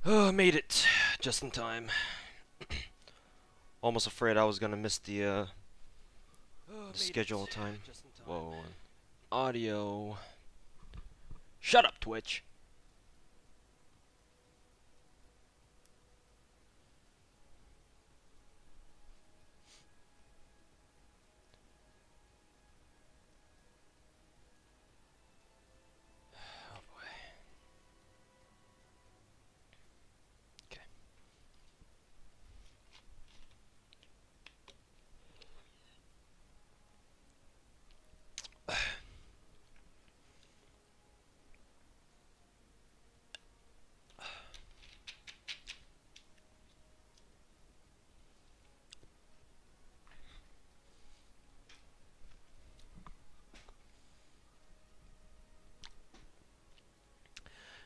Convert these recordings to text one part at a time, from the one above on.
Oh, made it just in time. Almost afraid I was gonna miss the schedule time. Whoa. Audio. Shut up, Twitch. Oh boy. Okay.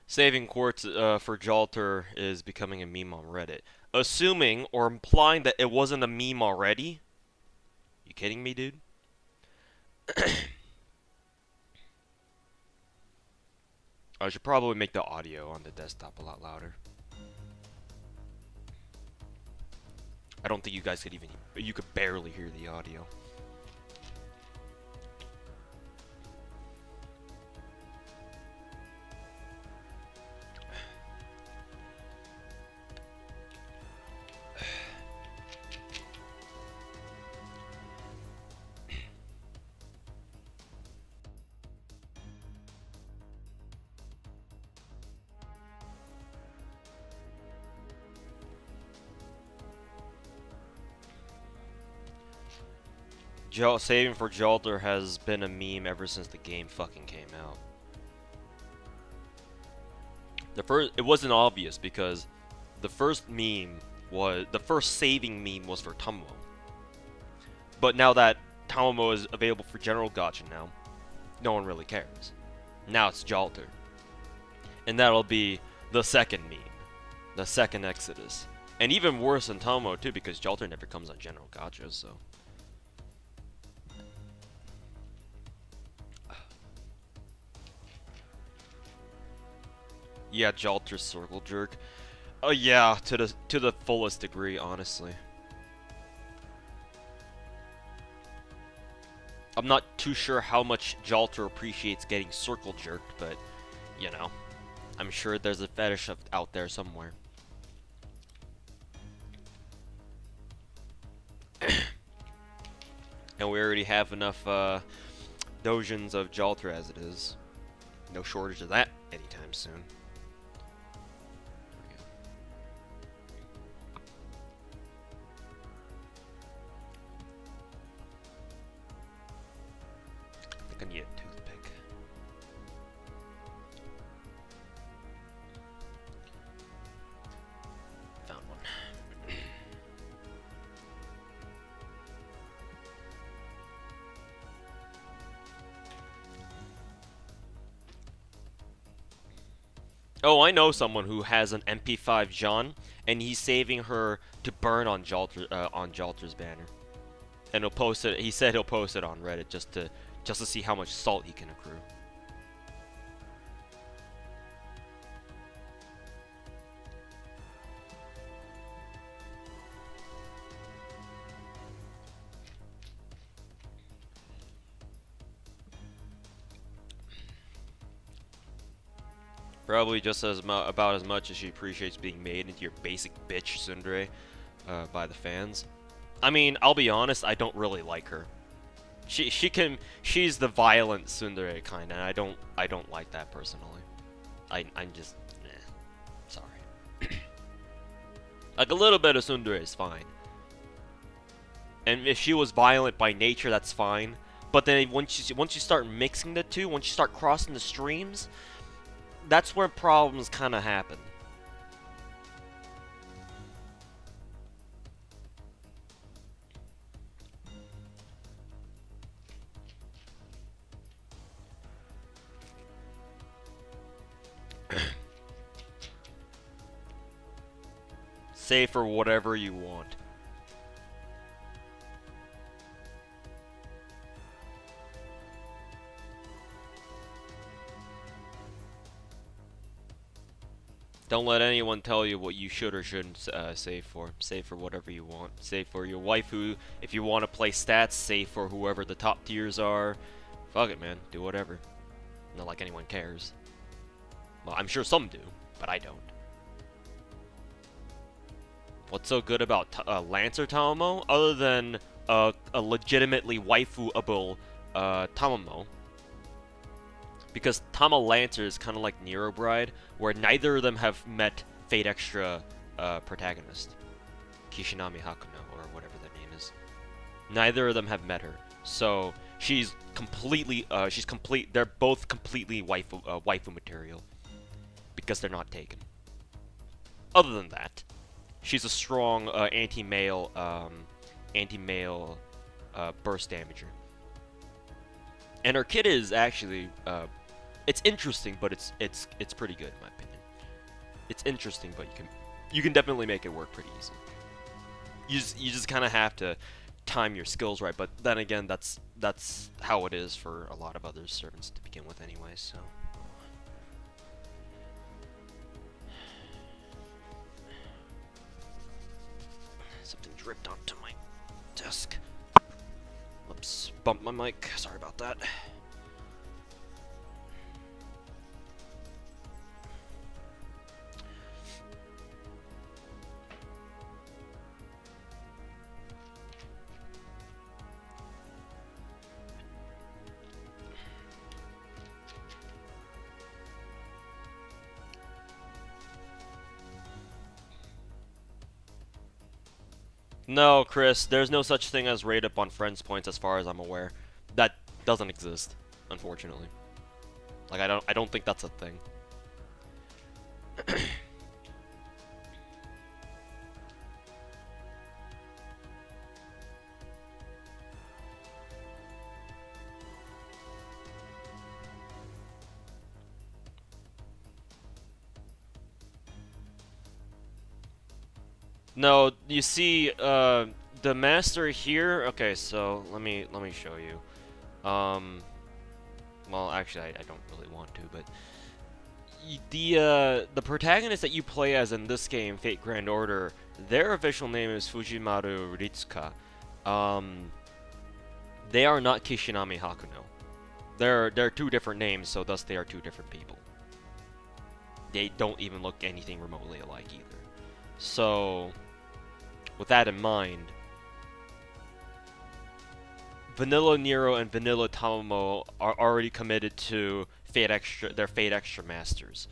Saving quartz for Jalter is becoming a meme on Reddit. Assuming or implying that it wasn't a meme already? You kidding me, dude? I should probably make the audio on the desktop a lot louder. I don't think you guys could even... You could barely hear the audio. Saving for Jalter has been a meme ever since the game fucking came out. It wasn't obvious because the first saving meme was for Tomo. But now that Tomo is available for general gacha now, no one really cares. Now it's Jalter. And that'll be the second meme. The second Exodus. And even worse than Tomo too, because Jalter never comes on general gacha, so. Yeah, Jalter's circle jerk. Oh yeah, to the fullest degree, honestly. I'm not too sure how much Jalter appreciates getting circle jerked, but you know, I'm sure there's a fetish out there somewhere. And we already have enough dojins of Jalter as it is. No shortage of that anytime soon. I think I need a toothpick. Found one. Oh, I know someone who has an MP5 John, and he's saving her to burn on Jalter's banner. And he'll post it. He said he'll post it on Reddit just to see how much salt he can accrue. Probably just about as much as she appreciates being made into your basic bitch tsundere by the fans. I mean, I'll be honest, I don't really like her. She's the violent tsundere kind, and I don't like that personally. I'm just, sorry. Like a little bit of tsundere is fine, and if she was violent by nature, that's fine. But then once you start mixing the two, once you start crossing the streams, that's where problems kind of happen. Say for whatever you want. Don't let anyone tell you what you should or shouldn't save for. Save for whatever you want. Save for your waifu. If you want to play stats, save for whoever the top tiers are. Fuck it, man. Do whatever. Not like anyone cares. Well, I'm sure some do, but I don't. What's so good about Lancer Tamamo, other than a legitimately waifu-able Tamamo? Because Tama Lancer is kind of like Nero Bride, where neither of them have met Fate Extra protagonist. Kishinami Hakuno, or whatever that name is. Neither of them have met her. So, she's completely, they're both completely waifu material. Because they're not taken. Other than that, she's a strong anti-male burst damager. And her kit is actually, it's interesting, but it's pretty good in my opinion. It's interesting, but you can definitely make it work pretty easy. You just kind of have to time your skills right, but then again, that's how it is for a lot of other servants to begin with anyway, so. Something dripped onto my desk. Oops, bumped my mic. Sorry about that. No, Chris, there's no such thing as rate up on friends points as far as I'm aware. That doesn't exist, unfortunately. Like I don't think that's a thing. No, you see, the master here. Okay, so let me show you. Well, actually, I don't really want to, but the protagonist that you play as in this game, Fate Grand Order, their official name is Fujimaru Ritsuka. They are not Kishinami Hakuno. They're two different names, so thus they are two different people. They don't even look anything remotely alike either. So, with that in mind, Vanilla Nero and Vanilla Tamamo are already committed to Fate Extra, their Fate Extra Masters.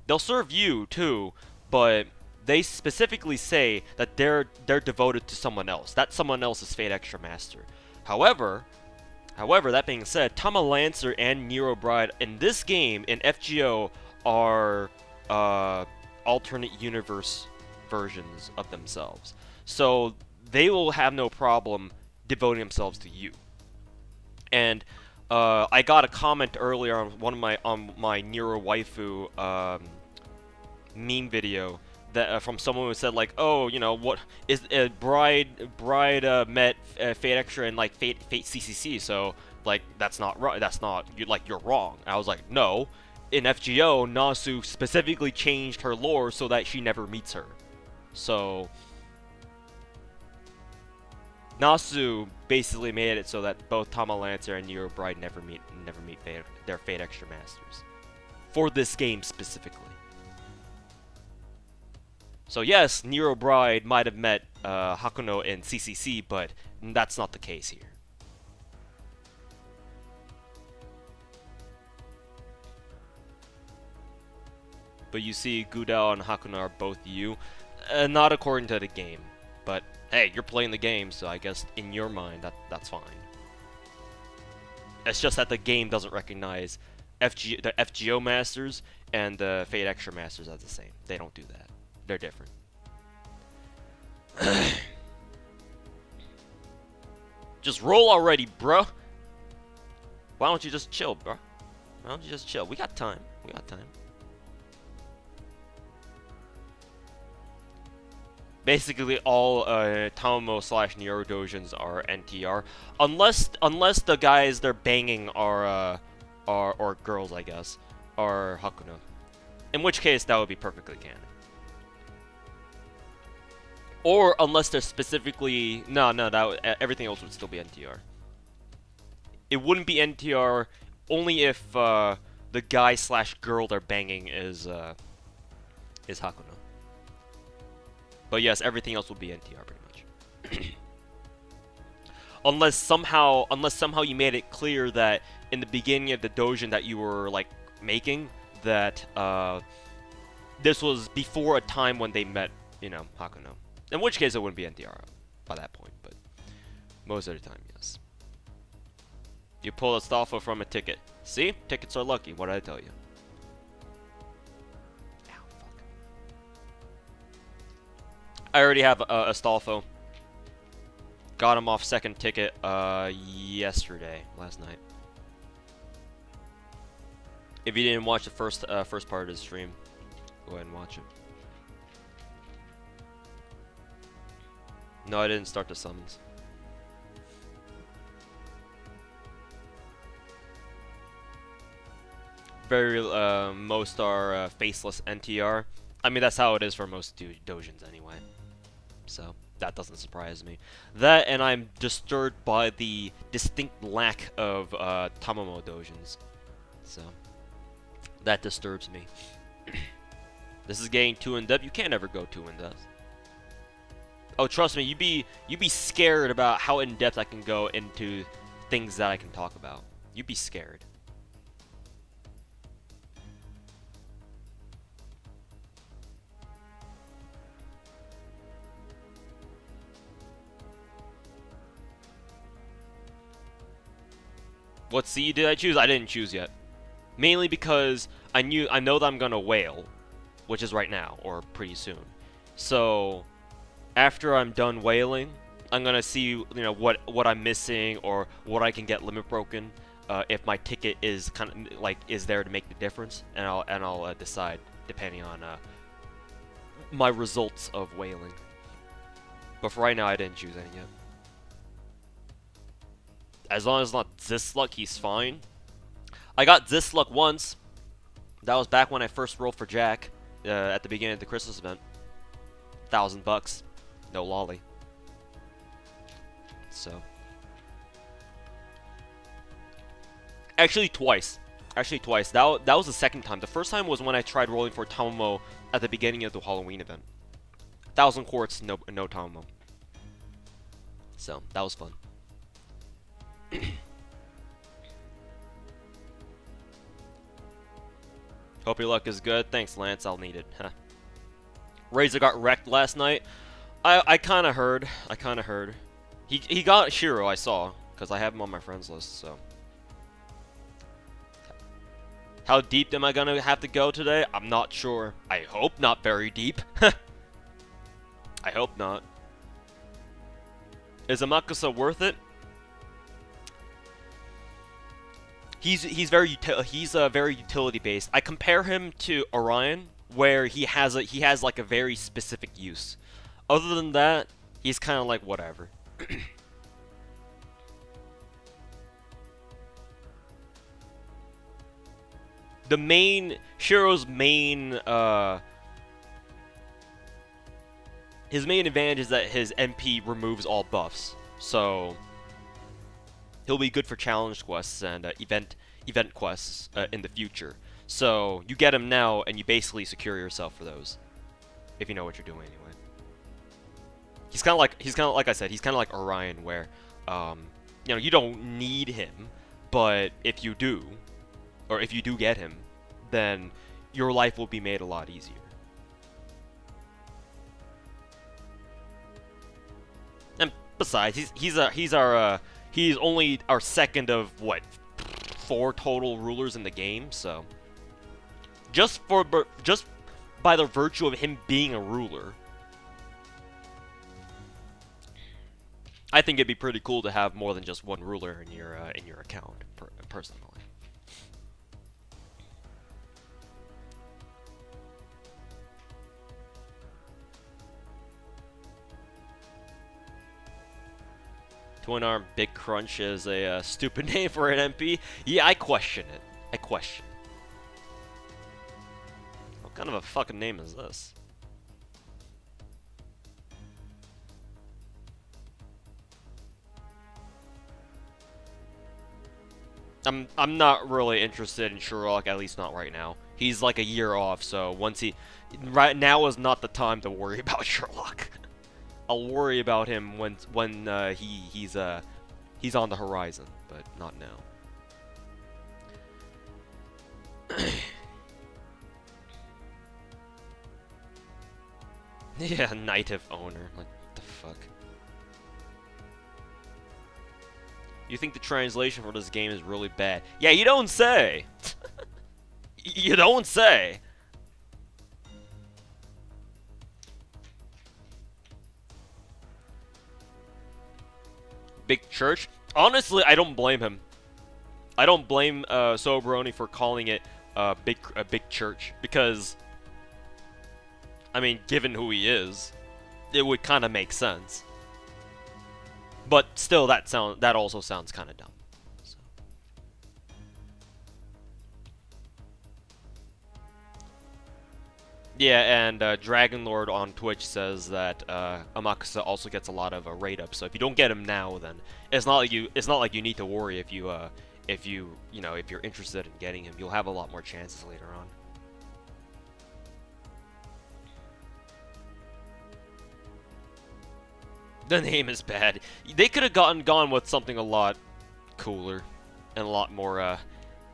They'll serve you too, but they specifically say that they're devoted to someone else. That someone else is Fate Extra Master. However, that being said, Tama Lancer and Nero Bride in this game in FGO are alternate universe versions of themselves. So they will have no problem devoting themselves to you. And I got a comment earlier on my Nero waifu meme video that from someone who said like, oh, you know, what is Bride met Fate Extra and like Fate CCC, so like that's not right. That's not you're wrong. And I was like, no. In FGO, Nasu specifically changed her lore so that she never meets her. So Nasu basically made it so that both Tama Lancer and Nero Bride never meet their Fate Extra Masters. For this game specifically. So yes, Nero Bride might have met Hakuno in CCC, but that's not the case here. But you see, Gudao and Hakuno are both you. Not according to the game. But, hey, you're playing the game, so I guess in your mind, that's fine. It's just that the game doesn't recognize the FGO Masters and the Fate Extra Masters as the same. They don't do that. They're different. Just roll already, bruh! Why don't you just chill, bruh? Why don't you just chill? We got time. We got time. Basically, all Tamamo / Nero Dojins are NTR, unless the guys they're banging are or girls, I guess, are Hakuno. In which case, that would be perfectly canon. Or unless they're specifically... No, everything else would still be NTR. It wouldn't be NTR only if the guy/girl they're banging is Hakuno. But yes, everything else would be NTR pretty much. unless somehow you made it clear that in the beginning of the doujin that you were like making that this was before a time when they met, you know, Hakuno. In which case it wouldn't be NTR by that point, but most of the time, yes. You pull a Stalfo from a ticket. See? Tickets are lucky. What did I tell you? Ow, fuck. I already have a Stalfo. Got him off second ticket last night. If you didn't watch the first part of the stream, go ahead and watch it. No, I didn't start the summons. Most are faceless NTR. I mean, that's how it is for most doujins anyway. So, that doesn't surprise me. That, and I'm disturbed by the distinct lack of Tamamo doujins. So, that disturbs me. This is getting too in-depth. You can't ever go too in-depth. Oh, trust me, you'd be scared about how in-depth I can go into things that I can talk about. You'd be scared. What seed did I choose? I didn't choose yet. Mainly because I know that I'm gonna whale, which is right now, or pretty soon. So after I'm done whaling, I'm gonna see, you know, what I'm missing or what I can get limit broken. If my ticket is kind of like is there to make the difference, and I'll decide depending on my results of whaling. But for right now, I didn't choose any yet. As long as it's not Zisluck, he's fine. I got Zisluck once. That was back when I first rolled for Jack at the beginning of the Christmas event. $1,000. No lolly. So. Actually, twice. That was the second time. The first time was when I tried rolling for Tamamo at the beginning of the Halloween event. 1,000 quartz, no Tamamo. So, that was fun. Hope your luck is good. Thanks, Lance. I'll need it. Huh. Razor got wrecked last night. I kind of heard. He got Shiro, I saw, because I have him on my friends list, so. How deep am I going to have to go today? I'm not sure. I hope not very deep. I hope not. Is Amakusa worth it? He's very utility based. I compare him to Orion, where he has like a very specific use. Other than that, he's kind of like whatever. Shiro's main his main advantage is that his MP removes all buffs, so he'll be good for challenge quests and event quests in the future. So you get him now, and you basically secure yourself for those, if you know what you're doing anyway. He's kind of like I said, he's kind of like Orion, where you know, you don't need him, but if you do, or if you do get him, then your life will be made a lot easier. And besides, he's only our second of what, 4 total rulers in the game, so just by the virtue of him being a ruler, I think it'd be pretty cool to have more than just one ruler in your account, personally. Twin Arm Big Crunch is a stupid name for an MP. Yeah, I question it. What kind of a fucking name is this? I'm not really interested in Sherlock, at least not right now. He's like a year off, so once he... Right now is not the time to worry about Sherlock. I'll worry about him when he's on the horizon, but not now. Yeah, native owner. Like, what the fuck? You think the translation for this game is really bad? Yeah, you don't say! You don't say! Big Church? Honestly, I don't blame him. I don't blame Soberoni for calling it a big church, because, I mean, given who he is, it would kind of make sense. But still, that also sounds kind of dumb. So. Yeah, and Dragon Lord on Twitch says that Amakusa also gets a lot of raid ups. So if you don't get him now, then it's not like you need to worry if you're interested in getting him. You'll have a lot more chances later on. The name is bad. They could have gone with something a lot cooler and a lot more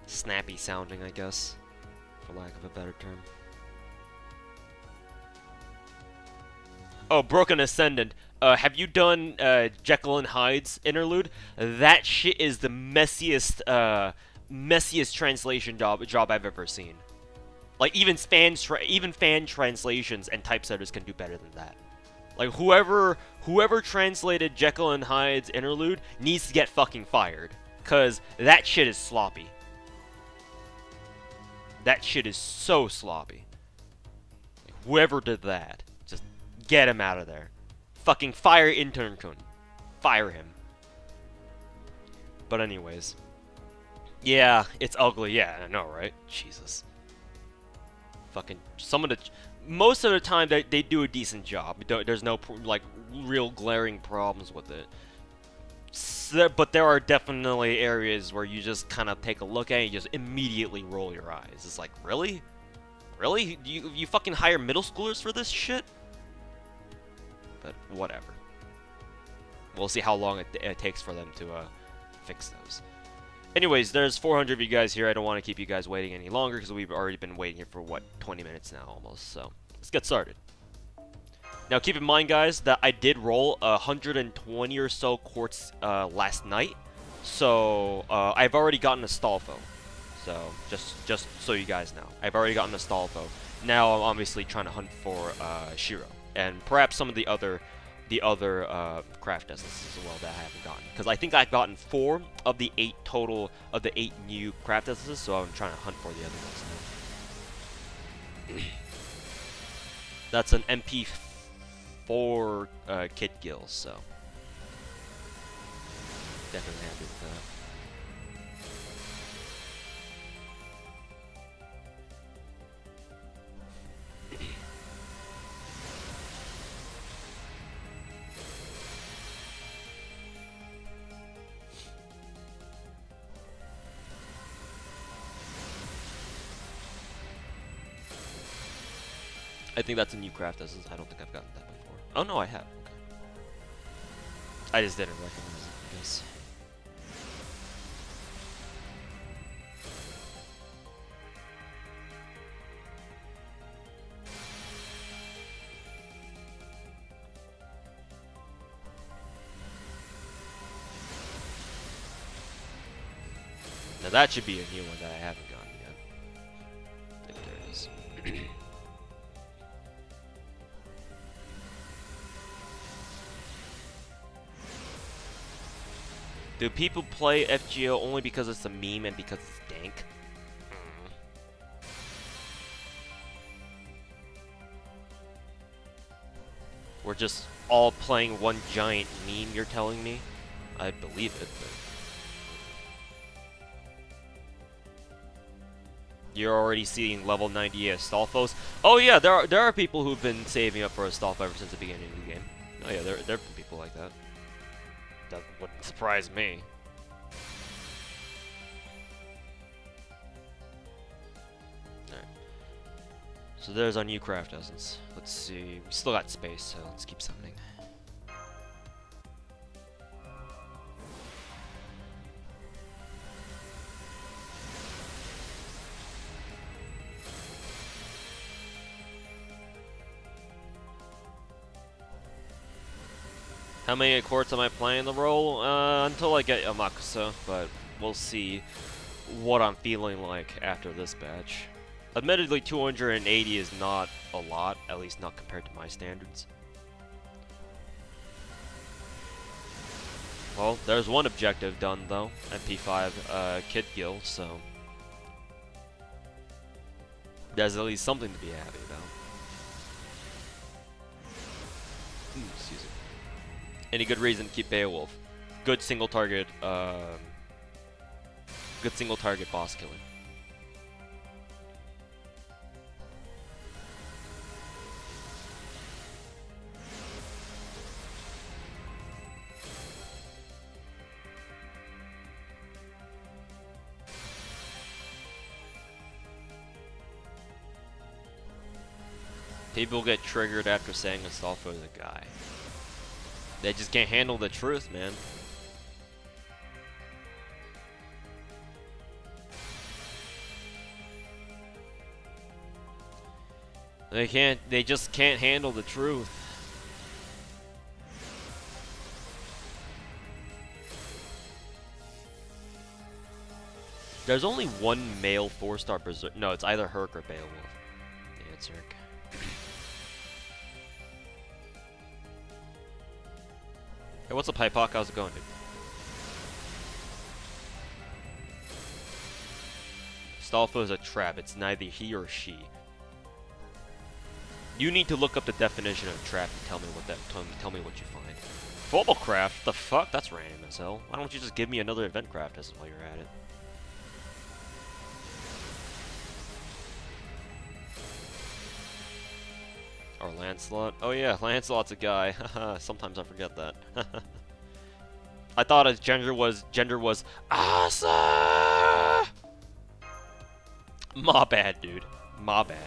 snappy sounding, I guess, for lack of a better term. Oh, Broken Ascendant. Have you done Jekyll and Hyde's interlude? That shit is the messiest translation job I've ever seen. Like even fan translations and typesetters can do better than that. Like, whoever translated Jekyll and Hyde's interlude needs to get fucking fired. Cause that shit is sloppy. That shit is so sloppy. Like, whoever did that, just get him out of there. Fucking fire intern Kun. Fire him. But anyways. Yeah, it's ugly. Yeah, I know, right? Jesus. Fucking, most of the time, they do a decent job. There's no, like, real glaring problems with it. But there are definitely areas where you just kind of take a look at it and you just immediately roll your eyes. It's like, really? Really? You fucking hire middle schoolers for this shit? But whatever. We'll see how long it takes for them to fix those. Anyways, there's 400 of you guys here. I don't want to keep you guys waiting any longer because we've already been waiting here for, what, 20 minutes now almost. So, let's get started. Now, keep in mind, guys, that I did roll 120 or so quartz last night. So, I've already gotten a Stalfo. So, just so you guys know. I've already gotten a Stalfo. Now, I'm obviously trying to hunt for Shiro. And perhaps some of the other craft essences as well that I haven't gotten, because I think I've gotten 4 of the 8 total of the 8 new craft essences, so I'm trying to hunt for the other ones now. That's an MP4 kit gill, so definitely happy with that. I think that's a new craft essence. I don't think I've gotten that before. Oh no, I have. Okay. I just didn't recognize it, I guess. Now that should be a new one that I haven't gotten yet. I think there is. Do people play FGO only because it's a meme and because it's dank? We're just all playing one giant meme, you're telling me? I believe it, but... You're already seeing level 98 Astolfos. Oh yeah, there are people who've been saving up for Astolfo ever since the beginning of the game. Oh yeah, there are people like that. That wouldn't surprise me. Alright. So there's our new craft essence. Let's see. We still got space, so let's keep summoning. How many quartz am I playing the role? Until I get Yamakusa, but we'll see what I'm feeling like after this batch. Admittedly, 280 is not a lot, at least not compared to my standards. Well, there's one objective done though, MP5 Kid Gill, so there's at least something to be happy about. Excuse me. Any good reason to keep Beowulf? Good single target boss killing. People get triggered after saying Astolfo is a guy. They just can't handle the truth, man. They just can't handle the truth. There's only one male 4-star berserk. No, it's either Herc or Beowulf. Yeah, it's Herc. Hey, what's up, Hypoc? How's it going, dude? Astolfo is a trap. It's neither he or she. You need to look up the definition of trap and tell me what you find. Phobocraft? The fuck? That's random as hell. Why don't you just give me another event craft as while you're at it? Or Lancelot. Oh yeah, Lancelot's a guy. Sometimes I forget that. I thought his gender was Asa. My bad, dude. My bad.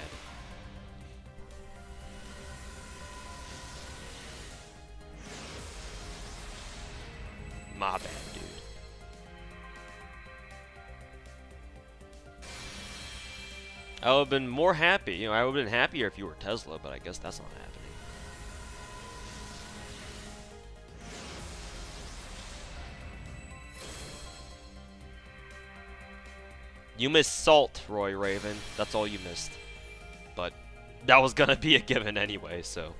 My bad, dude. I would have been more happy. You know, I would have been happier if you were Tesla, but I guess that's not happening. You missed Salt, Roy Raven. That's all you missed. But that was gonna be a given anyway, so.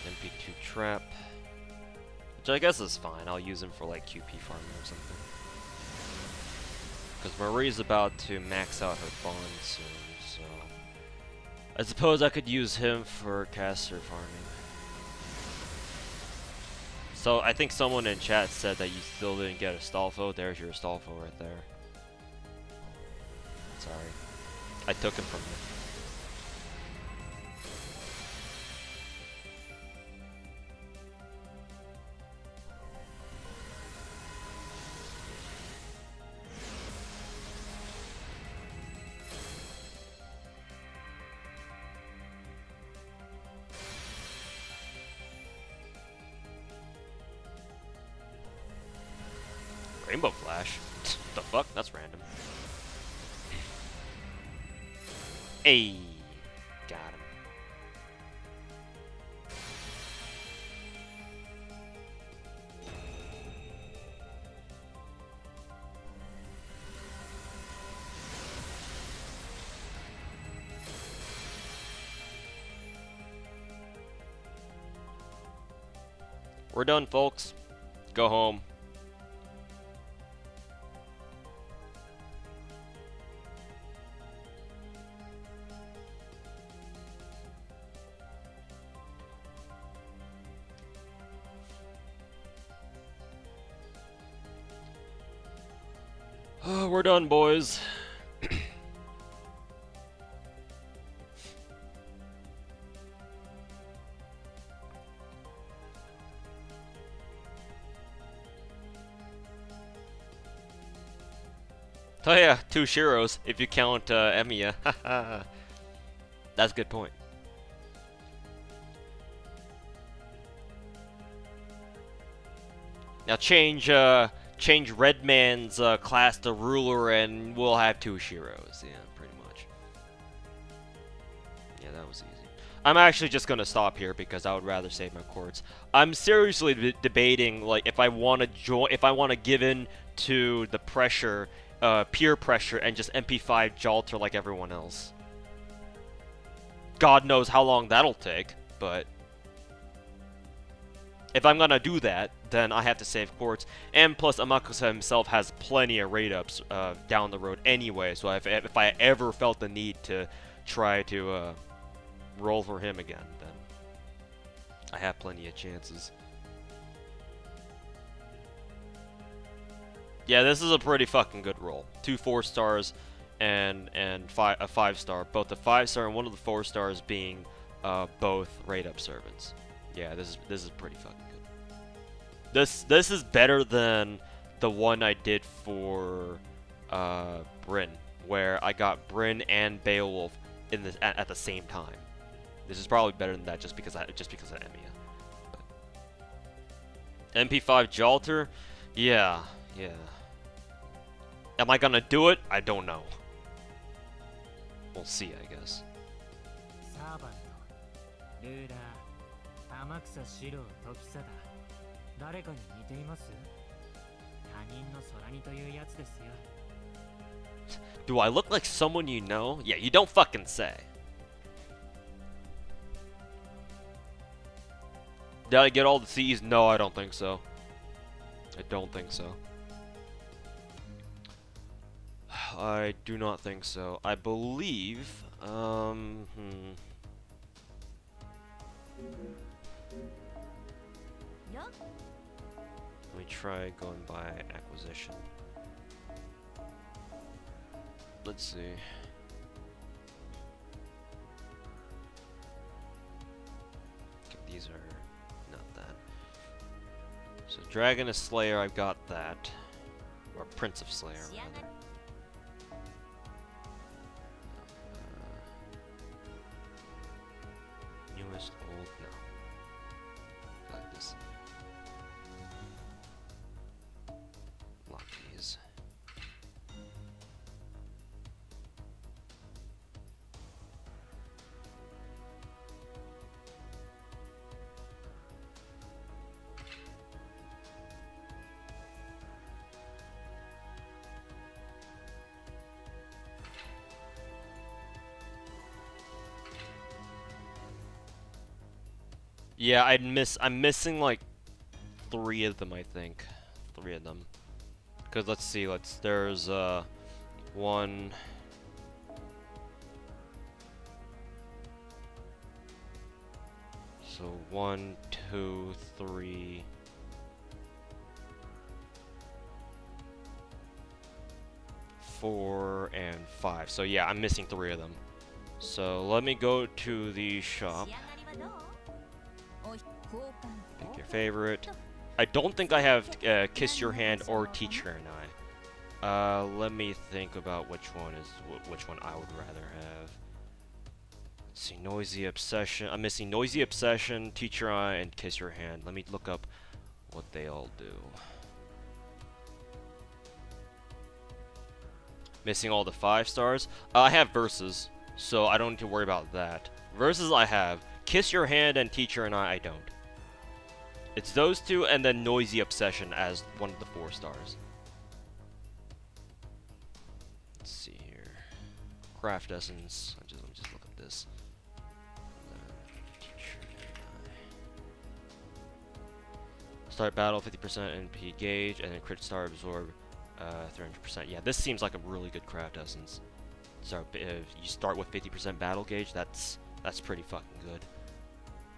MP2 trap. Which I guess is fine. I'll use him for like QP farming or something. Because Marie's about to max out her bond soon, so I suppose I could use him for caster farming. So I think someone in chat said that you still didn't get Astolfo. There's your Astolfo right there. Sorry. I took him from you. Rainbow Flash? The fuck? That's random. Hey, got him. We're done, folks. Go home. Oh, we're done, boys. Oh yeah, 2 Shiros if you count Emiya. That's a good point. Now change Redman's class to ruler, and we'll have 2 Shiros. Yeah, pretty much. Yeah, that was easy. I'm actually just gonna stop here because I would rather save my quartz. I'm seriously debating, like, if I want to give in to the pressure, peer pressure, and just MP5 Jalter like everyone else. God knows how long that'll take, but if I'm gonna do that, then I have to save quartz. And plus, Amakusa himself has plenty of raid ups down the road anyway, so if I ever felt the need to try to roll for him again, then I have plenty of chances. Yeah, this is a pretty fucking good roll. 2 4-stars and a 5-star. Both the 5-star and one of the 4-stars being both raid up servants. Yeah, this is pretty fucking good. This is better than the one I did for Bryn, where I got Bryn and Beowulf in this at the same time. This is probably better than that just because of Emiya. But MP5 Jalter, yeah. Am I gonna do it? I don't know. We'll see, I guess. Do I look like someone you know? Yeah, you don't fucking say. Did I get all the C's? No, I don't think so. I don't think so. I do not think so. I believe, Let me try going by acquisition. Let's see. Okay, these are not that. So Dragon of Slayer, I've got that. Or Prince of Slayer, rather. Newest, old, no. Like this. Lock these. Yeah, I'm missing like 3 of them, I think. 3 of them. Cause let's see, there's 1. So 1, 2, 3. 4 and 5. So yeah, I'm missing 3 of them. So let me go to the shop. Pick your favorite. I don't think I have Kiss Your Hand or Teacher and I. Let me think about which one I would rather have. Let's see, Noisy Obsession. I'm missing Noisy Obsession, Teacher Eye, and Kiss Your Hand. Let me look up what they all do. Missing all the 5-stars. I have Versus, so I don't need to worry about that. Versus I have Kiss Your Hand and Teacher and I don't. It's those 2 and then Noisy Obsession as one of the 4-stars. Let's see here. Craft Essence. Let me just look at this. Start battle 50% NP gauge and then crit star absorb 300%. Yeah, this seems like a really good Craft Essence. So if you start with 50% battle gauge, that's pretty fucking good.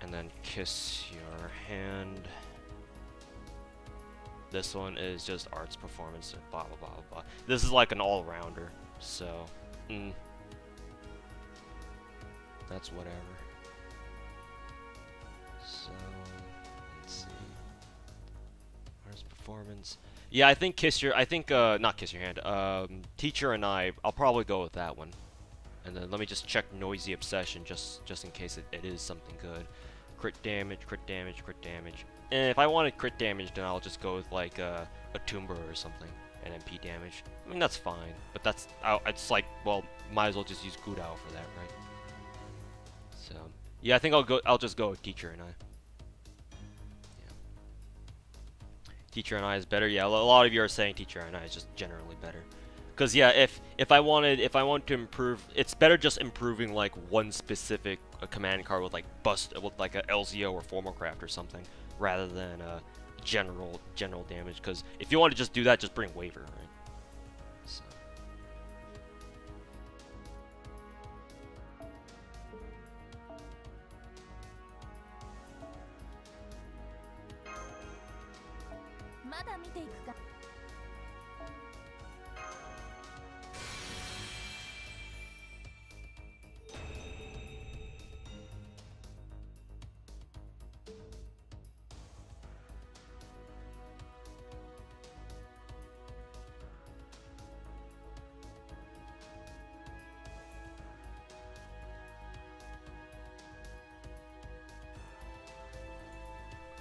And then Kiss Your Hand. This one is just arts, performance, and blah blah blah blah. This is like an all-rounder, so that's whatever. So let's see. Arts, performance. Yeah, I think not Kiss Your Hand. Teacher and I'll probably go with that one. And then let me just check Noisy Obsession just in case it is something good. Crit damage, crit damage, crit damage. And if I wanted crit damage, then I'll just go with like a Tumber or something, and MP damage. I mean, that's fine, but it's like, well, might as well just use Gudao for that, right? So yeah, I think I'll just go with Teacher and I. Yeah. Teacher and I is better. Yeah, a lot of you are saying Teacher and I is just generally better. Cause yeah, if I want to improve, it's better just improving like one specific command card with like a LZO or Formalcraft or something, rather than general damage. Cause if you want to just do that, just bring Waver, right? So.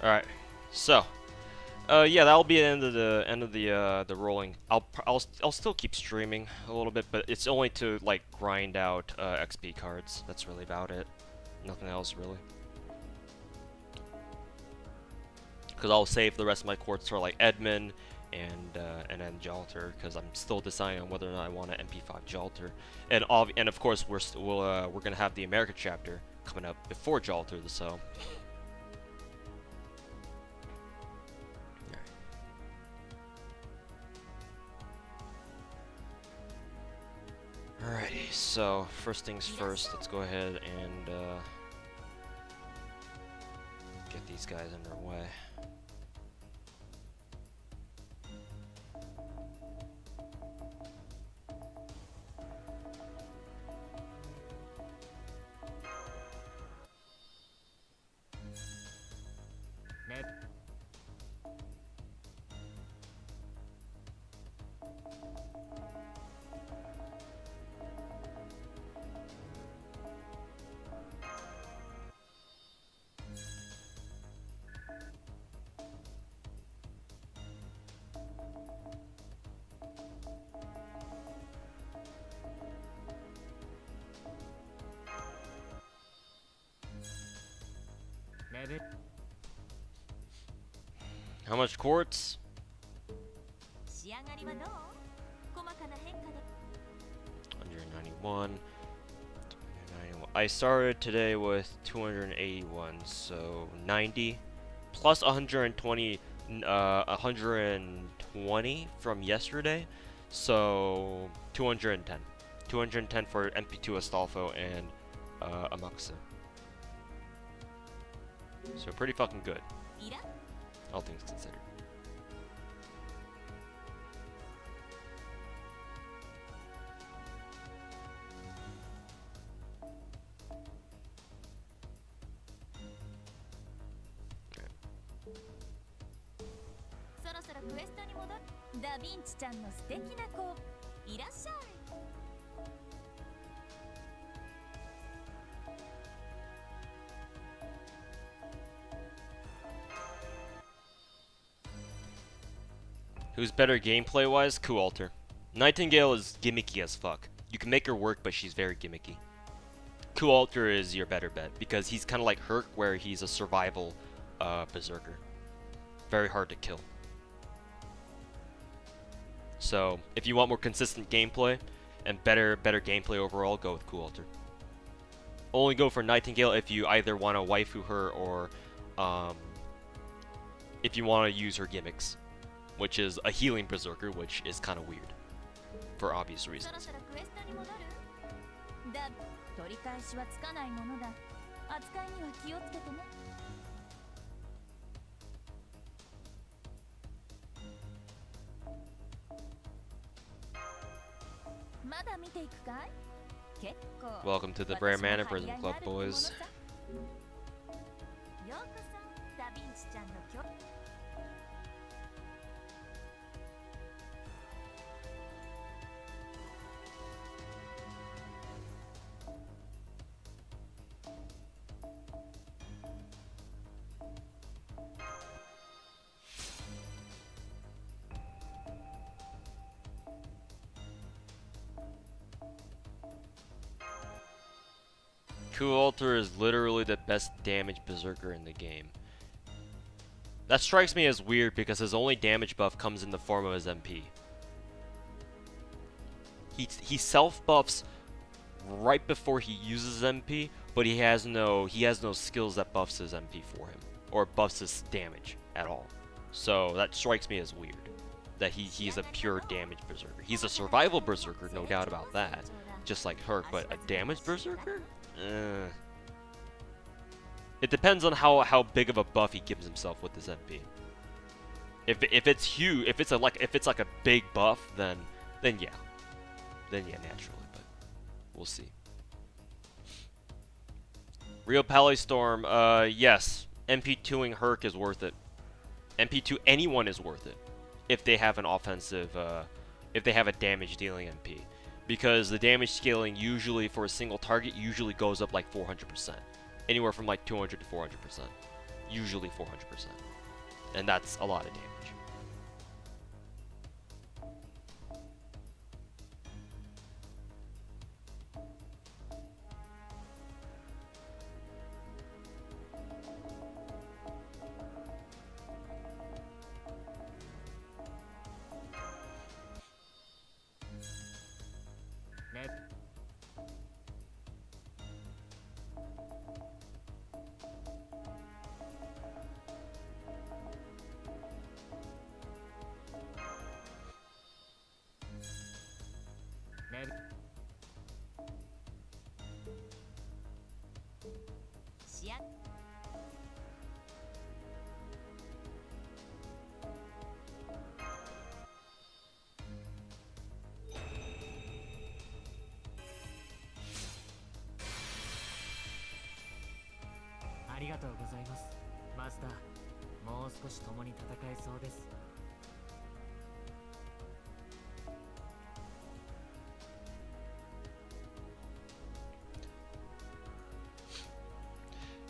Alright, so yeah, that'll be the end of the rolling. I'll still keep streaming a little bit, but it's only to like grind out XP cards. That's really about it. Nothing else really. Because I'll save the rest of my quartz for like Edmund and then Jalter, because I'm still deciding on whether or not I want an MP5 Jalter. And of course we're gonna have the America chapter coming up before Jalter, so. Alrighty, so first things first, let's go ahead and get these guys underway. How much quartz? 191. I started today with 281, so 90 plus 120 from yesterday, so 210. 210 for MP2 Astolfo and Amakusa. So pretty fucking good, all things considered. Who's better gameplay-wise? Kualter. Nightingale is gimmicky as fuck. You can make her work, but she's very gimmicky. Kualter is your better bet, because he's kind of like Herc, where he's a survival berserker. Very hard to kill. So, if you want more consistent gameplay, and better gameplay overall, go with Kualter. Only go for Nightingale if you either want to waifu her, or if you want to use her gimmicks. Which is a healing berserker, which is kind of weird, for obvious reasons. Welcome to the Rare Mana Prism Club, boys. Coup Alter is literally the best damage berserker in the game. That strikes me as weird because his only damage buff comes in the form of his MP. He self buffs right before he uses MP, but he has no skills that buffs his MP for him or buffs his damage at all. So that strikes me as weird that he's a pure damage berserker. He's a survival berserker, no doubt about that, just like Herc, but a damage berserker? It depends on how big of a buff he gives himself with his MP. If it's huge, if it's like a big buff, then yeah, naturally. But we'll see. Real Palystorm, yes, MP2ing Herc is worth it. MP2 anyone is worth it if they have an offensive, if they have a damage dealing MP. Because the damage scaling usually for a single target usually goes up like 400%. Anywhere from like 200 to 400%. Usually 400%. And that's a lot of damage.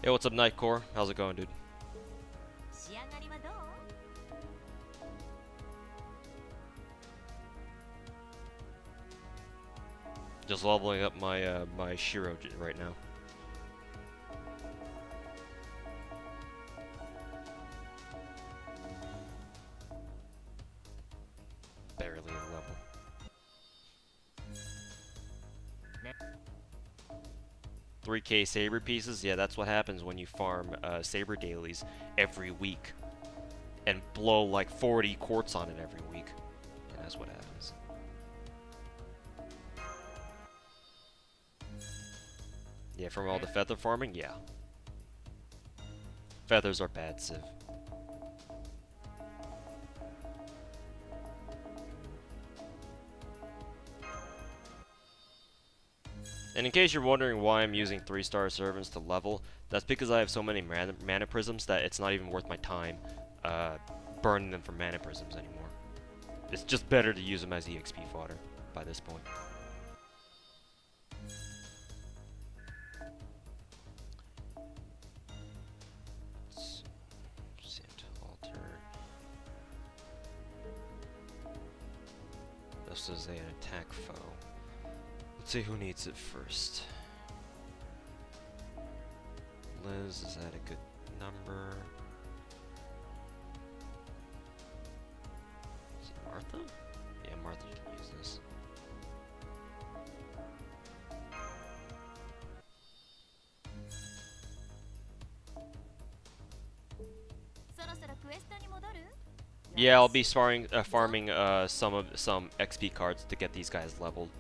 Hey, what's up, Nightcore? How's it going, dude? Just leveling up my my Shiro right now. Barely a level. 3K Saber pieces? Yeah, that's what happens when you farm Saber dailies every week. And blow like 40 quartz on it every week. Yeah, that's what happens. Yeah, from all the feather farming? Yeah. Feathers are bad, Civ. And in case you're wondering why I'm using 3-star servants to level, that's because I have so many mana prisms that it's not even worth my time burning them for mana prisms anymore. It's just better to use them as EXP fodder by this point. This is an attack foe. Let's see who needs it first. Liz, is that a good number? Is it Martha? Yeah, Martha can use this. Yeah, I'll be farming some XP cards to get these guys leveled.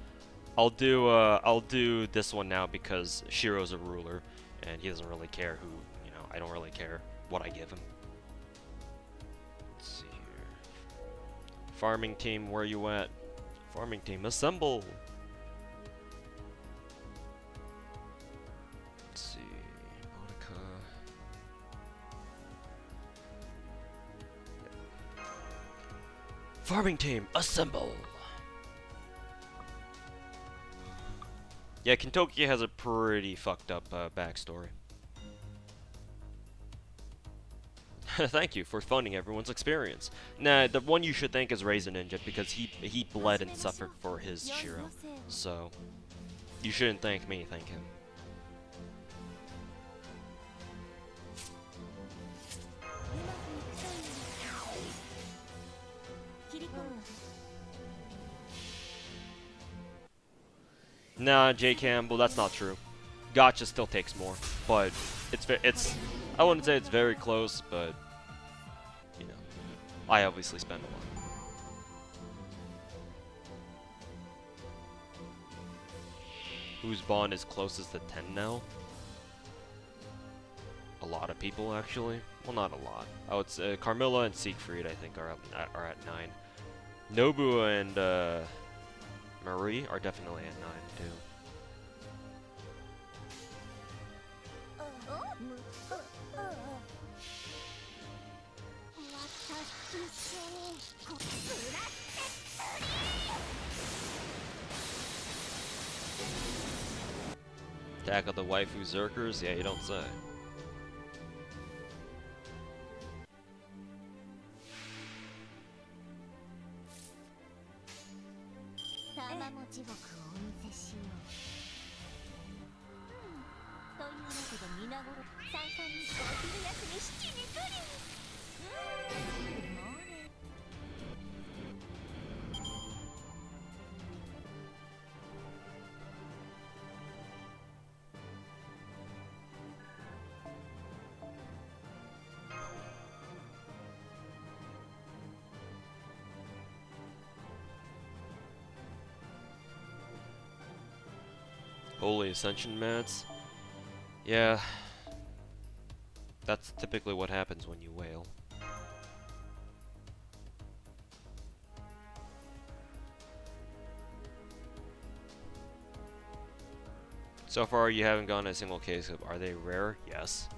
I'll do this one now because Shiro's a ruler, and he doesn't really care who, I don't really care what I give him. Let's see here. Farming team, where you at? Farming team, assemble! Farming team, assemble! Yeah, Kentucky has a pretty fucked up backstory. Thank you for funding everyone's experience. Nah, the one you should thank is Razor Ninja because he bled and suffered for his Shiro. So, you shouldn't thank me, thank him. Nah, J. Campbell, that's not true. Gotcha still takes more, but it's I wouldn't say it's very close, but you know, I obviously spend a lot. Whose bond is closest to 10 now? A lot of people, actually. Well, not a lot. I would say Carmilla and Siegfried, I think, are at 9. Nobu and Marie are definitely at 9 too. Attack of the waifu Zerkers? Yeah, you don't say. Holy Ascension mats? Yeah. That's typically what happens when you wail. So far you haven't gotten a single case of, are they rare? Yes.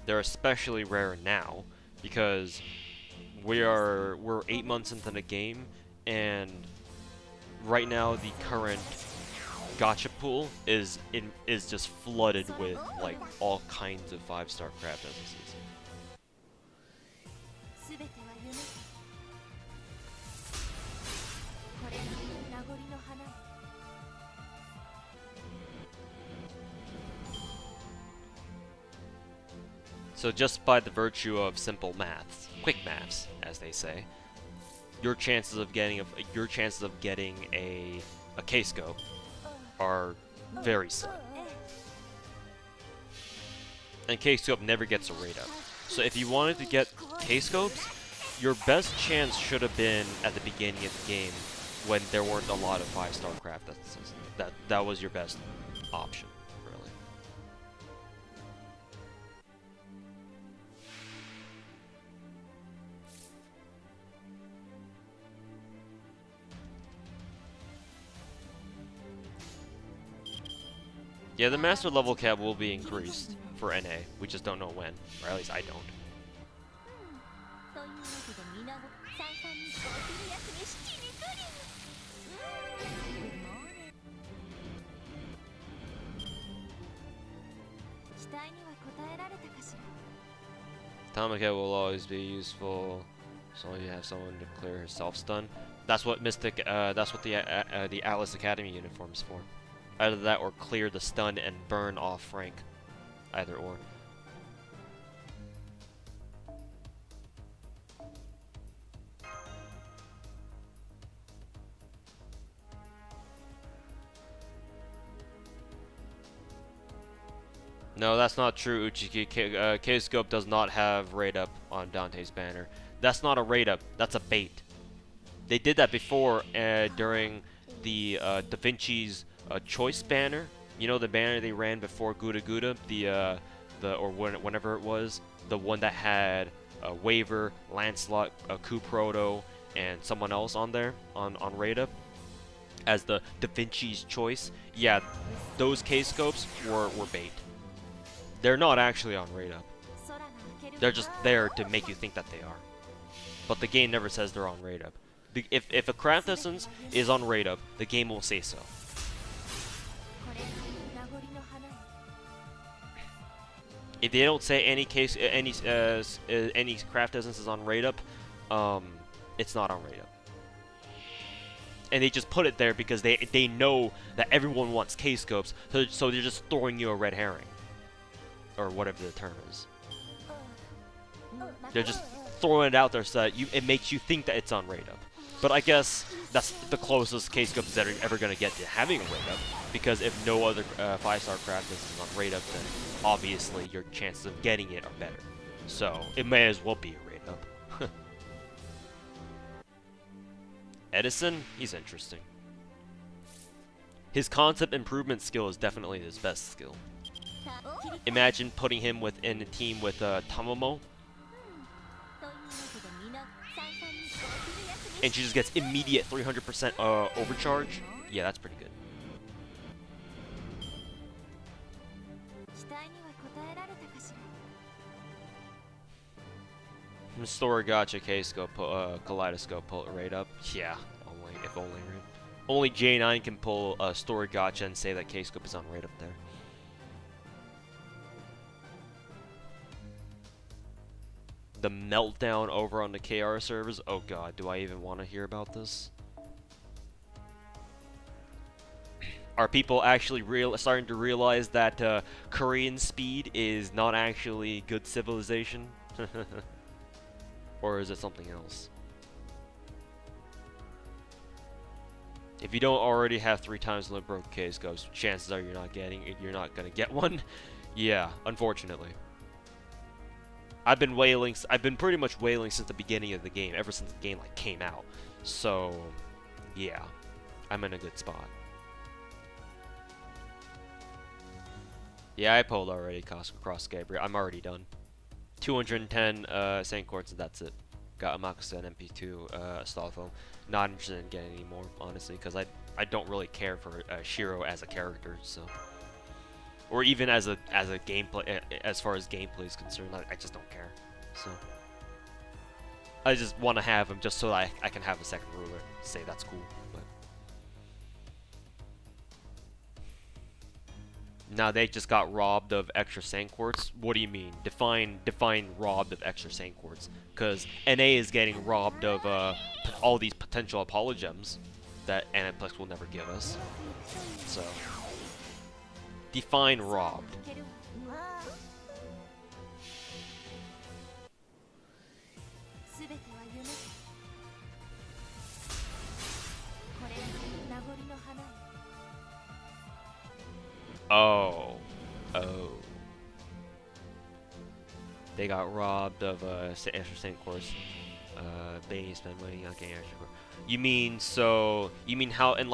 They're especially rare now because we're 8 months into the game, and right now the current gacha pool is just flooded with like all kinds of 5-star craft SSCs. So just by the virtue of simple maths, quick maths, as they say, your chances of getting a K-scope are very slim. And K-scope never gets a rate up. So if you wanted to get K-scopes, your best chance should have been at the beginning of the game when there weren't a lot of 5-star craft SSCs. That was your best option, really. Yeah, the master level cap will be increased for NA. We just don't know when, or at least I don't. Tamaka will always be useful, so you have someone to clear her self-stun. That's what that's what the Atlas Academy uniform is for. Either that or clear the stun and burn off Frank. Either or. No, that's not true, Uchiki. K-Scope does not have raid up on Dante's banner. That's not a raid up, that's a bait. They did that before during the Da Vinci's choice banner. You know, the banner they ran before Guda Guda, whenever it was, the one that had Waver, Lancelot, Coup Proto, and someone else on there on raid up as the Da Vinci's choice. Yeah, those K-Scopes were bait. They're not actually on raid up. They're just there to make you think that they are. but the game never says they're on rate up. If a craft essence is on rate up, the game will say so. If they don't say any craft essence is on rate up, it's not on rate up. And they just put it there because they know that everyone wants K-scopes, so they're just throwing you a red herring. Or whatever the term is. They're just throwing it out there so that it makes you think that it's on rate up. But I guess that's the closest K-scopes that are ever going to get to having a rate up, because if no other 5-star craft is on rate up, then obviously your chances of getting it are better. So it may as well be a rate up. Edison, he's interesting. His concept improvement skill is definitely his best skill. Imagine putting him within a team with Tamamo, and she just gets immediate 300% overcharge. Yeah, that's pretty good. Store Gacha K-scope, Kaleidoscope pull it right up. Yeah, if only, right? Only J9 can pull Story Gacha and say that K-scope is on right up there. The meltdown over on the KR servers. Oh god, do I even want to hear about this? Are people actually starting to realize that Korean speed is not actually good civilization? Or is it something else? If you don't already have 3 times the broke case goes, chances are you're not gonna get one. Yeah, unfortunately. I've been pretty much wailing since the beginning of the game, ever since the game came out. So, yeah, I'm in a good spot. Yeah, I pulled already Cross Gabriel. I'm already done. 210 Saint Quartz, and that's it. Got Amakusa and MP2 Stalfo. Not interested in getting any more, honestly, because I don't really care for Shiro as a character, so. Or even as a gameplay, as far as gameplay is concerned, I just don't care. So I just want to have him just so I can have a second ruler. Say that's cool. But now they just got robbed of extra Saint Quartz. What do you mean? Define robbed of extra Saint Quartz. Because NA is getting robbed of all these potential Apologems that Aniplex will never give us. So. Define robbed. Oh. They got robbed of extra Saint Course. They spend money on getting extra. You mean how in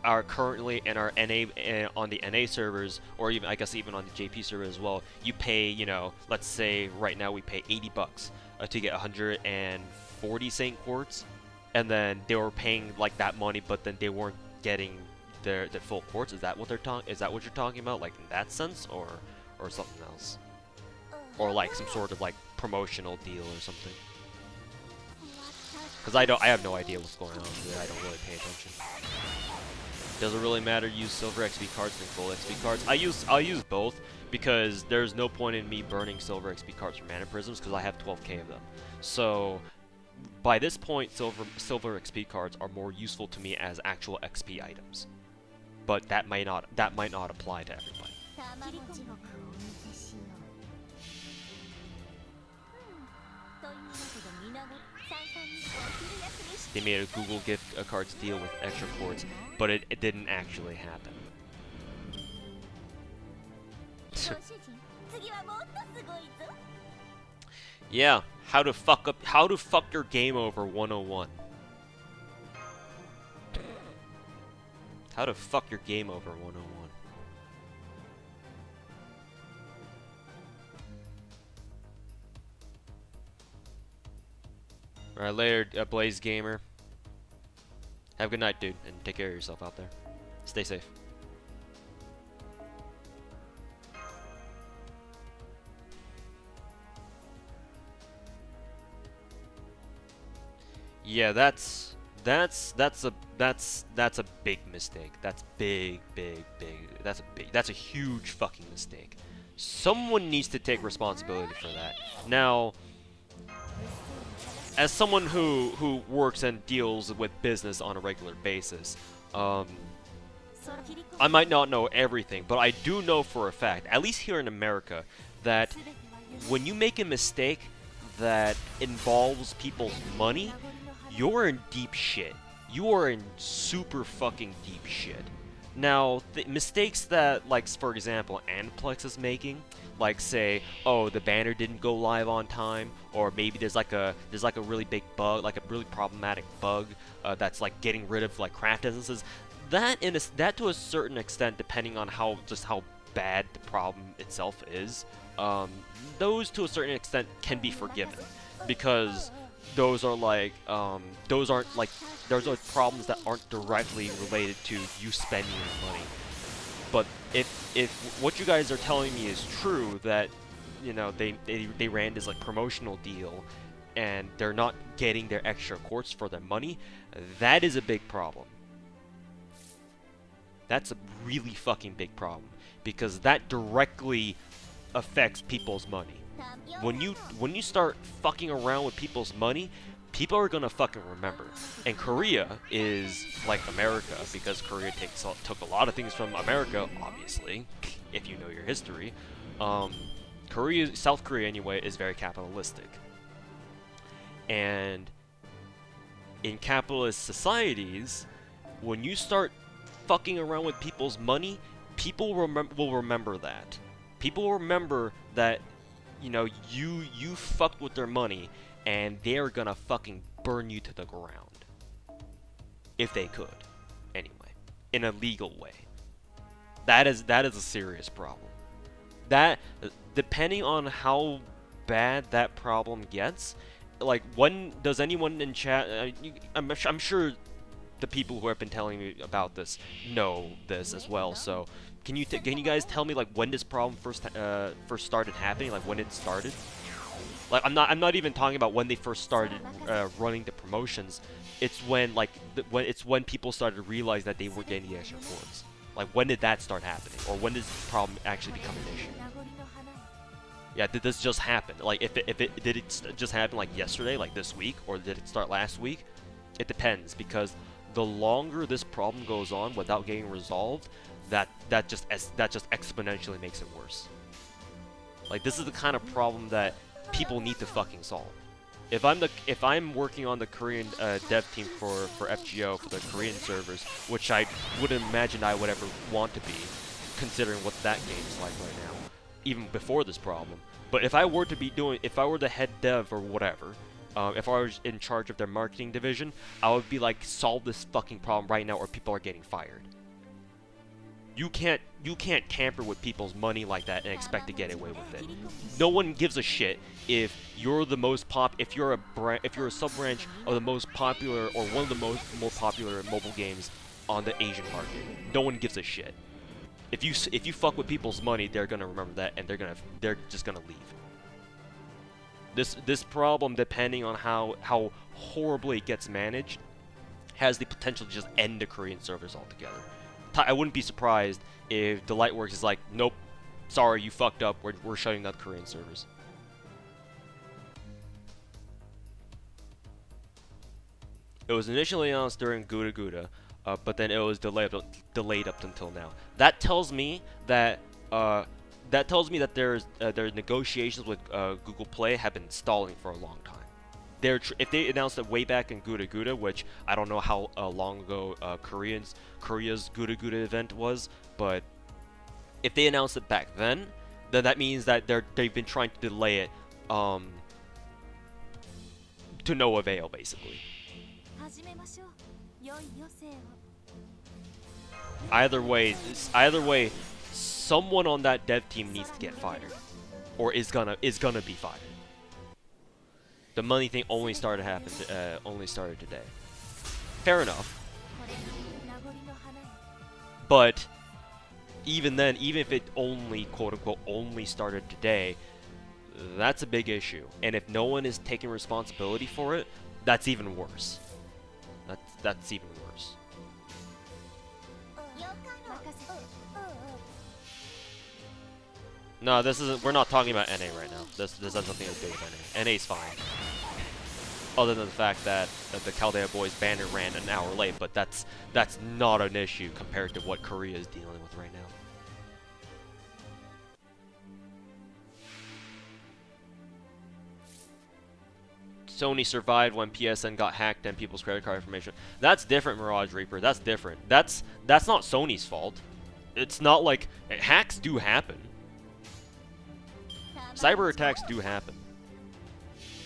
our currently in our NA on the NA servers, or even I guess even on the JP server as well, you pay, you know, let's say right now we pay $80 to get 140 Saint Quartz, and then they were paying that money, but then they weren't getting their full quartz. Is that what they're talking? Is that what you're talking about? Like in that sense, or something else, or some sort of promotional deal or something? Because I have no idea what's going on here. I don't really pay attention. Does it really matter? Use silver XP cards than gold XP cards? I'll use both, because there's no point in me burning silver XP cards for mana prisms, because I have 12k of them. So by this point, silver XP cards are more useful to me as actual XP items. But that might not apply to everybody. They made a Google gift cards deal with extra quartz, but it didn't actually happen. Yeah, how to fuck your game over 101. How to fuck your game over 101. Alright, later, Blaze Gamer. Have a good night, dude, and take care of yourself out there. Stay safe. Yeah, that's a big mistake. That's big. That's a huge fucking mistake. Someone needs to take responsibility for that. Now, as someone who works and deals with business on a regular basis, I might not know everything, but I do know for a fact, at least here in America, that when you make a mistake that involves people's money, you're in deep shit. You are in super fucking deep shit. Now, mistakes that, like, for example, Aniplex is making, like, say, oh, the banner didn't go live on time, or maybe there's like a really big bug, like a really problematic bug that's like getting rid of like craft instances. That to a certain extent, depending on how bad the problem itself is, those to a certain extent can be forgiven, because those are like those are problems that aren't directly related to you spending your money. But if what you guys are telling me is true, that you know they ran this like promotional deal and they're not getting their extra quartz for their money, that is a big problem. That's a really fucking big problem, because that directly affects people's money. When you start fucking around with people's money, people are gonna fucking remember. And Korea is like America, because Korea took a lot of things from America, obviously, if you know your history. South Korea anyway, is very capitalistic. And in capitalist societies, when you start fucking around with people's money, people will remember that. People will remember that, you know, you fucked with their money, and they're gonna fucking burn you to the ground. If they could. Anyway. In a legal way. That is a serious problem. That, depending on how bad that problem gets, like, when does anyone in chat, I'm sure the people who have been telling me about this know this as well, so can you guys tell me, like, when this problem first started happening, like when it started? Like, I'm not even talking about when they first started running the promotions. It's when, like, when people started to realize that they were getting the extra points. Like, when did that start happening, or when did this problem actually become an issue? Yeah, did this just happen? Like, did it just happen like yesterday, like this week, or did it start last week? It depends, because the longer this problem goes on without getting resolved, that just exponentially makes it worse. Like, this is the kind of problem that people need to fucking solve. If I'm working on the Korean dev team for FGO, for the Korean servers, which I wouldn't imagine I would ever want to be, considering what that game is like right now, even before this problem. But if I were the head dev or whatever, if I was in charge of their marketing division, I would be like, solve this fucking problem right now, or people are getting fired. You can't tamper with people's money like that and expect to get away with it. No one gives a shit if you're the most if you're a sub-branch of the most popular, or one of the more popular mobile games on the Asian market. No one gives a shit. If you fuck with people's money, they're gonna remember that, and they're just gonna leave. This problem, depending on how horribly it gets managed, has the potential to just end the Korean servers altogether. I wouldn't be surprised if the Lightworks is like, nope, sorry, you fucked up, we're shutting down the Korean servers. It was initially announced during Guda Guda, but then it was delayed up until now. That tells me that there's negotiations with Google Play have been stalling for a long time. If they announced it way back in Guda Guda, which I don't know how long ago Korea's Guda Guda event was, but if they announced it back then that means that they've been trying to delay it to no avail, basically. Either way, someone on that dev team needs to get fired, or is gonna be fired. The money thing only started today. Fair enough. But even then, even if it only, quote-unquote, only started today, that's a big issue. And if no one is taking responsibility for it, That's even worse. That's even worse. No, this isn't. We're not talking about NA right now. This has nothing to do with NA. NA's fine. Other than the fact that the Chaldea Boys banner ran an hour late, but that's not an issue compared to what Korea is dealing with right now. Sony survived when PSN got hacked and people's credit card information. That's different, Mirage Reaper. That's different. That's not Sony's fault. It's not like hacks do happen. Cyber attacks do happen.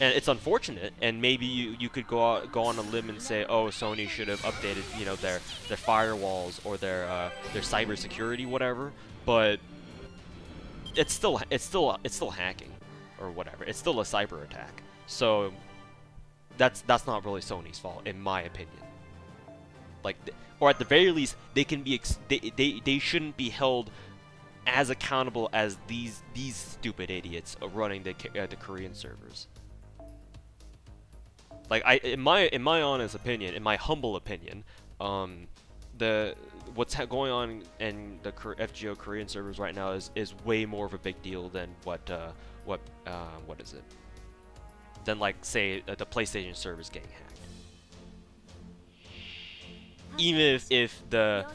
And it's unfortunate, and maybe you could go on a limb and say, oh, Sony should have updated, you know, their firewalls or their cyber security, whatever. But it's still hacking or whatever. It's still a cyber attack. So that's not really Sony's fault, in my opinion. Like, or at the very least, they can be they shouldn't be held as accountable as these stupid idiots running the Korean servers. Like, in my honest opinion, in my humble opinion, what's going on in the FGO Korean servers right now is way more of a big deal than what is it? Than, like, say the PlayStation servers getting hacked. Even if the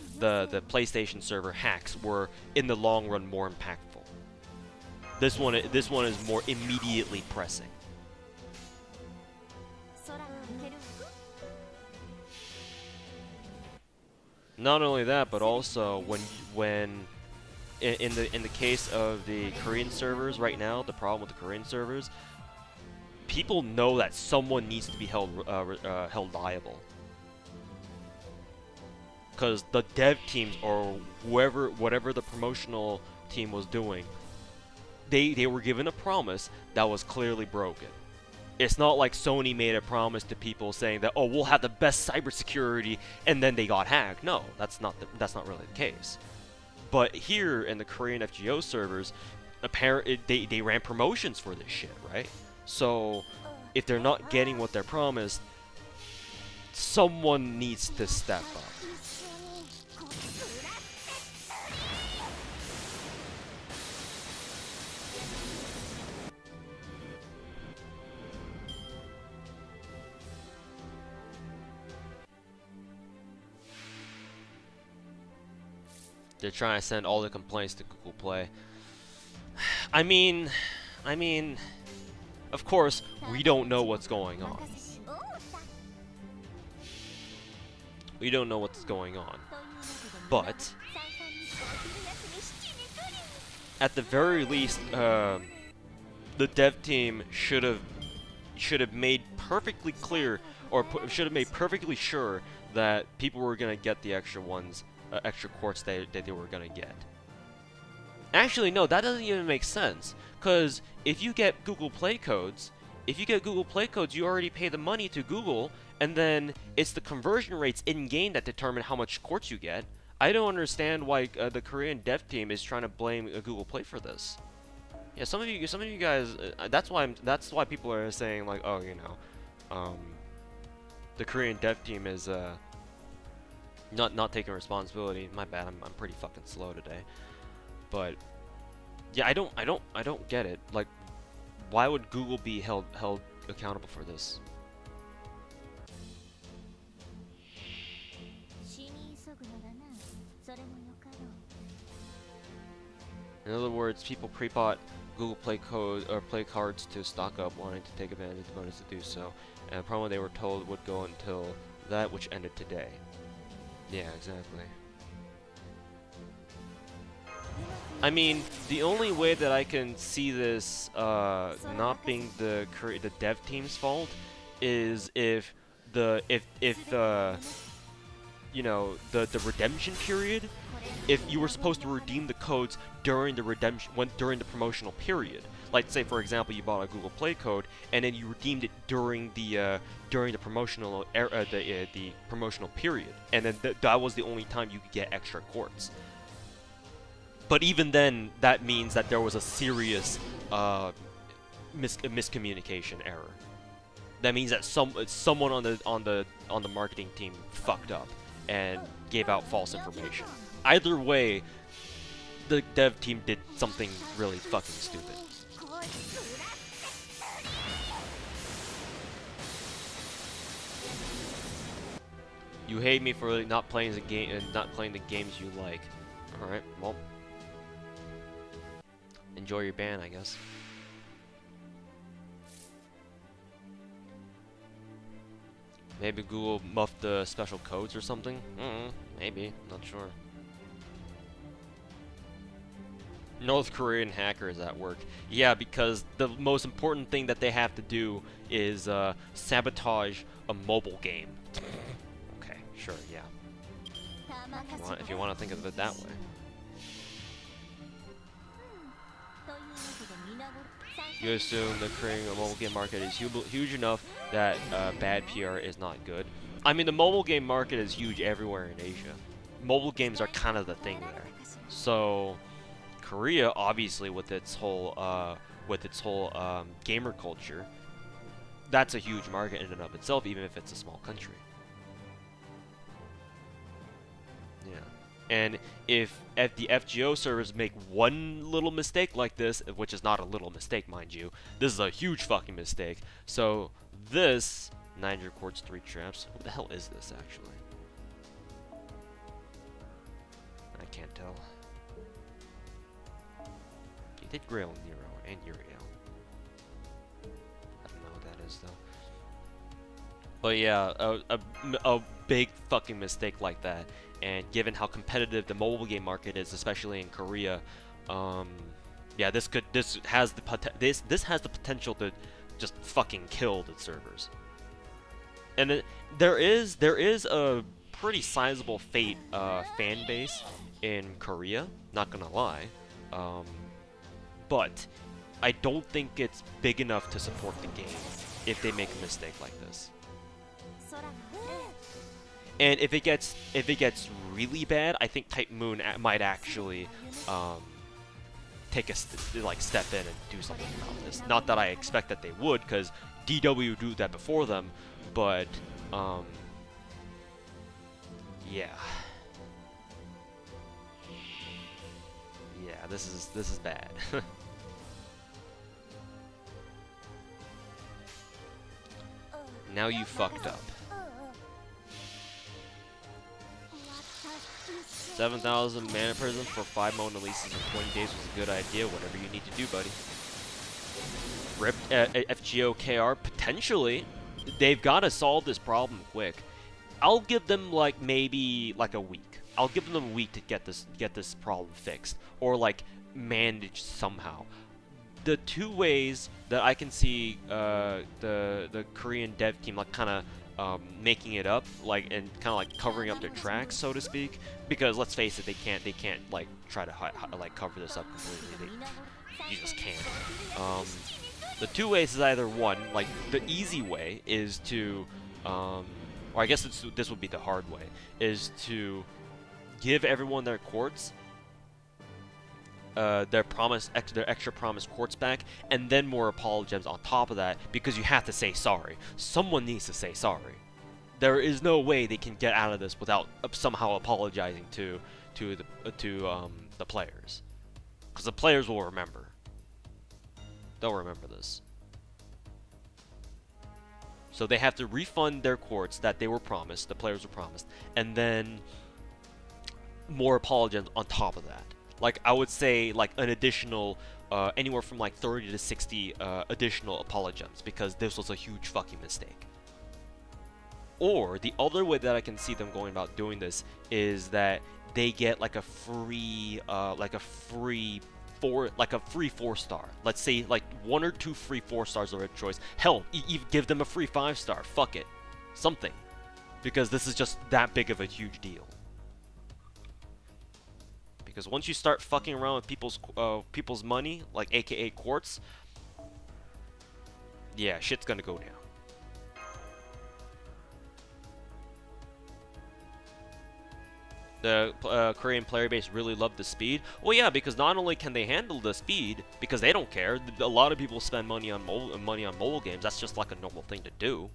PlayStation server hacks were in the long run more impactful, this one is more immediately pressing. Not only that, but also when in the case of the Korean servers right now, the problem with the Korean servers, people know that someone needs to be held liable, because the dev teams or whatever the promotional team was doing, they were given a promise that was clearly broken. It's not like Sony made a promise to people saying that, oh, we'll have the best cybersecurity, and then they got hacked. No, that's not really the case. But here in the Korean FGO servers, apparently they ran promotions for this shit, right? So if they're not getting what they're promised, someone needs to step up. They're trying to send all the complaints to Google Play. I mean, of course, we don't know what's going on. We don't know what's going on. But at the very least, the dev team should have made perfectly clear, or should have made perfectly sure that people were gonna get the extra ones. Extra quartz that they were gonna get. Actually, no, that doesn't even make sense. Cause if you get Google Play codes, you already pay the money to Google, and then it's the conversion rates in game that determine how much quartz you get. I don't understand why the Korean dev team is trying to blame Google Play for this. Yeah, some of you guys. That's why people are saying, like, oh, you know, the Korean dev team is not taking responsibility. My bad. I'm pretty fucking slow today. But yeah, I don't get it. Like, why would Google be held accountable for this? In other words, people pre-bought Google Play code or Play cards to stock up, wanting to take advantage of the bonus to do so, and the promo they were told would go until that, which ended today. Yeah, exactly. I mean, the only way that I can see this not being the dev team's fault is if you know, the redemption period, if you were supposed to redeem the codes during the during the promotional period. Like, say for example, you bought a Google Play code and then you redeemed it during the promotional the promotional period, and then that was the only time you could get extra quartz. But even then, that means that there was a serious miscommunication error. that means that someone on the marketing team fucked up and gave out false information. Either way, the dev team did something really fucking stupid. You hate me for not playing the game and not playing the games you like. All right, well, enjoy your ban, I guess. Maybe Google muffed the special codes or something? Maybe, not sure. North Korean hackers at work. Yeah, because the most important thing that they have to do is sabotage a mobile game. Okay, sure, yeah. If you want to think of it that way. You assume the Korean mobile game market is huge enough that bad PR is not good. I mean, the mobile game market is huge everywhere in Asia. Mobile games are kind of the thing there. So, Korea, obviously, with its whole gamer culture, that's a huge market in and of itself, even if it's a small country. Yeah. And if the FGO servers make one little mistake like this, which is not a little mistake, mind you, this is a huge fucking mistake. So this 900 quartz 3 traps. What the hell is this actually? I can't tell. You did Grail Nero and Uriel. I don't know what that is though. But yeah, a big fucking mistake like that. And given how competitive the mobile game market is, especially in Korea, yeah, this has the potential to just fucking kill the servers. And there is a pretty sizable Fate fan base in Korea, not gonna lie, but I don't think it's big enough to support the game if they make a mistake like this. And if it gets really bad, I think Type Moon might actually take a step in and do something about this. Not that I expect that they would, because DW do that before them, but yeah, yeah, this is bad. Now you fucked up. 7,000 mana prisms for 5 Mona Lisas in 20 days was a good idea. Whatever you need to do, buddy. Rip FGO KR, potentially. They've got to solve this problem quick. I'll give them like maybe like a week. I'll give them a week to get this problem fixed or like managed somehow. The two ways that I can see the Korean dev team like kind of making it up, like, and kind of like covering up their tracks, so to speak, because let's face it, they can't like try to like cover this up completely. You just can't. The two ways is either one, like the easy way is to, or I guess this would be the hard way, is to give everyone their quartz, their extra promised quartz back, and then more apologems on top of that, because you have to say sorry. Someone needs to say sorry. There is no way they can get out of this without somehow apologizing to the players, because the players will remember. They'll remember this. So they have to refund their quartz that they were promised, the players were promised, and then more apologies on top of that. Like, I would say, like, an additional, anywhere from, like, 30 to 60 additional apologems, because this was a huge fucking mistake. Or, the other way that I can see them going about doing this is that they get, like, a free 4-star. Let's say, like, 1 or 2 free 4-stars are a choice. Hell, even give them a free 5-star. Fuck it. Something. Because this is just that big of a huge deal. Because once you start fucking around with people's money, like aka quartz, yeah, shit's gonna go down. The Korean player base really love the speed. Well, yeah, because not only can they handle the speed, because they don't care. A lot of people spend money on mobile games. That's just like a normal thing to do.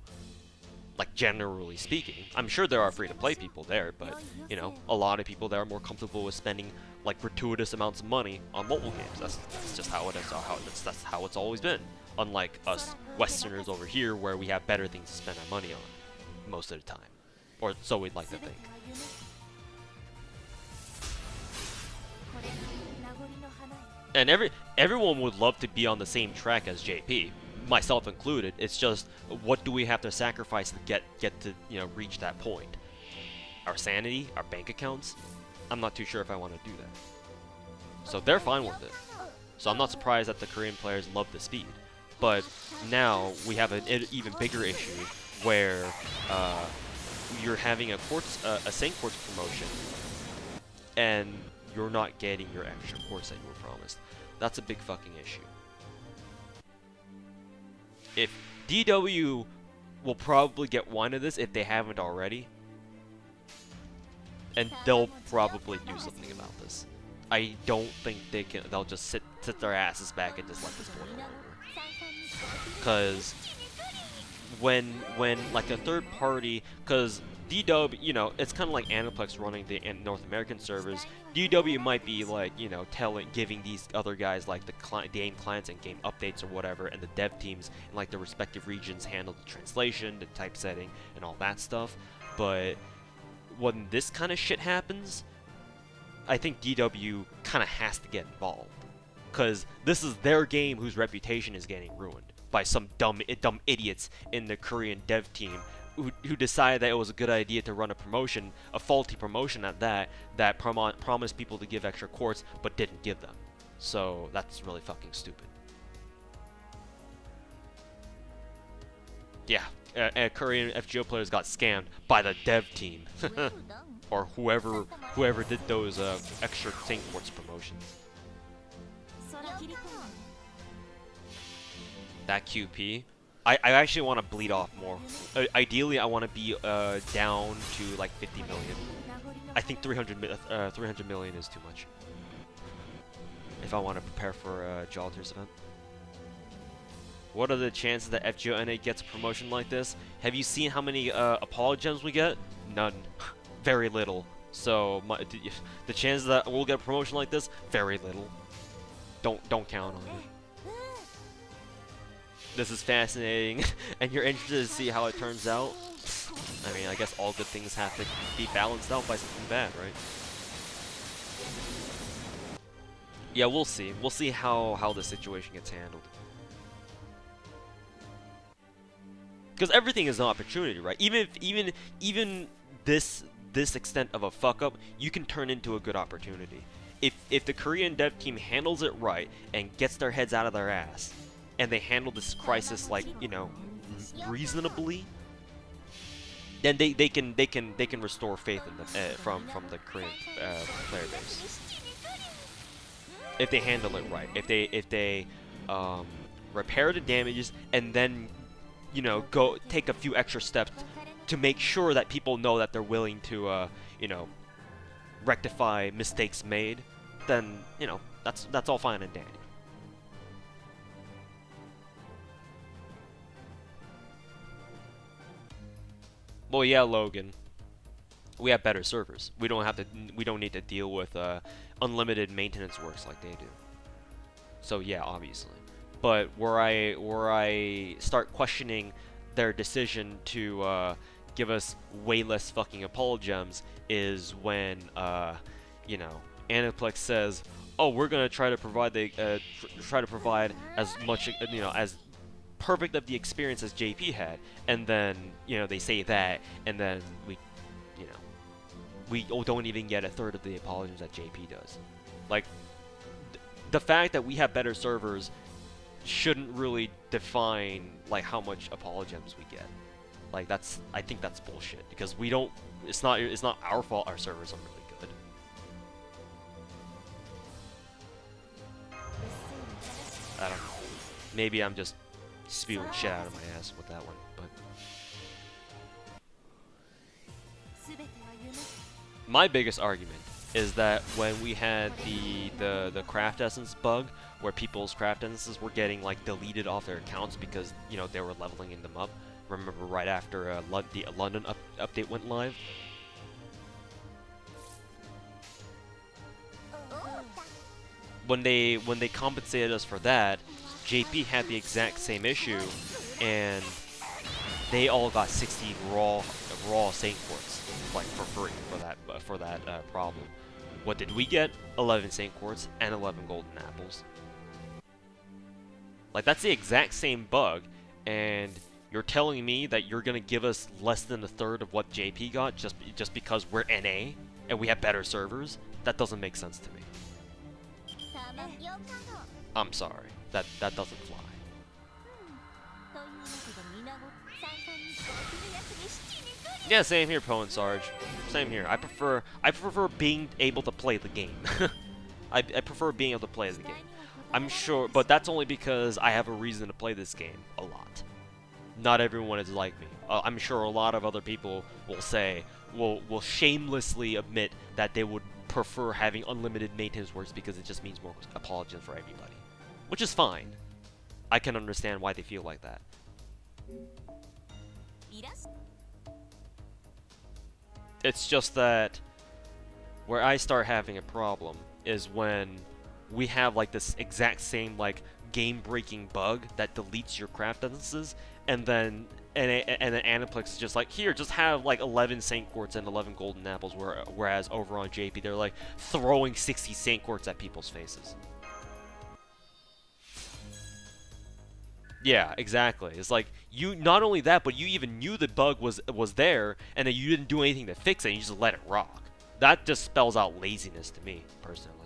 Like, generally speaking. I'm sure there are free-to-play people there, but, you know, a lot of people there are more comfortable with spending, like, gratuitous amounts of money on mobile games. That's just how it is. That's how it's always been. Unlike us Westerners over here, where we have better things to spend our money on most of the time. Or so we'd like to think. And everyone would love to be on the same track as JP, myself included. It's just, what do we have to sacrifice to get to, you know, reach that point? Our sanity, our bank accounts? I'm not too sure if I want to do that. So they're fine with it. So I'm not surprised that the Korean players love the speed. But now we have an even bigger issue where you're having a Saint Quartz promotion, and you're not getting your extra quartz that you were promised. That's a big fucking issue. If DW will probably get one of this if they haven't already, and they'll probably do something about this. I don't think they'll just sit their asses back and just let this boil over. Cause when like a third party, cause DW, you know, it's kind of like Aniplex running the North American servers. DW might be like, you know, giving these other guys like the game clients and game updates or whatever, and the dev teams in like the respective regions handle the translation, the typesetting, and all that stuff. But when this kind of shit happens, I think DW kind of has to get involved, because this is their game whose reputation is getting ruined by some dumb idiots in the Korean dev team who decided that it was a good idea to run a promotion, a faulty promotion at that promised people to give extra quartz but didn't give them. So that's really fucking stupid. Yeah, Korean FGO players got scammed by the dev team, or whoever did those extra Saint Quartz promotions. That QP, I actually want to bleed off more. Ideally, I want to be down to like 50 million. I think 300 million is too much if I want to prepare for a Jolters event. What are the chances that FGO NA gets a promotion like this? Have you seen how many Apollo gems we get? None. Very little. So the chances that we'll get a promotion like this, very little. Don't count on it. This is fascinating, and you're interested to see how it turns out. I mean, I guess all good things have to be balanced out by something bad, right? Yeah, we'll see. We'll see how the situation gets handled. Because everything is an opportunity, right? Even this extent of a fuck up, you can turn into a good opportunity. If the Korean dev team handles it right and gets their heads out of their ass, and they handle this crisis, like, you know, reasonably, then they can restore faith in the from the Korean player base. If they handle it right, if they repair the damages and then, you know, go take a few extra steps to make sure that people know that they're willing to you know, rectify mistakes made, then, you know, that's all fine and dandy. Well, yeah, Logan. We have better servers. We don't need to deal with unlimited maintenance works like they do. So yeah, obviously. But where I start questioning their decision to give us way less fucking Apollo gems is when you know, Aniplex says, "Oh, we're gonna try to provide as much, you know, as perfect of the experience as JP had," and then, you know, they say that, and then we don't even get a third of the apologies that JP does. Like, the fact that we have better servers shouldn't really define like how much apologems we get. Like, I think that's bullshit, because we don't. It's not our fault our servers are really good. I don't know. Maybe I'm just spewing shit out of my ass with that one, but my biggest argument is that when we had the craft essence bug, where people's craft essences were getting like deleted off their accounts because they were leveling them up. Remember, right after the London update went live. When they compensated us for that, JP had the exact same issue, and they all got 60 raw Saint Quartz, like for free for that problem. What did we get? 11 Saint Quartz and 11 golden apples. Like, that's the exact same bug, and you're telling me that you're gonna give us less than a third of what JP got just because we're NA and we have better servers? That doesn't make sense to me. I'm sorry. That doesn't fly. Yeah, same here, Poe and Sarge. Same here. I prefer being able to play the game. I prefer being able to play the game. I'm sure, but that's only because I have a reason to play this game a lot. Not everyone is like me. I'm sure a lot of other people will shamelessly admit that they would prefer having unlimited maintenance works because it just means more apologies for everybody. Which is fine. I can understand why they feel like that. It's just that where I start having a problem is when we have like this exact same like game-breaking bug that deletes your craft essences, and then Aniplex is just like, here, just have like 11 Saint Quartz and 11 golden apples, whereas over on JP they're like throwing 60 Saint Quartz at people's faces. Yeah, exactly. It's like, you, not only that, but you even knew the bug was there, and then you didn't do anything to fix it, you just let it rock. That just spells out laziness to me, personally.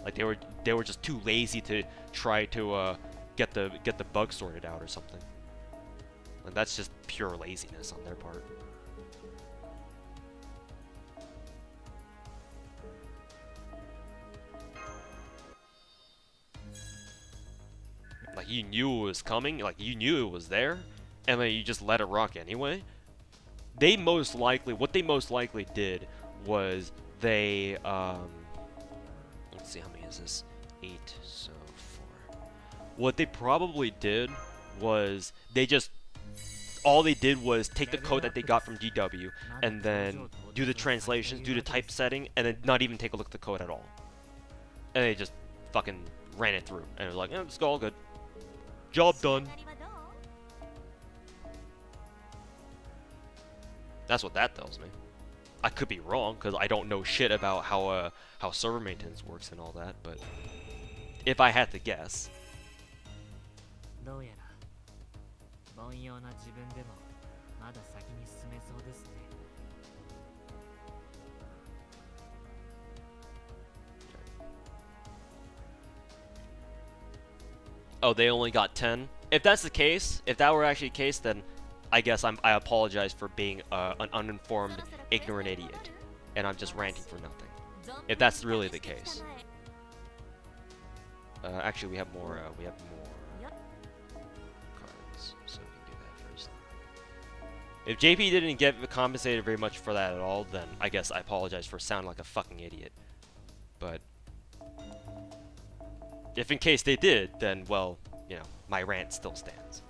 Like, they were just too lazy to try to get the bug sorted out or something. Like, that's just pure laziness on their part. Like, you knew it was coming, like, you knew it was there, and then you just let it rock anyway. What they most likely did was they, let's see, how many is this? 8, so 4. What they probably did was all they did was take the code that they got from GW and then do the translations, do the type setting, and then not even take a look at the code at all. And they just fucking ran it through, and it was like, it's all good. Job done. That's what that tells me. I could be wrong, because I don't know shit about how server maintenance works and all that, but if I had to guess. Oh, they only got 10? If that's the case, if that were actually the case, then I guess I apologize for being an uninformed, ignorant idiot, and I'm just ranting for nothing. If that's really the case. Actually, we have more cards, so we can do that first. If JP didn't get compensated very much for that at all, then I guess I apologize for sounding like a fucking idiot. But if in case they did, then, well, my rant still stands.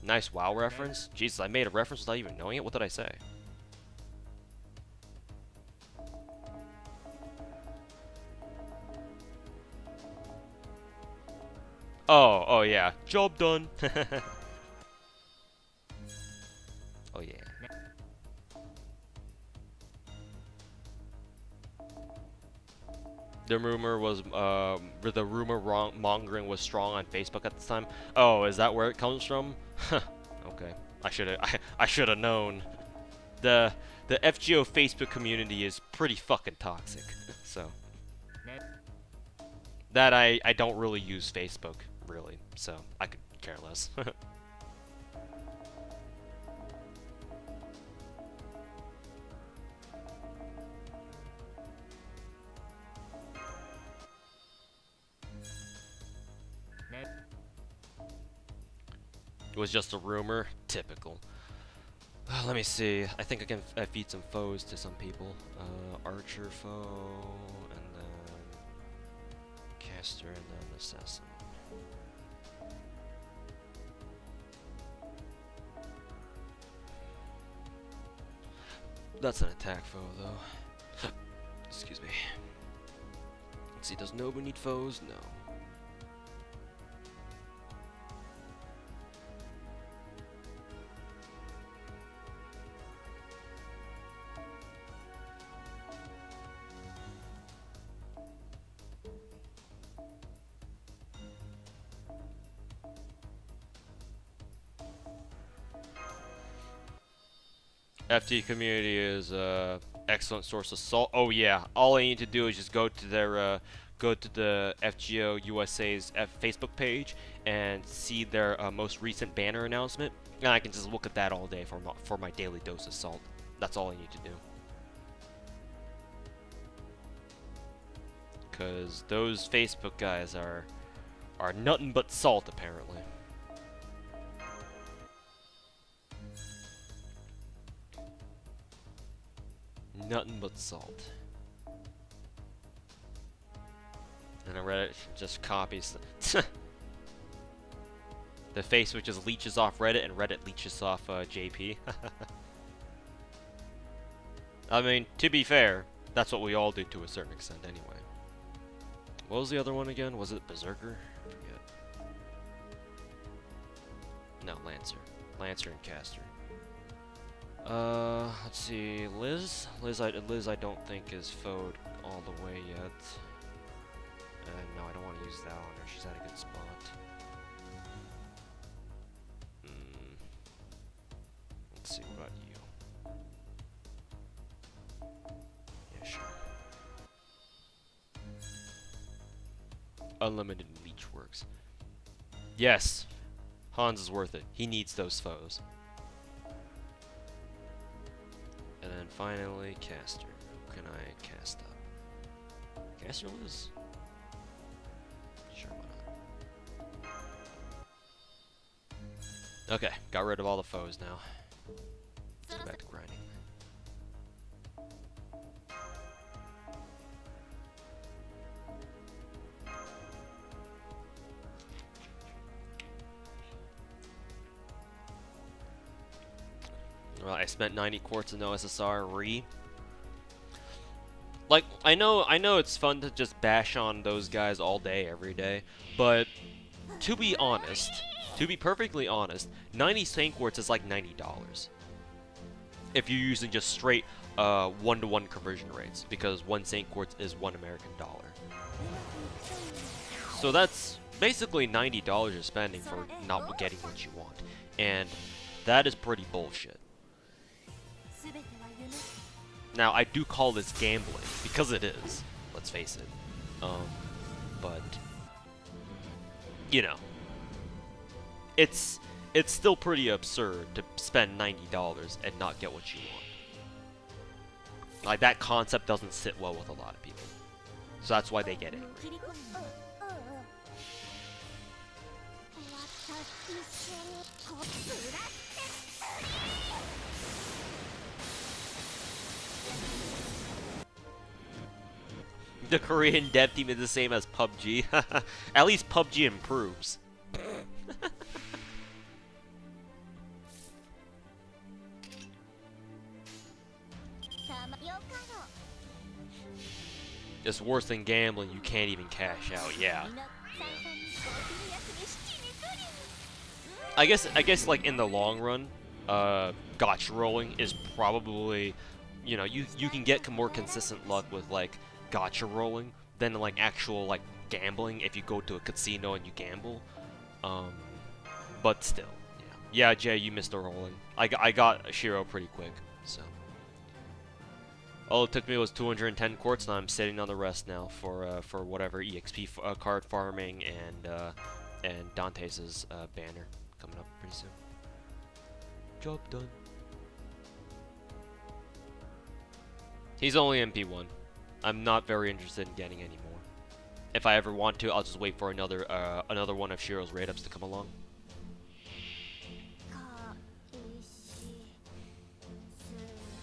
Nice WoW reference. Jesus, I made a reference without even knowing it? What did I say? Oh yeah. Job done. Oh yeah. The rumor was, mongering was strong on Facebook at the time. Oh, is that where it comes from? Okay. I should have known. The FGO Facebook community is pretty fucking toxic. So that I don't really use Facebook, really. So I could care less. It was just a rumor. Typical. Let me see. I think I can feed some foes to some people. Archer foe, and then caster, and then assassin. That's an attack foe, though. Excuse me. Let's see, does Nobu need foes? No. FT community is excellent source of salt. Oh yeah, all I need to do is just go to their go to the FGO USA's Facebook page and see their most recent banner announcement, and I can just look at that all day for my daily dose of salt. That's all I need to do. Cause those Facebook guys are nothing but salt apparently. Nothing but salt. And Reddit just copies the Facebook just leeches off Reddit, and Reddit leeches off JP. I mean, to be fair, that's what we all do to a certain extent anyway. What was the other one again? Was it Berserker? I forget. No, Lancer. Lancer and Caster. Let's see, Liz I don't think is foed all the way yet. No, I don't want to use that on her. She's at a good spot. Let's see, what about you? Yeah, sure. Unlimited leech works. Yes, Hans is worth it. He needs those foes. And then finally, Caster. Who can I cast up? Caster Liz? Sure, why not? Okay, got rid of all the foes now. Let's go back to grinding. Well, I spent 90 quartz in OSSR re. Like, I know it's fun to just bash on those guys all day, every day, but to be honest, to be perfectly honest, 90 Saint quartz is like $90. If you're using just straight one-to-one conversion rates, because one Saint quartz is $1 American dollar. So that's basically $90 you're spending for not getting what you want, and that is pretty bullshit. Now, I do call this gambling, because it is, let's face it. But, you know, it's still pretty absurd to spend $90 and not get what you want. Like, that concept doesn't sit well with a lot of people. So that's why they get angry. The Korean dev team is the same as PUBG. At least PUBG improves. It's worse than gambling. You can't even cash out. Yeah. I guess like in the long run, gotcha rolling is probably, you know, you can get more consistent luck with like gotcha rolling than like actual like gambling if you go to a casino and you gamble. But still, yeah, Jay, you missed the rolling. I got Shiro pretty quick, so. All it took me was 210 quartz, and I'm sitting on the rest now for whatever EXP card farming and Dante's banner coming up pretty soon. Job done. He's only MP1. I'm not very interested in getting any more. If I ever want to, I'll just wait for another one of Shiro's raid ups to come along.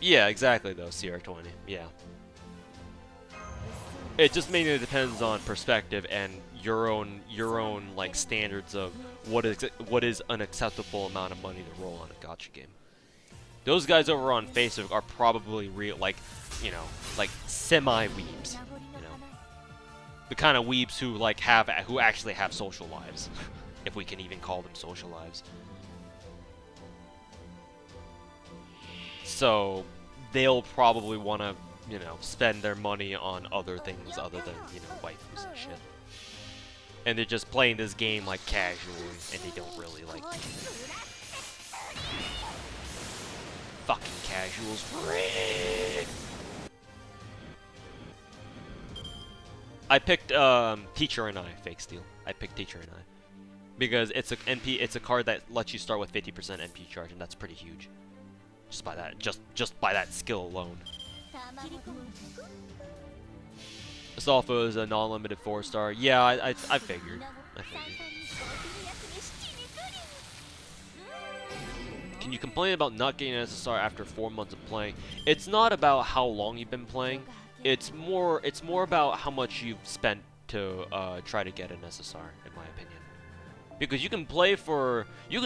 Yeah, exactly though, CR20. Yeah. It just mainly depends on perspective and your own like standards of what is an acceptable amount of money to roll on a gacha game. Those guys over on Facebook are probably real, like, you know, like semi-weebs, you know, the kind of weebs who like who actually have social lives, if we can even call them social lives. So they'll probably want to, you know, spend their money on other things other than, you know, waifus and shit. And they're just playing this game like casually, and they don't really like fucking casuals. I picked Teacher and I, fake steal. I picked Teacher and I because it's a card that lets you start with 50% NP charge, and that's pretty huge. Just by that, just by that skill alone. This also is a non-limited 4-star. Yeah, I figured. Can you complain about not getting an SSR after 4 months of playing? It's not about how long you've been playing. It's more about how much you've spent to try to get an SSR, in my opinion. Because you can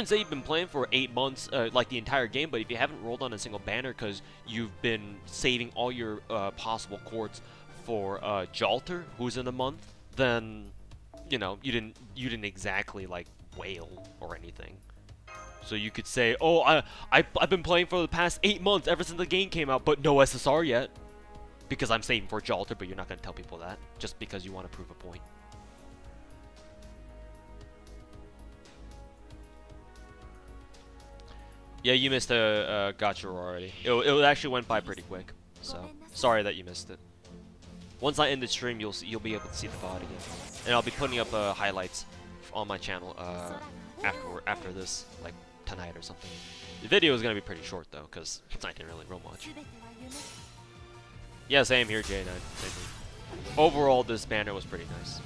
say you've been playing for 8 months, like the entire game, but if you haven't rolled on a single banner because you've been saving all your possible courts for Jalter, who's in a month, then, you know, you didn't exactly like wail or anything. So you could say, oh, I've been playing for the past 8 months ever since the game came out, but no SSR yet, because I'm saving for Jalter. But you're not gonna tell people that just because you want to prove a point. Yeah, you missed a gacha already. It actually went by pretty quick, so sorry that you missed it. Once I end the stream, you'll be able to see the VOD again, and I'll be putting up highlights on my channel after this, like tonight or something. The video is gonna be pretty short though, cause I didn't really roll much. Yeah, same here, J9. Overall, this banner was pretty nice.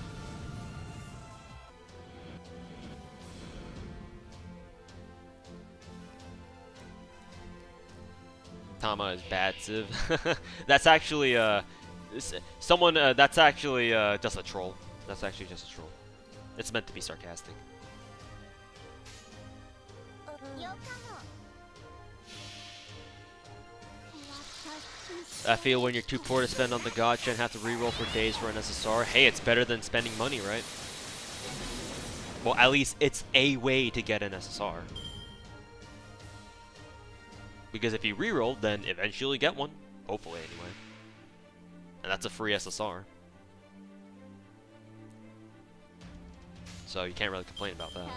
Tama is bad, Civ. That's actually someone. That's actually just a troll. That's actually just a troll. It's meant to be sarcastic. I feel when you're too poor to spend on the gacha and have to reroll for days for an SSR. Hey, it's better than spending money, right? Well, at least it's a way to get an SSR. Because if you reroll, then eventually get one. Hopefully, anyway. And that's a free SSR. So you can't really complain about that.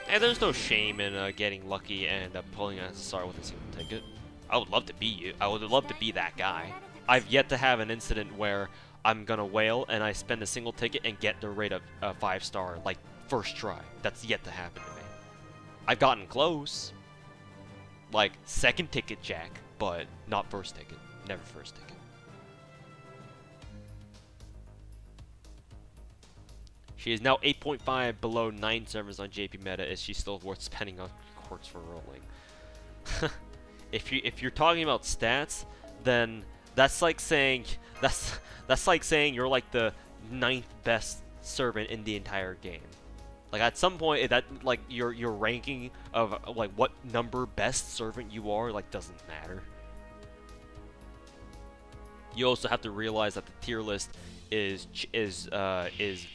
And there's no shame in getting lucky and pulling an SSR with a single ticket. I would love to be you. I would love to be that guy. I've yet to have an incident where I'm gonna wail and I spend a single ticket and get the rate of 5-star, like, first try. That's yet to happen to me. I've gotten close. Like, second ticket jack, but not first ticket. Never first ticket. She is now 8.5 below 9 servers on JP Meta. Is she still worth spending on courts for rolling? If you're talking about stats, then that's like saying you're like the 9th best servant in the entire game. Like at some point, that like your ranking of like what number best servant you are like doesn't matter. You also have to realize that the tier list is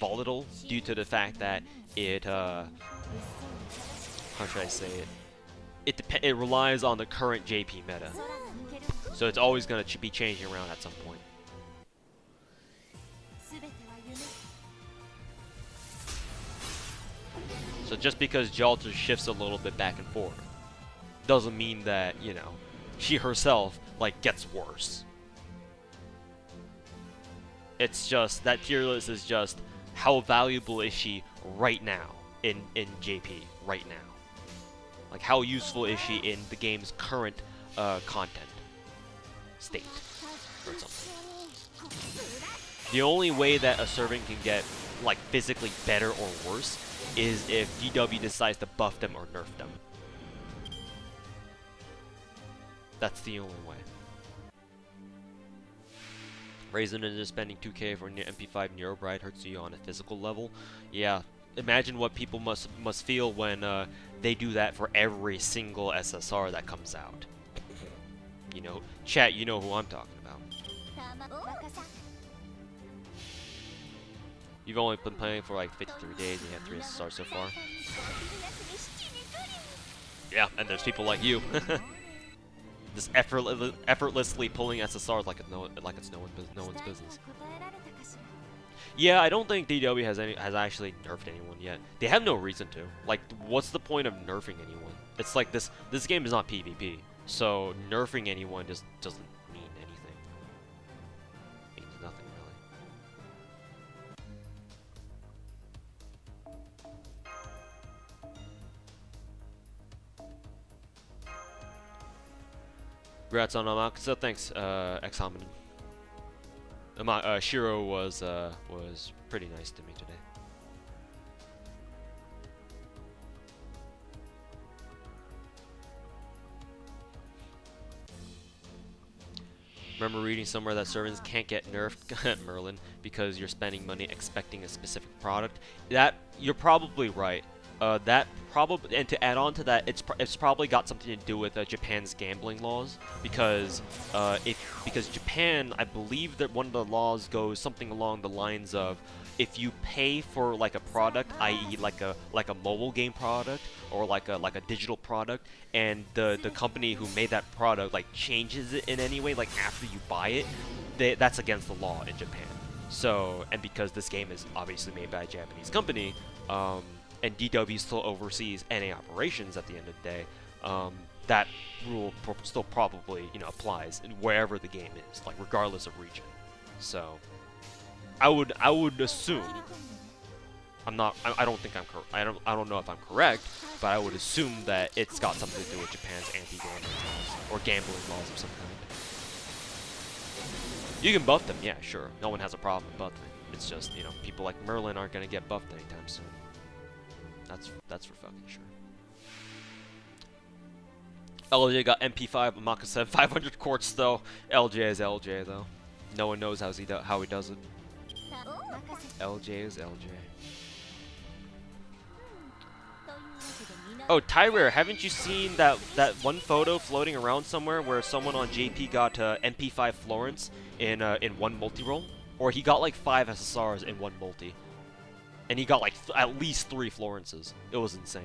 volatile due to the fact that it how should I say it? It relies on the current JP meta, so it's always gonna be changing around at some point. So just because Jalter shifts a little bit back and forth doesn't mean that, you know, she herself like gets worse. It's just that tier list is just how valuable is she right now in JP right now. Like how useful is she in the game's current content state or something. The only way that a servant can get like physically better or worse is if DW decides to buff them or nerf them. That's the only way. Raisin is spending 2K for MP5 Neurobride hurts you on a physical level. Yeah, imagine what people must feel when they do that for every single SSR that comes out. You know, chat, you know who I'm talking about. You've only been playing for like 53 days and you have 3 SSRs so far. Yeah, and there's people like you. Just effortlessly pulling SSRs like it's no one's business. Yeah, I don't think DW has actually nerfed anyone yet. They have no reason to. Like, what's the point of nerfing anyone? It's like this game is not PvP, so nerfing anyone just doesn't mean anything. It means nothing really. Congrats on Amakusa. Thanks, X-Hominin. Shiro was pretty nice to me today. Remember reading somewhere that servants can't get nerfed, Merlin, because you're spending money expecting a specific product. That you're probably right. That probably, and to add on to that, it's probably got something to do with Japan's gambling laws, because because Japan, I believe that one of the laws goes something along the lines of, if you pay for like a product, i.e. like a mobile game product or like a digital product, and the company who made that product like changes it in any way, like after you buy it, that's against the law in Japan. So, and because this game is obviously made by a Japanese company, and DW still oversees NA operations at the end of the day, that rule still probably, you know, applies in wherever the game is, like regardless of region. So I would assume, I don't think I'm correct. I don't know if I'm correct, but I would assume that it's got something to do with Japan's anti-gambling laws or gambling laws of some kind. You can buff them, yeah, sure. No one has a problem with buffing. It's just, you know, people like Merlin aren't gonna get buffed anytime soon. That's for fucking sure. LJ got MP5, Amaka said 500 quartz though. LJ is LJ though. No one knows how he does it. LJ is LJ. Oh, Tyrer, haven't you seen that one photo floating around somewhere where someone on JP got MP5 Florence in one multi-roll? Or he got like 5 SSRs in one multi. And he got like at least 3 Florences. It was insane.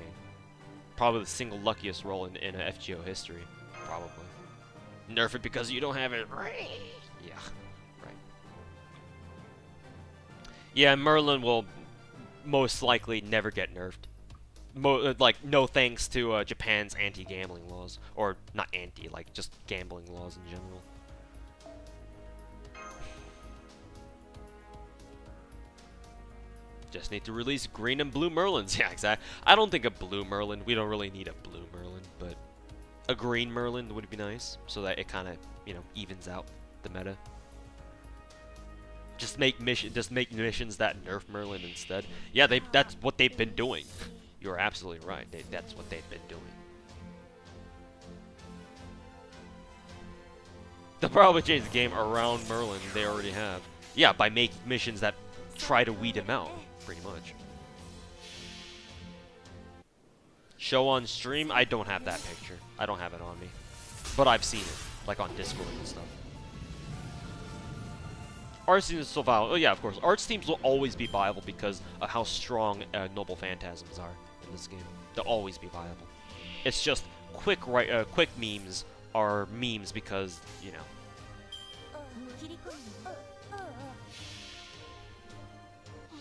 Probably the single luckiest roll in FGO history. Probably. Nerf it because you don't have it. Yeah, right. Yeah, Merlin will most likely never get nerfed. Like, no thanks to Japan's anti-gambling laws. Or, not anti, like, just gambling laws in general. Just need to release green and blue Merlins. Yeah, exactly. I don't think a blue Merlin. We don't really need a blue Merlin, but a green Merlin would be nice, so that it kind of, you know, evens out the meta. Just make missions that nerf Merlin instead. Yeah, that's what they've been doing. You're absolutely right. That's what they've been doing. They'll probably change the game around Merlin. They already have. Yeah, by making missions that try to weed him out. Pretty much. Show on stream? I don't have that picture. I don't have it on me. But I've seen it. Like on Discord and stuff. Arts teams are still viable. Oh yeah, of course. Arts teams will always be viable because of how strong Noble Phantasms are in this game. They'll always be viable. It's just quick memes are memes because, you know.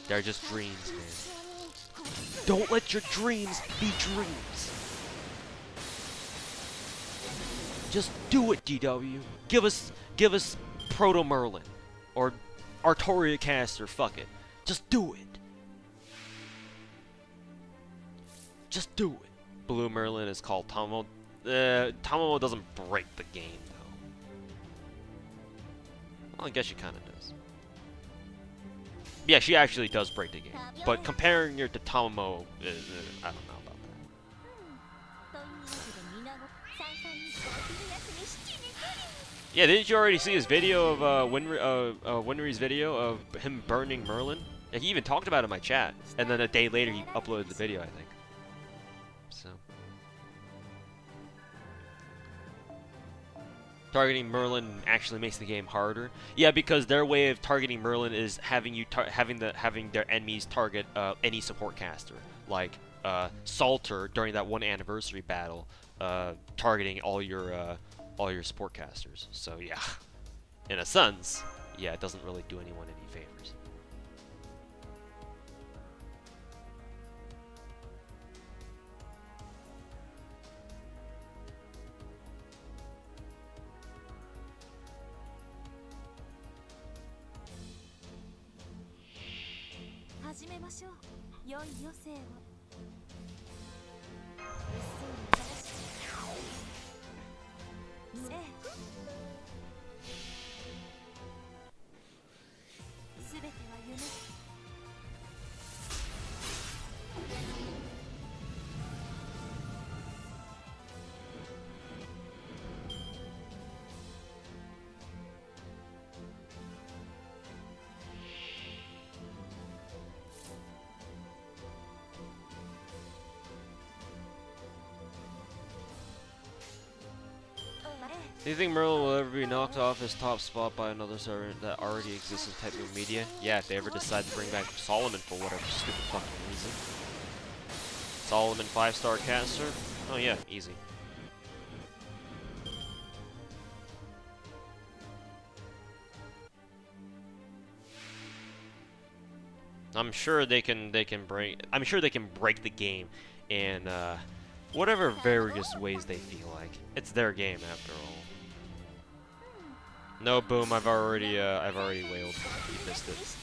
They're just dreams, man. Don't let your dreams be dreams. Just do it, DW. Give us Proto Merlin or Artoria Caster. Fuck it. Just do it. Just do it. Blue Merlin is called Tomo. Tomo doesn't break the game though. Well, I guess she kind of does. Yeah, she actually does break the game. But comparing her to Tamamo, I don't know about that. Yeah, didn't you already see his video of Winry's video of him burning Merlin? And he even talked about it in my chat. And then a day later, he uploaded the video, I think. So. Targeting Merlin actually makes the game harder. Yeah, because their way of targeting Merlin is having you having their enemies target any support caster, like Salter during that one anniversary battle, targeting all your support casters. So yeah, in a sense, yeah, it doesn't really do anyone any favors. Do you think Merlin will ever be knocked off his top spot by another server that already exists in type of media? Yeah, if they ever decide to bring back Solomon for whatever stupid fucking reason. Solomon 5-star caster? Oh yeah, easy. I'm sure they can break the game in whatever various ways they feel like. It's their game after all. No, boom, I've already wailed. You missed it.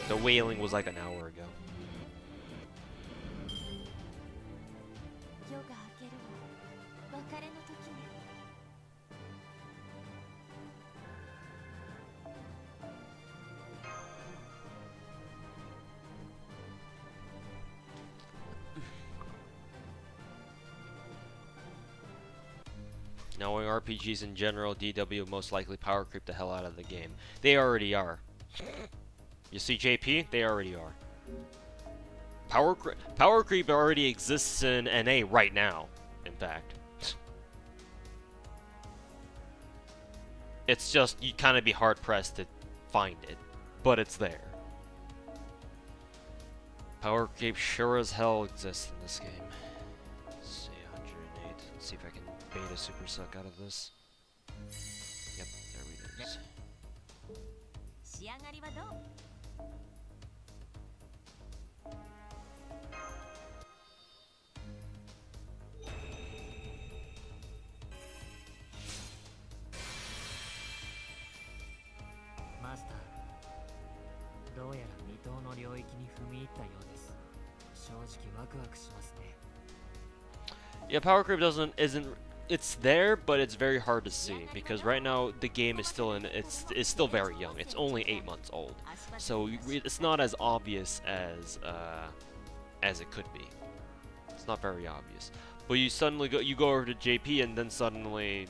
The wailing was like an hour ago. Knowing RPGs in general, DW will most likely power creep the hell out of the game. They already are. You see JP? They already are. Power creep already exists in NA right now, in fact. It's just, you'd kind of be hard-pressed to find it, but it's there. Power creep sure as hell exists in this game. Let's see, 108. Let's see if I can beta super suck out of this. Yep, there we go. Master, どうやら未踏の領域に踏み入ったようです。正直ワクワクしますね。Yeah, power creep isn't it's there, but it's very hard to see because right now the game is still it's still very young. It's only 8 months old, so it's not as obvious as it could be. It's not very obvious. But you go over to JP and then suddenly,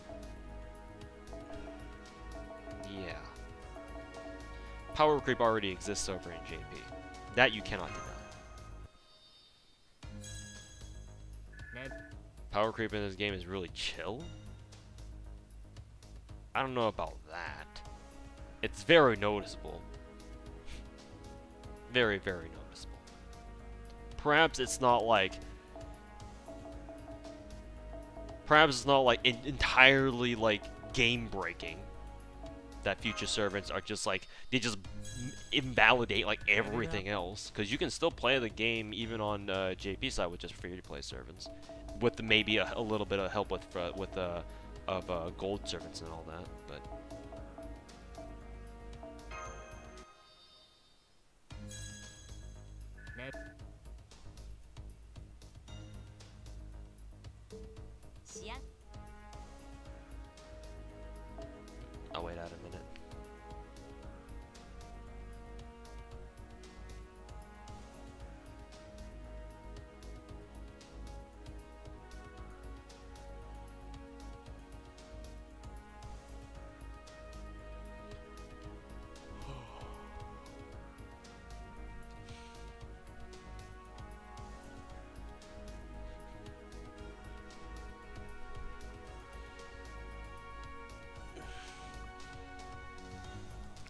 yeah, power creep already exists over in JP. That you cannot deny. Power creep in this game is really chill. I don't know about that. It's very noticeable. Very, very noticeable. Perhaps it's not like entirely like game breaking. That future servants are just like, they just invalidate like everything else, because you can still play the game even on JP side with just free-to-play servants, with maybe a little bit of help with gold servants and all that, but. I'll wait out a minute.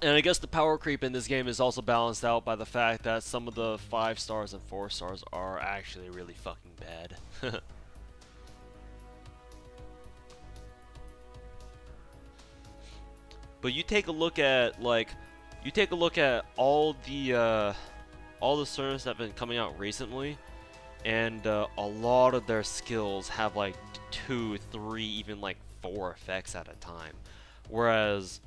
And I guess the power creep in this game is also balanced out by the fact that some of the 5 stars and 4 stars are actually really fucking bad. But you take a look at all the servers that have been coming out recently, and a lot of their skills have like 2, 3, even like 4 effects at a time, whereas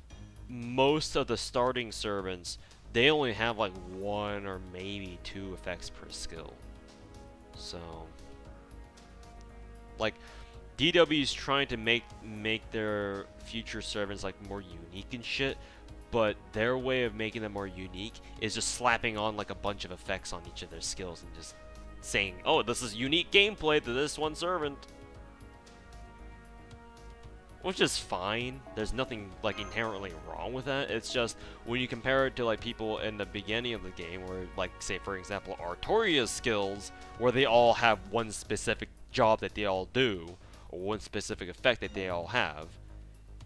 most of the starting servants, they only have like 1 or maybe 2 effects per skill. So like DW's trying to make their future servants like more unique and shit, but their way of making them more unique is just slapping on like a bunch of effects on each of their skills and just saying, oh, this is unique gameplay to this one servant. Which is fine. There's nothing like inherently wrong with that. It's just when you compare it to like people in the beginning of the game where, like, say for example Artoria's skills, where they all have one specific job that they all do, or one specific effect that they all have,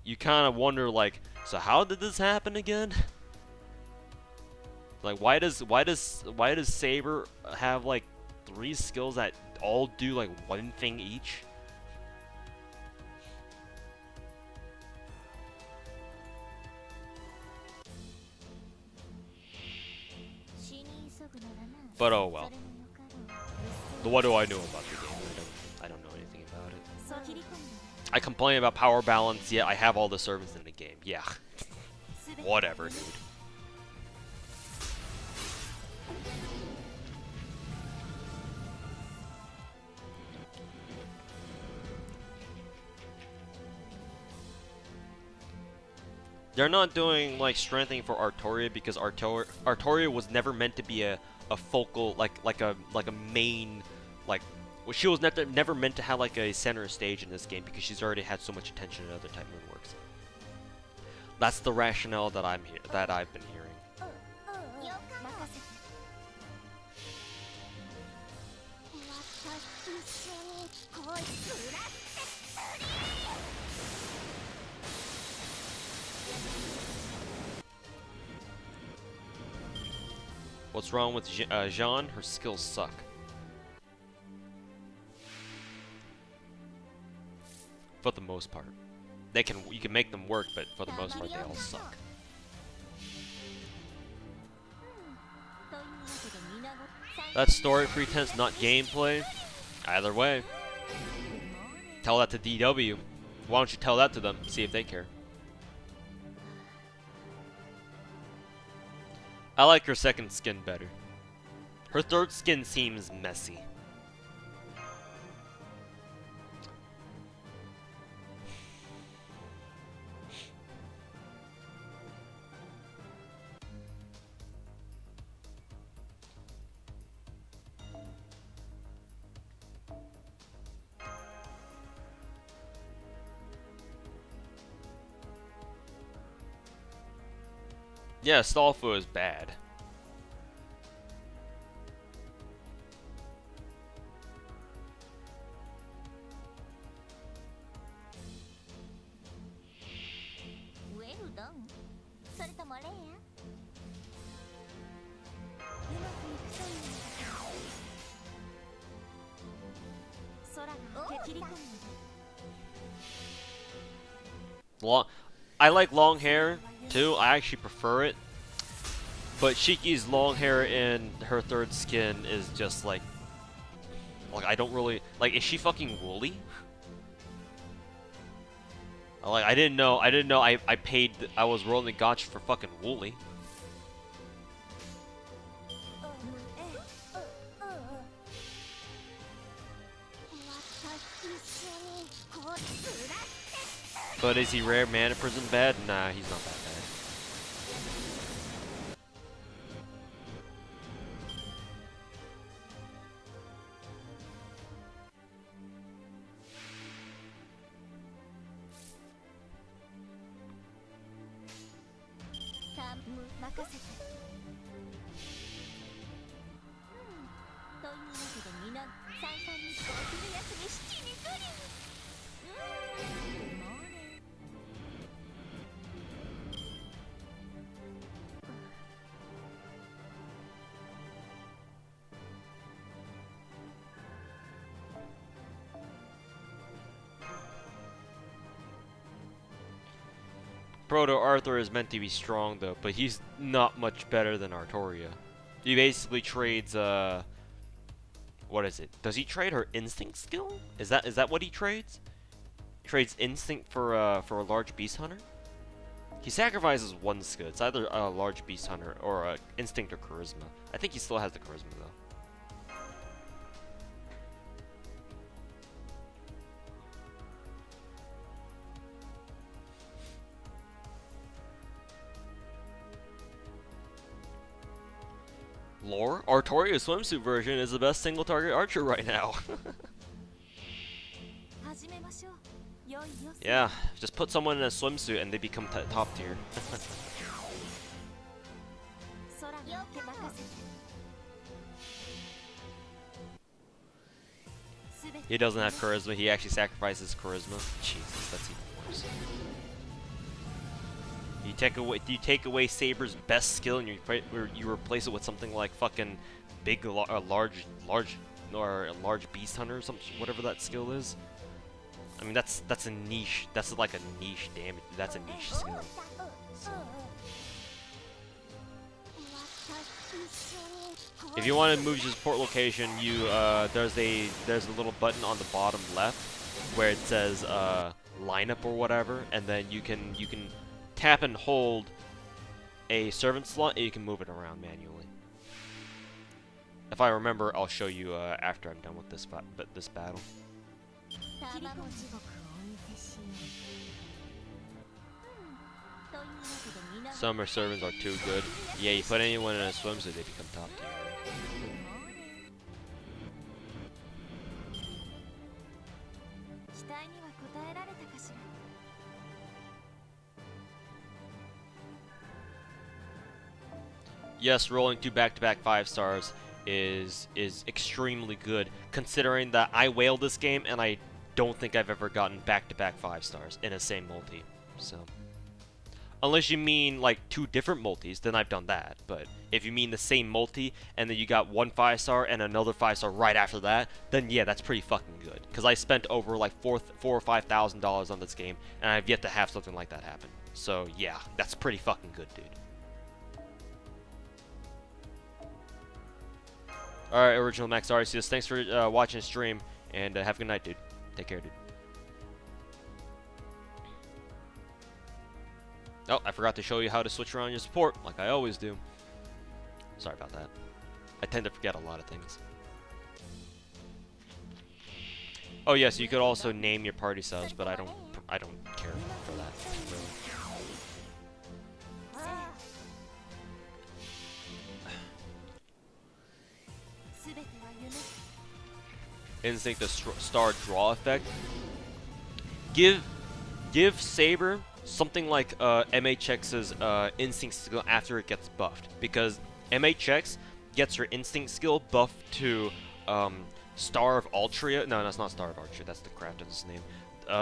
you kind of wonder like, so how did this happen again? Like why does Saber have like 3 skills that all do like one thing each? But oh well. What do I know about the game? I don't know anything about it. I complain about power balance, yet I have all the servants in the game. Yeah. Whatever, dude. They're not doing like strengthening for Artoria because Artoria was never meant to be a focal like a main like, well, she was never meant to have like a center stage in this game because she's already had so much attention in other type moonworks. That's the rationale that I've been hearing. What's wrong with Jean? Her skills suck. For the most part. You can make them work, but for the most part they all suck. That's story pretense, not gameplay. Either way. Tell that to DW. Why don't you tell that to them? See if they care. I like her second skin better. Her third skin seems messy. Yeah, Stallfu is bad. I like long hair too. I actually prefer it. But Shiki's long hair in her third skin is just like I don't really like. Is she fucking woolly? Like I didn't know. I was rolling gotcha for fucking woolly. But is he rare mana prison bad? Nah, he's not that bad. Proto Arthur is meant to be strong though, but he's not much better than Artoria. He basically trades what is it? Does he trade her instinct skill? Is that what he trades? He trades instinct for a large beast hunter? He sacrifices one skill. It's either a large beast hunter or instinct or charisma. I think he still has the charisma though. Lore? Artoria's swimsuit version is the best single target archer right now. Yeah, just put someone in a swimsuit and they become top tier. He doesn't have charisma, he actually sacrifices charisma. Jesus, that's even worse. You take away Saber's best skill and you replace it with something like fucking big, large beast hunter or something, whatever that skill is. I mean that's a niche. That's like a niche damage. That's a niche skill. So. If you want to move to support location, you there's a little button on the bottom left where it says lineup or whatever, and then you can tap and hold a servant slot and you can move it around manually. If I remember, I'll show you after I'm done with this battle. Summer servants are too good. Yeah, you put anyone in a swimsuit, they become top tier. Yes, rolling 2 back-to-back 5 stars is extremely good, considering that I whaled this game and I don't think I've ever gotten back-to-back 5 stars in a same multi. So, unless you mean like 2 different multis, then I've done that. But if you mean the same multi and then you got 1 5-star and another 5-star right after that, then yeah, that's pretty fucking good. Because I spent over like $4,000 or $5,000 on this game and I've yet to have something like that happen. So yeah, that's pretty fucking good, dude. Alright, Original Max Arceus, thanks for watching the stream, and have a good night, dude. Take care, dude. Oh, I forgot to show you how to switch around your support, like I always do. Sorry about that. I tend to forget a lot of things. Oh yes, you could also name your party subs, but I don't care for that, really. Instinct the star draw effect. Give Saber something like MHX's instinct skill after it gets buffed, because MHX gets her instinct skill buffed to Star of Altria. No, that's not Star of Altria. That's the crafter's name.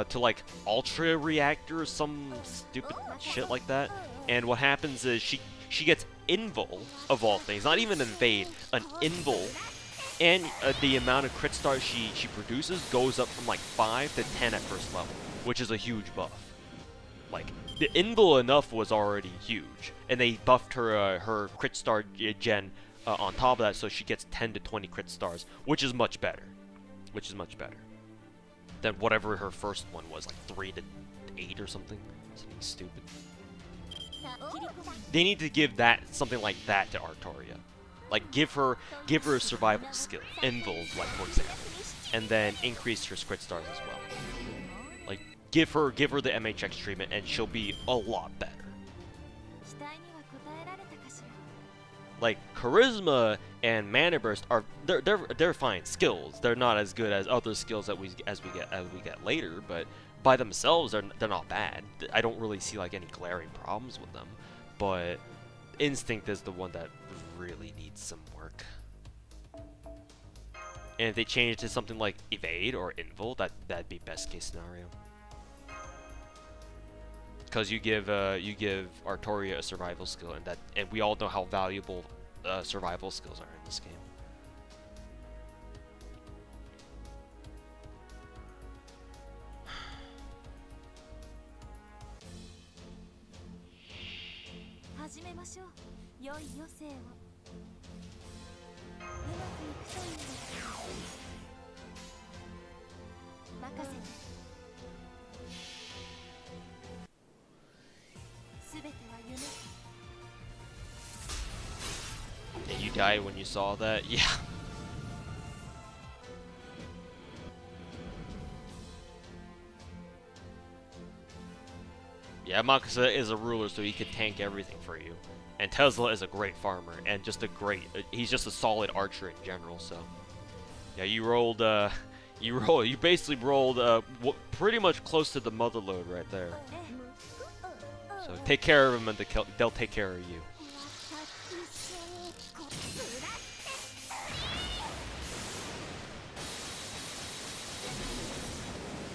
To like Ultra Reactor or some stupid shit like that. And what happens is she gets Invul of all things, not even Invade, an Invul. And the amount of crit stars she produces goes up from like 5 to 10 at first level, which is a huge buff. Like, the Invul enough was already huge, and they buffed her her crit star gen on top of that, so she gets 10 to 20 crit stars, which is much better. Which is much better than whatever her first one was, like 3 to 8 or something. Something stupid. They need to give that something like that to Artoria. Like give her a survival skill, Invul, like for example, and then increase her crit stars as well. Like give her the MHX treatment, and she'll be a lot better. Like charisma and mana burst are they're fine skills. They're not as good as other skills that we get later, but by themselves they're not bad. I don't really see like any glaring problems with them, but instinct is the one that really needs some work. And if they change it to something like evade or invul, that'd be best case scenario. Because you give Artoria a survival skill, and we all know how valuable survival skills are in this game. めましょう。良い余生を。うまくいくといいです。任せて。すべては夢。 And you died when you saw that? Yeah. Yeah, Makasa is a ruler, so he can tank everything for you. And Tesla is a great farmer, and just a great... he's just a solid archer in general, so... Yeah, you rolled, you basically rolled, pretty much close to the mother load right there. So take care of him, and they'll take care of you.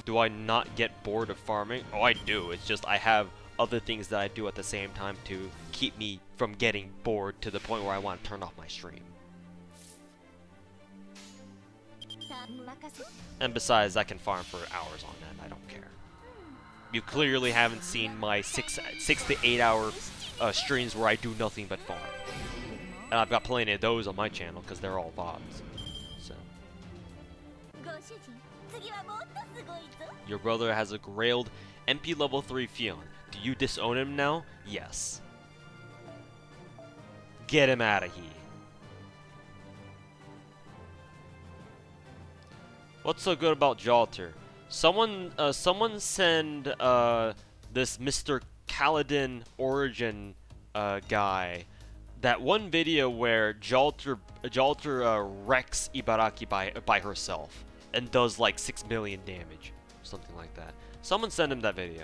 Do I not get bored of farming? Oh, I do. It's just I have other things that I do at the same time to keep me from getting bored to the point where I want to turn off my stream. And besides, I can farm for hours on end. I don't care. You clearly haven't seen my 6 to 8 hour streams where I do nothing but farm. And I've got plenty of those on my channel because they're all VODs. So. Your brother has a grailed MP level 3 Fion. Do you disown him now? Yes. Get him out of here. What's so good about Jalter? Someone send this Mr. Kaladin Origin guy that one video where Jalter wrecks Ibaraki by herself and does like 6 million damage, something like that. Someone send him that video.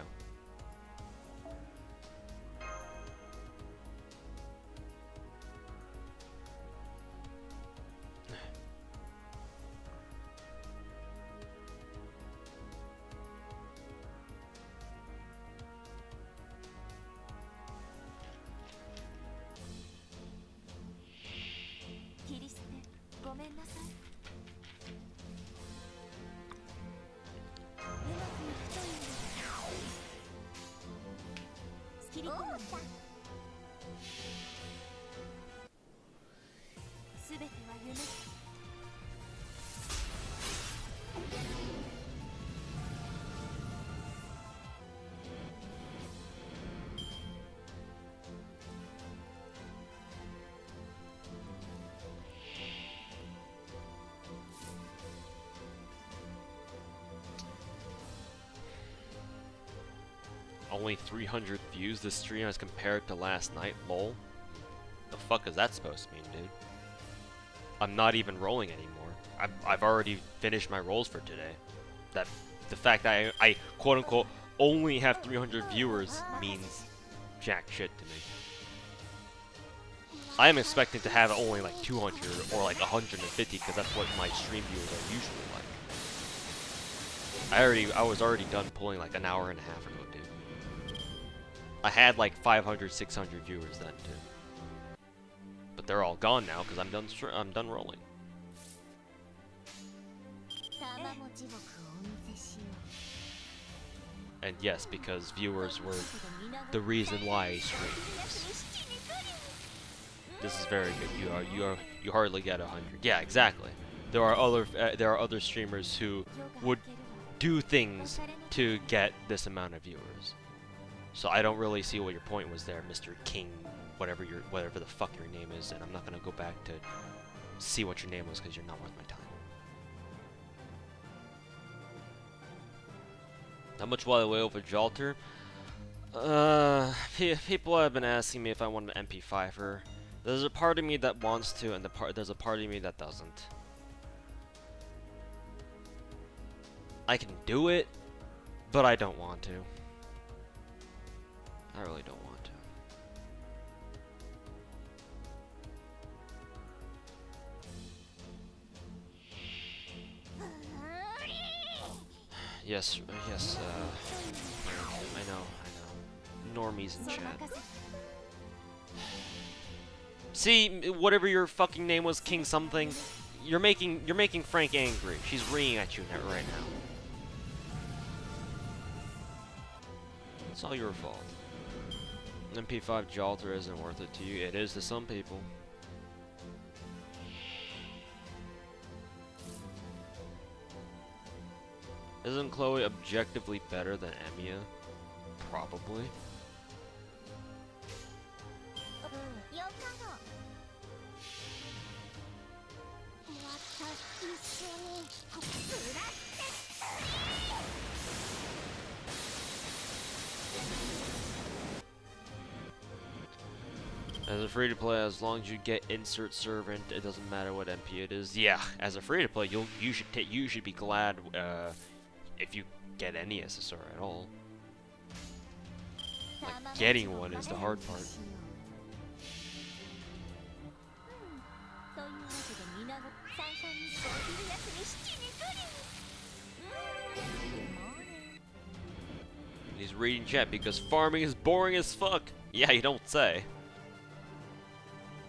Only 300 views this stream as compared to last night, lol. The fuck is that supposed to mean, dude? I'm not even rolling anymore. I've already finished my rolls for today. That the fact that I quote unquote only have 300 viewers means jack shit to me. I am expecting to have only like 200 or like 150 because that's what my stream viewers are usually like. I was already done pulling like an hour and a half ago, dude. I had like 500, 600 viewers then too. But they're all gone now because I'm done rolling. And yes, because viewers were the reason why I streamed. This is very good. You hardly get 100. Yeah, exactly. There are other streamers who would do things to get this amount of viewers. So I don't really see what your point was there, Mr. King, whatever the fuck your name is, and I'm not gonna go back to see what your name was because you're not worth my time. How much will I weigh over Jalter? People have been asking me if I want an MP5 her. There's a part of me that wants to, and there's a part of me that doesn't. I can do it, but I don't want to. I really don't want to. Yes, I know. Normies in chat. See, whatever your fucking name was, King something, you're making Frank angry. She's ringing at you right now. It's all your fault. MP5 Jalter isn't worth it to you. It is to some people. Isn't Chloe objectively better than Emiya? Probably. よかろまた一緒に暮らして As a free to play, as long as you get insert servant, it doesn't matter what MP it is. Yeah, as a free to play, you should be glad if you get any SSR at all. Like, getting one is the hard part. というわけで皆ごさんさんにお昼休み7時くり He's reading chat because farming is boring as fuck. Yeah, you don't say.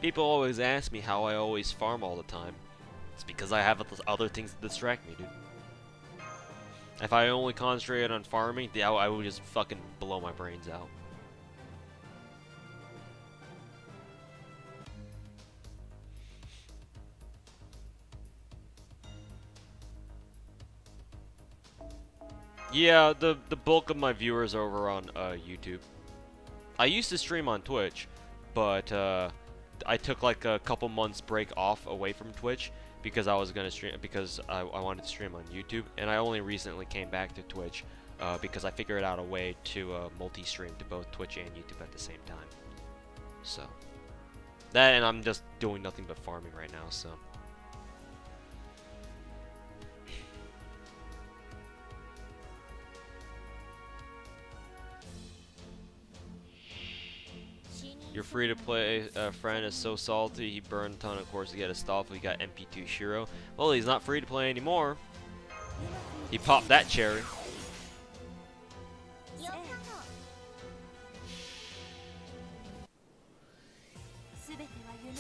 People always ask me how I always farm all the time. It's because I have other things to distract me, dude. If I only concentrated on farming, I would just fucking blow my brains out. Yeah, the bulk of my viewers are over on YouTube. I used to stream on Twitch, but I took like a couple months break off away from Twitch because I was gonna stream because I wanted to stream on YouTube, and I only recently came back to Twitch because I figured out a way to multi-stream to both Twitch and YouTube at the same time. So that, and I'm just doing nothing but farming right now. So. Your free-to-play friend is so salty, he burned a ton of cores to get a stall, we got MP2 Shiro. Well, he's not free-to-play anymore. He popped that cherry. よかろすべては夢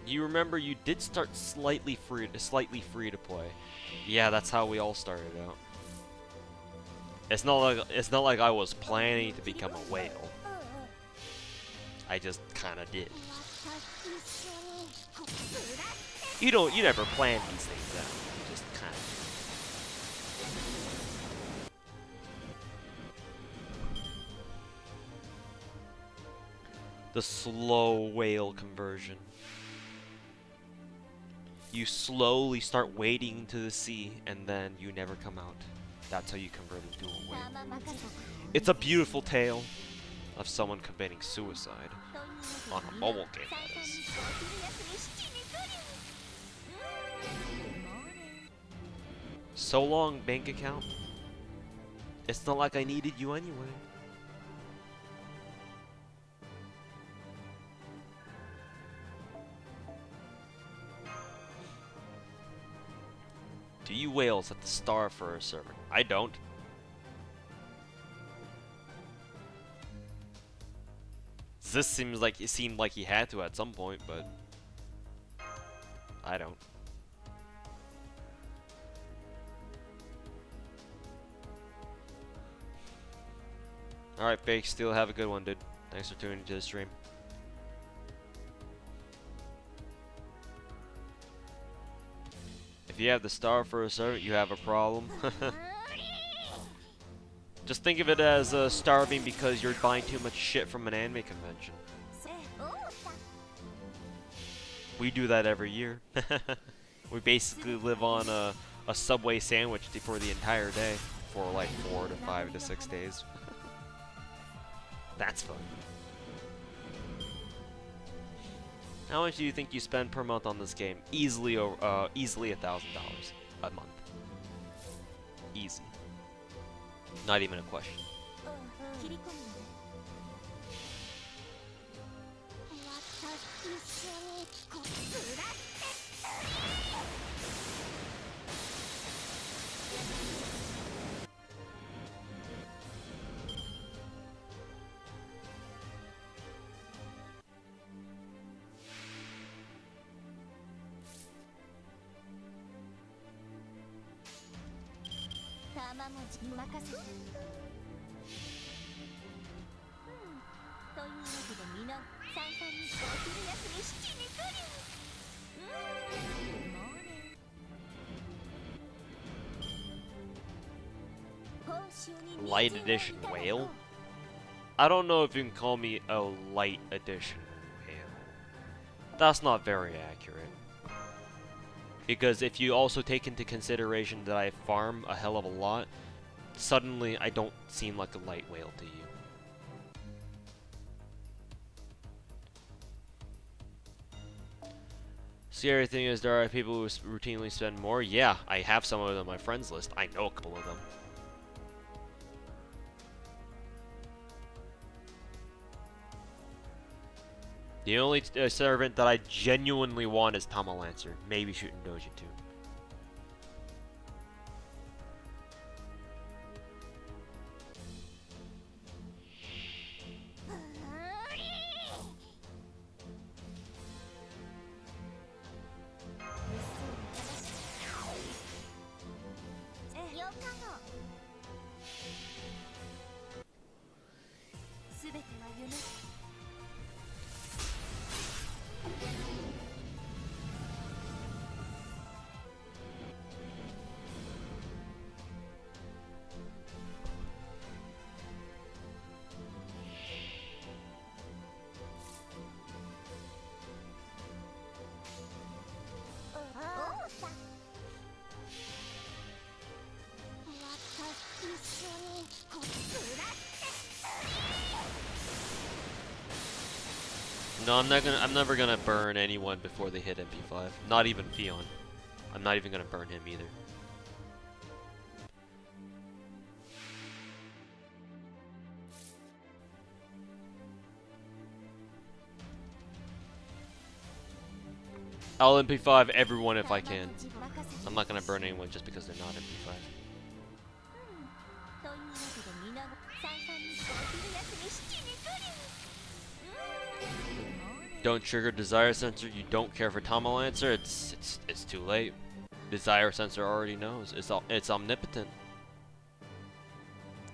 You remember you did start slightly free to play. Yeah, that's how we all started out. It's not like I was planning to become a whale. I just kind of did. You never plan these things out. You just kind of do. The slow whale conversion. You slowly start wading into the sea, and then you never come out. That's how you convert into a whale. It's a beautiful tale of someone committing suicide. On a mobile game, that is. So long, bank account. It's not like I needed you anyway. Do you whales have to starve for a server? I don't. This seemed like he had to at some point, but I don't. Alright, Fake Steel, have a good one, dude. Thanks for tuning into the stream. If you have the star for a servant, you have a problem. Just think of it as starving because you're buying too much shit from an anime convention. We do that every year. We basically live on a Subway sandwich for the entire day for like 4 to 5 to 6 days. That's fun. How much do you think you spend per month on this game? Easily $1,000 a month. Easy. Not even a question. 頭文字に任せて。というわけでみんな三々にこう昼休み7時来る。もうね。報酬に Light edition whale? I don't know if you can call me a light edition whale. That's not very accurate. Because if you also take into consideration that I farm a hell of a lot, suddenly I don't seem like a light whale to you. Scary thing is there are people who routinely spend more. Yeah, I have some of them on my friends list. I know a couple of them. The only servant that I genuinely want is Tamalancer. Maybe shooting Dojin too. No, I'm never gonna burn anyone before they hit MP5. Not even Fion. I'm not even gonna burn him either. I'll MP5 everyone if I can. I'm not gonna burn anyone just because they're not MP5. Don't trigger desire sensor. You don't care for Tamalancer. It's too late. Desire sensor already knows. It's omnipotent.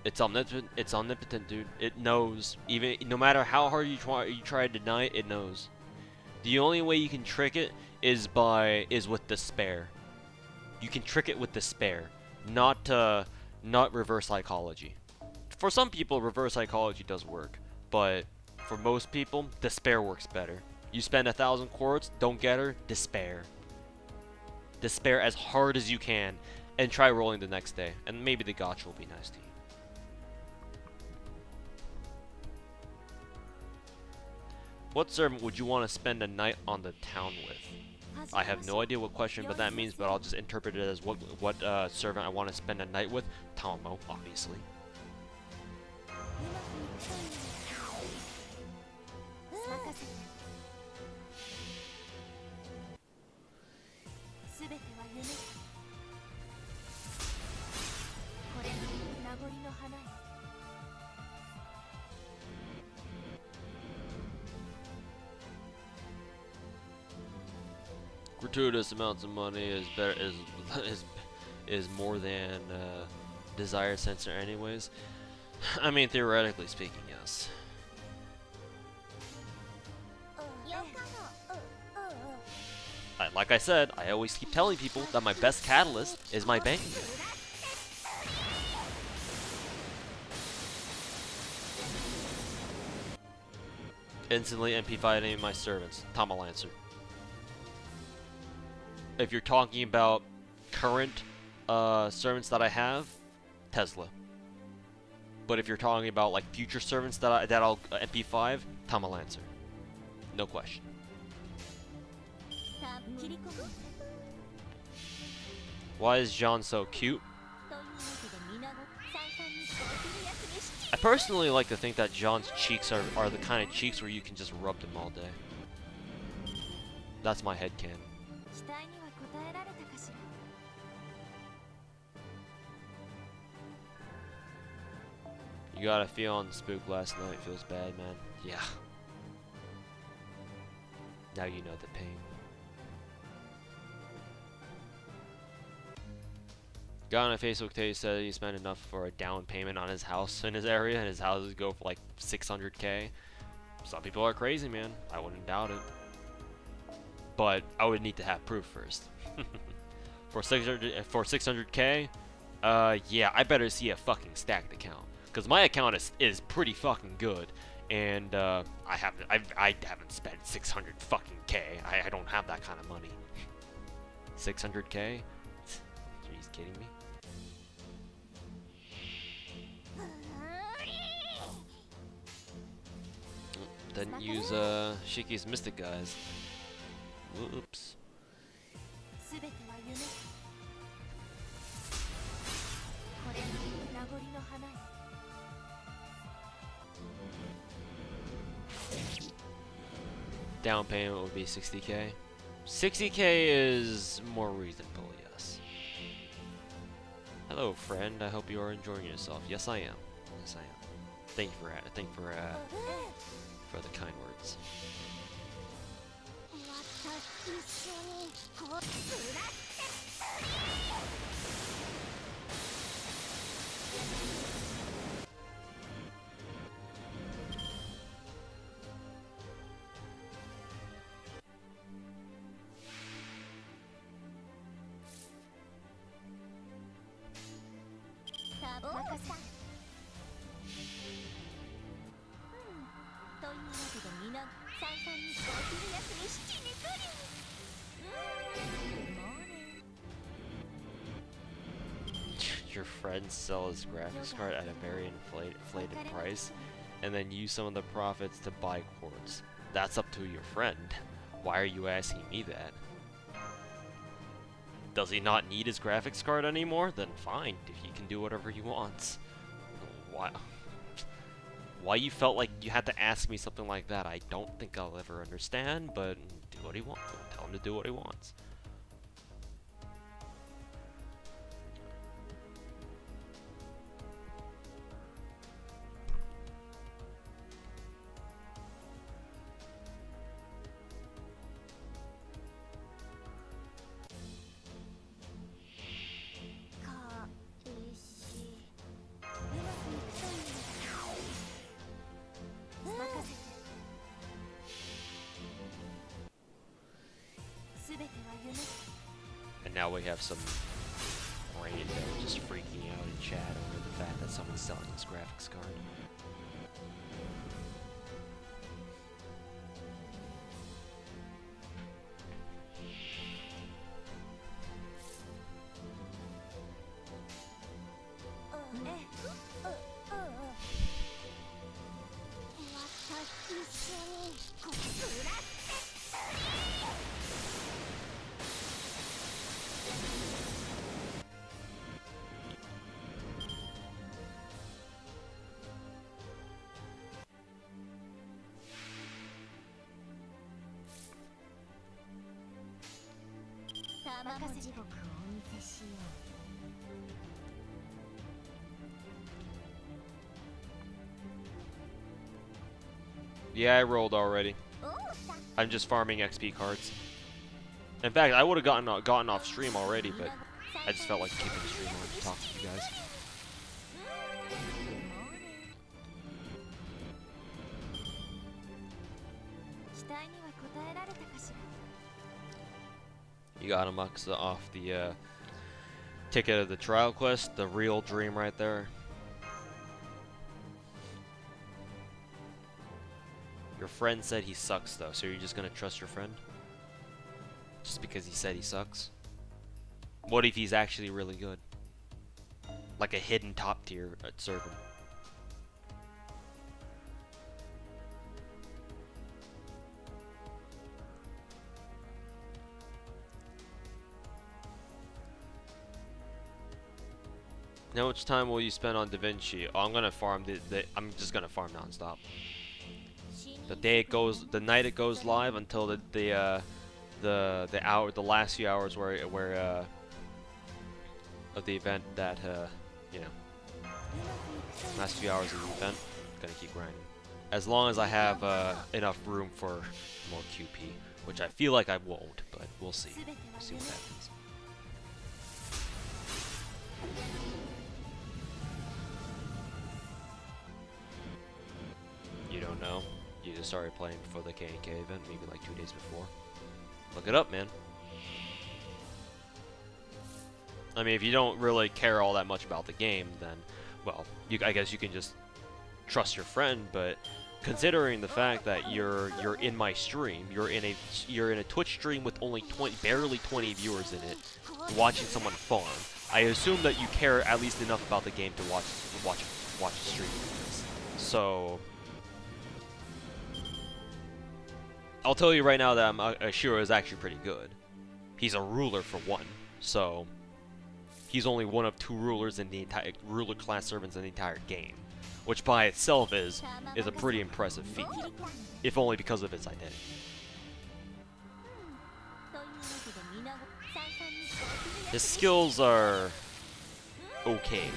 It's omnipotent. It's omnipotent, dude. It knows. Even no matter how hard you try to deny it, it knows. The only way you can trick it is with despair. You can trick it with despair, not reverse psychology. For some people, reverse psychology does work, but for most people, despair works better. You spend 1,000 quartz, don't get her, despair. Despair as hard as you can, and try rolling the next day, and maybe the gotcha will be nice to you. What servant would you want to spend a night on the town with? I have no idea what question, but that means, but I'll just interpret it as what servant I want to spend a night with. Tamamo, obviously. Gratuitous amounts of money is better is more than desire sensor anyways. I mean, theoretically speaking, yes. Like I said, I always keep telling people that my best catalyst is my bank account. Instantly MP5 any of my servants. Tamalancer. If you're talking about current servants that I have, Tesla. But if you're talking about like future servants that I'll MP5, Tamalancer. No question. Why is John so cute? I personally like to think that John's cheeks are the kind of cheeks where you can just rub them all day. That's my headcanon. You got a feel on the spook last night. Feels bad, man. Yeah. Now you know the pain. Guy on a Facebook page said he spent enough for a down payment on his house in his area, and his houses go for like 600K. Some people are crazy, man. I wouldn't doubt it. But I would need to have proof first. For 600K, yeah, I better see a fucking stacked account, cause my account is pretty fucking good, and I haven't spent 600 fucking K. I don't have that kind of money. 600K? Jeez, kidding me? Didn't use Shiki's Mystic guys. Whoops. Down payment would be 60K. 60K is more reasonable, yes. Hello, friend. I hope you are enjoying yourself. Yes, I am. Yes, I am. Thank you for the kind words. Your friends sell his graphics card at a very inflated price, and then use some of the profits to buy quartz. That's up to your friend. Why are you asking me that? Does he not need his graphics card anymore? Then fine, he can do whatever he wants. Why you felt like you had to ask me something like that, I don't think I'll ever understand, but do what he wants. Tell him to do what he wants. And now we have some rando just freaking out in chat over the fact that someone's selling his graphics card. Yeah, I rolled already. I'm just farming XP cards. In fact, I would have gotten off stream already, but I just felt like keeping the stream on to talk to you guys. You got him off the ticket of the trial quest, the real dream right there. Your friend said he sucks though, so you're just gonna trust your friend? Just because he said he sucks? What if he's actually really good? Like a hidden top tier server. How much time will you spend on Da Vinci? Oh, I'm gonna farm I'm just gonna farm non-stop. The night it goes live until the last few hours where of the event that you know, last few hours of the event, gonna keep grinding. As long as I have enough room for more QP, which I feel like I won't, but we'll see. See what happens. actually started playing before the K&K event, maybe like 2 days before. Look it up, man. I mean, if you don't really care all that much about the game, then, well, I guess you can just trust your friend. But considering the fact that you're in my stream, you're in a Twitch stream with only barely 20 viewers in it, watching someone farm, I assume that you care at least enough about the game to watch a stream like this. So I'll tell you right now that Ashura is actually pretty good. He's a ruler for one, so he's only one of 2 rulers in the entire ruler class servants in the entire game, which by itself is a pretty impressive feat, if only because of its identity. His skills are okay.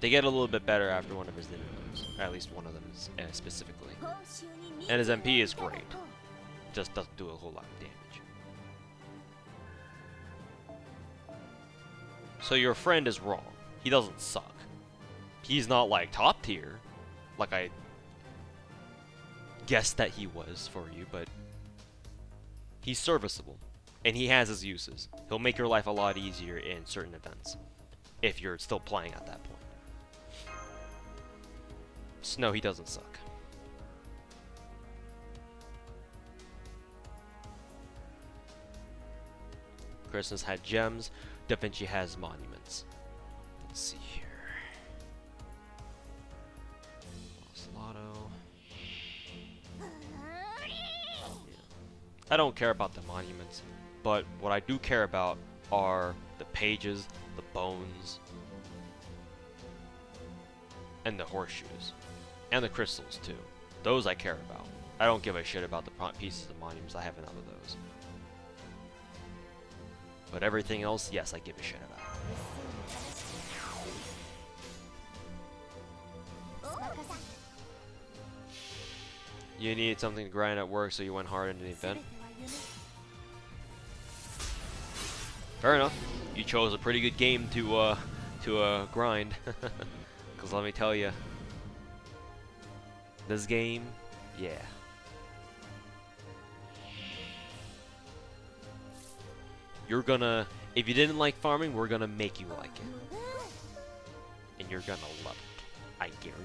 They get a little bit better after one of his ninja moves, at least one of them is, specifically. And his MP is great, just doesn't do a whole lot of damage. So your friend is wrong. He doesn't suck. He's not like top tier, like I guessed that he was for you, but he's serviceable. And he has his uses. He'll make your life a lot easier in certain events, if you're still playing at that point. So no, he doesn't suck. Christmas had gems. Da Vinci has monuments. Let's see here. Lotto. Yeah. I don't care about the monuments, but what I do care about are the pages, the bones, and the horseshoes, and the crystals too. Those I care about. I don't give a shit about the pieces of monuments. I have enough of those. But everything else, yes, I give a shit about. You needed something to grind at work, so you went hard into the event. Fair enough. You chose a pretty good game to grind. Because let me tell you, this game, yeah. You're gonna, if you didn't like farming, we're gonna make you like it. And you're gonna love it. I guarantee.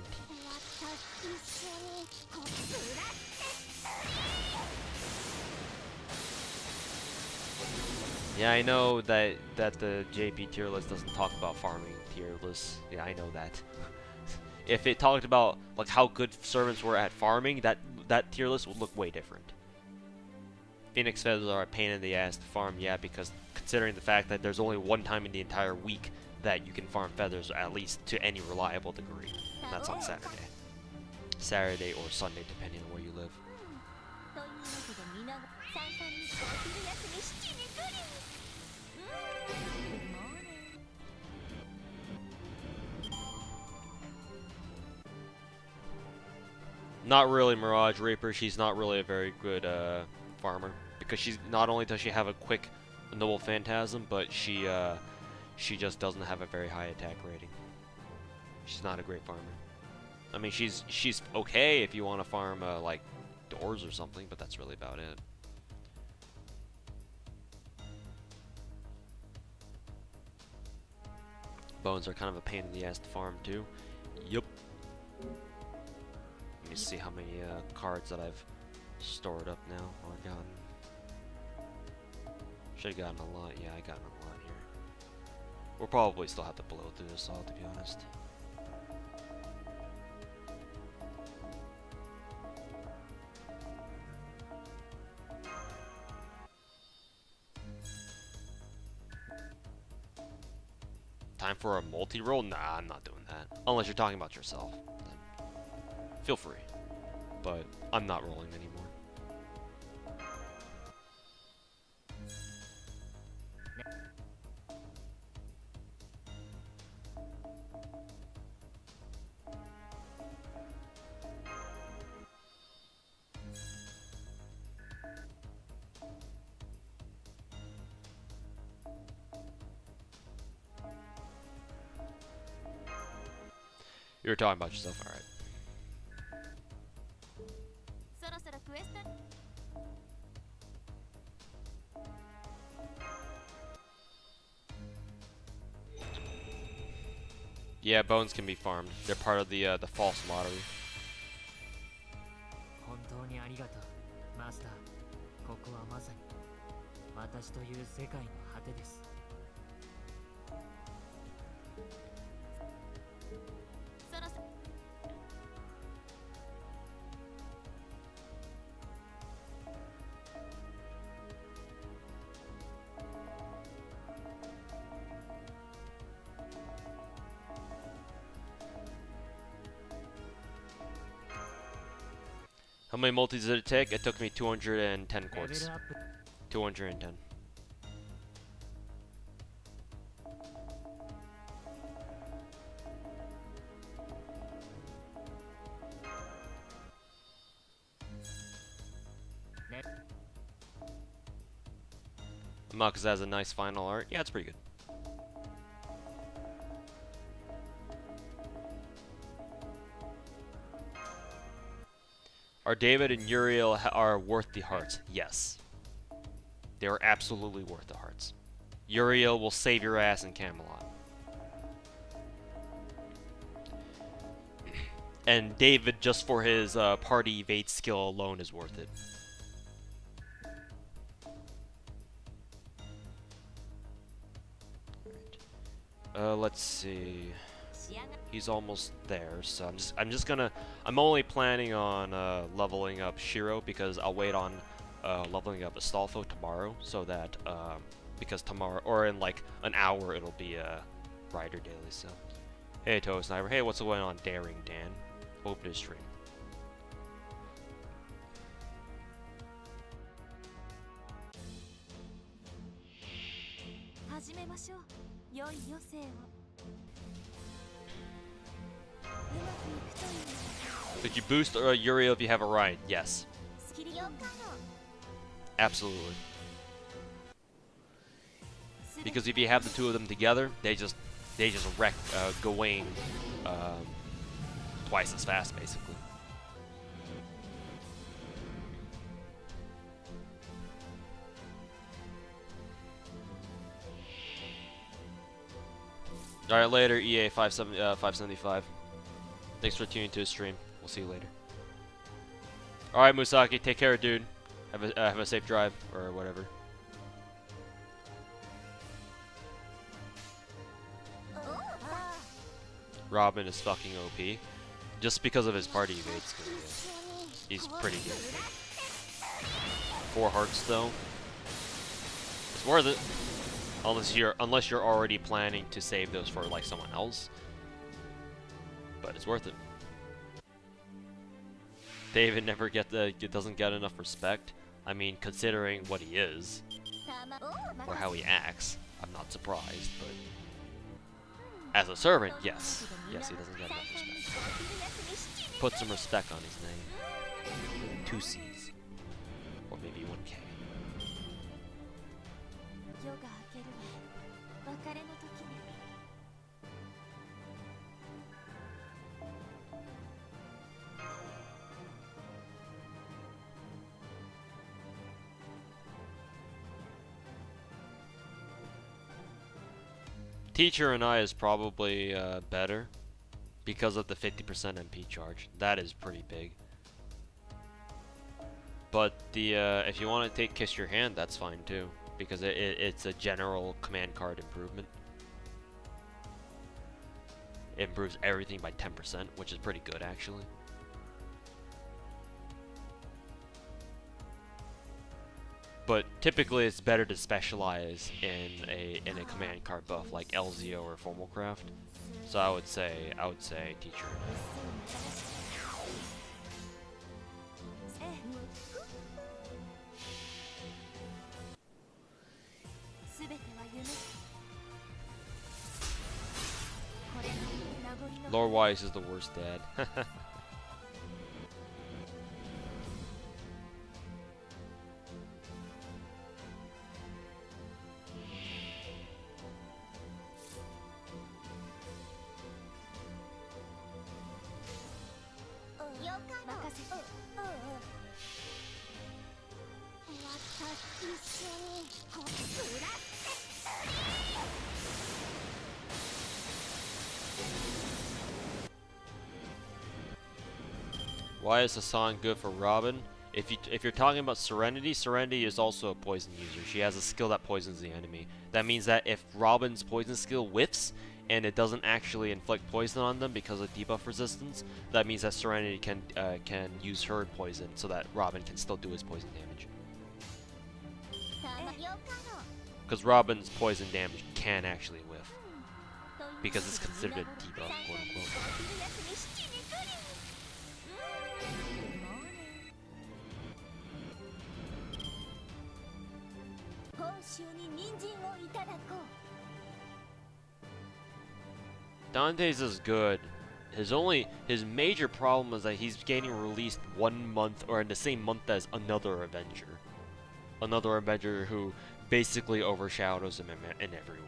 Yeah, I know that the JP tier list doesn't talk about farming tier lists. Yeah, I know that. If it talked about like how good servants were at farming, that tier list would look way different. Phoenix feathers are a pain in the ass to farm, yeah, because considering the fact that there's only one time in the entire week that you can farm feathers, at least to any reliable degree, and that's on Saturday. Saturday or Sunday, depending on where you live. Not really Mirage Reaper, she's not really a very good farmer, because she's not only does she have a quick Noble Phantasm, but she just doesn't have a very high attack rating. She's not a great farmer. I mean, she's okay if you want to farm like doors or something, but that's really about it. Bones are kind of a pain in the ass to farm too. Yup. Let me see how many cards that I've stored up now or gotten. Should have gotten a lot. Yeah, I got a lot here. We'll probably still have to blow through this all, to be honest. Time for a multi-roll? Nah, I'm not doing that. Unless you're talking about yourself. Then feel free. But I'm not rolling anymore. You were talking about yourself, alright. Yeah, bones can be farmed. They're part of the false lottery. 本当にありがとうマスター。ここはまさに私という世界の果てです。そろそろ How many multis did it take? It took me 210 レベ quartz. ルアップ 210. Marcus has a nice final art. Yeah, it's pretty good. Are David and Uriel are worth the hearts? Yes. They are absolutely worth the hearts. Uriel will save your ass in Camelot. And David, just for his party evade skill alone, is worth it. Let's see. He's almost there, so I'm only planning on leveling up Shiro because I'll wait on leveling up Astolfo tomorrow, so that because tomorrow or in like an hour it'll be Rider Daily. So hey, Toe Sniper, hey, what's going on, Daring Dan? Open his stream. 始めましょう。良い余生を。うまくいくといいな。 Did you boost Uriel if you have a ride? Yes, スキルよかろ absolutely. Because if you have the two of them together, they just wreck Gawain twice as fast, basically. Alright, later, EA 575. Thanks for tuning to the stream. We'll see you later. Alright, Musaki, take care, dude. Have a safe drive, or whatever. Robin is fucking OP. Just because of his party evades. He's pretty good. 4 hearts, though. It's worth it. Unless you're already planning to save those for like someone else, but it's worth it. David doesn't get enough respect. I mean, considering what he is or how he acts, I'm not surprised. But as a servant, yes, he doesn't get enough respect. Put some respect on his name. 2 C's, or maybe 1K. 夜が明けるわ。別れの時ね。Teacher and I is probably better because of the 50% MP charge. That is pretty big. But the if you want to take Kiss Your Hand, that's fine too, because it's a general command card improvement. It improves everything by 10%, which is pretty good actually. But typically it's better to specialize in a command card buff like Elzio or Formalcraft. So I would say Teacher. すべては夢。これが名残の Lord Wise is the worst dad. Why is Hassan good for Robin? If you're talking about Serenity, Serenity is also a poison user. She has a skill that poisons the enemy. That means that if Robin's poison skill whiffs and it doesn't actually inflict poison on them because of debuff resistance, that means that Serenity can use her poison so that Robin can still do his poison damage. Because Robin's poison damage can actually whiff because it's considered a debuff, quote unquote. Dante's is good. His major problem is that he's getting released 1 month or in the same month as another Avenger. Another Avenger who basically overshadows him in every way.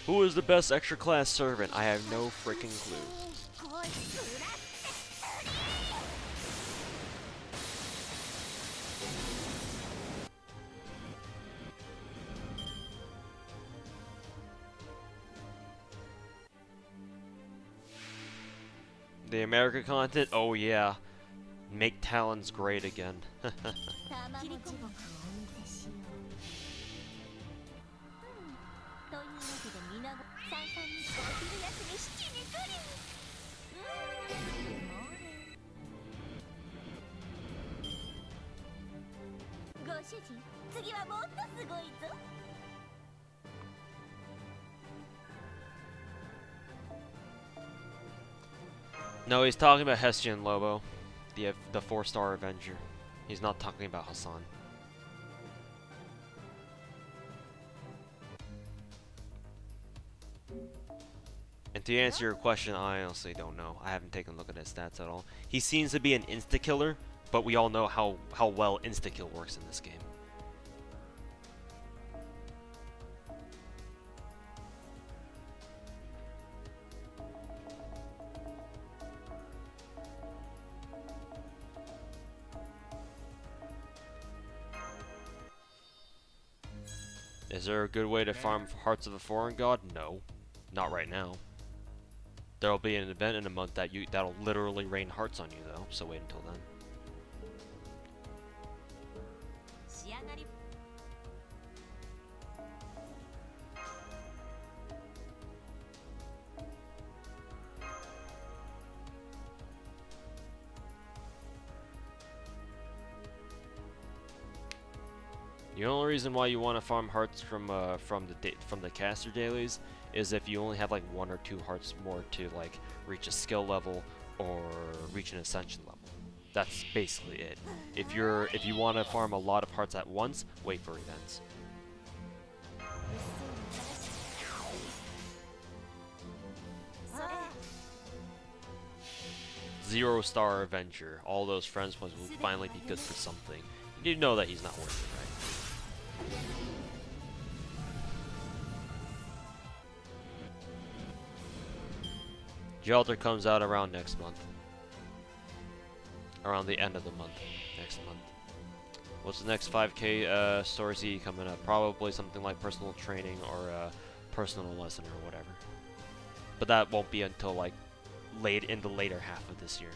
Who is the best extra class servant? I have no freaking clue. The America content? Oh yeah. Make Talons great again. No, he's talking about Hestian Lobo, the 4-star Avenger. He's not talking about Hassan. And to answer your question, I honestly don't know. I haven't taken a look at his stats at all. He seems to be an insta-killer, but we all know how well insta-kill works in this game. Is there a good way to farm Hearts of a Foreign God? No. Not right now. There'll be an event in a month that'll literally rain hearts on you though, so wait until then. The only reason why you want to farm hearts from the caster dailies is if you only have like 1 or 2 hearts more to like reach a skill level or reach an ascension level. That's basically it. If you want to farm a lot of hearts at once, wait for events. 0-star Avenger. All those friends points will finally be good for something. You know that he's not worth it, right? Gelter comes out around next month. Around the end of the month. Next month. What's the next 5K story coming up? Probably something like personal training or personal lesson or whatever. But that won't be until like late in the later half of this year.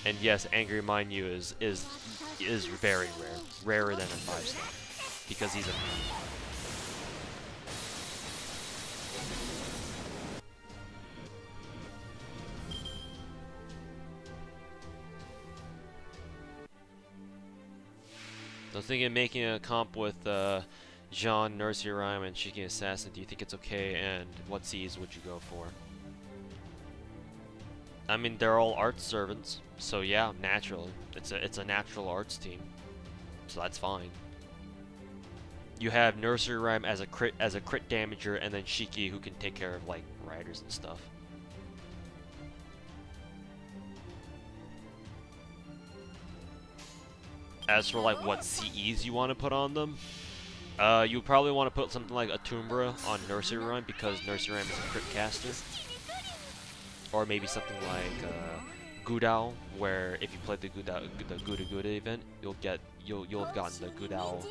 And yes, Angry Mind You is very rare. Rarer than a 5-star. Because he's a meme. I was thinking of making a comp with Jean, Nursery Rhyme, and Shiki Assassin. Do you think it's okay, and what C's would you go for? I mean, they're all arts servants, so yeah, naturally. It's a natural arts team, so that's fine. You have Nursery Rhyme as a crit damager, and then Shiki who can take care of like riders and stuff. As for like what CEs you want to put on them, you probably want to put something like a Tumbra on Nursery Rhyme because Nursery Rhyme is a crit caster. Or maybe something like Gudao, where if you play the Guda event, you'll have gotten the Gudao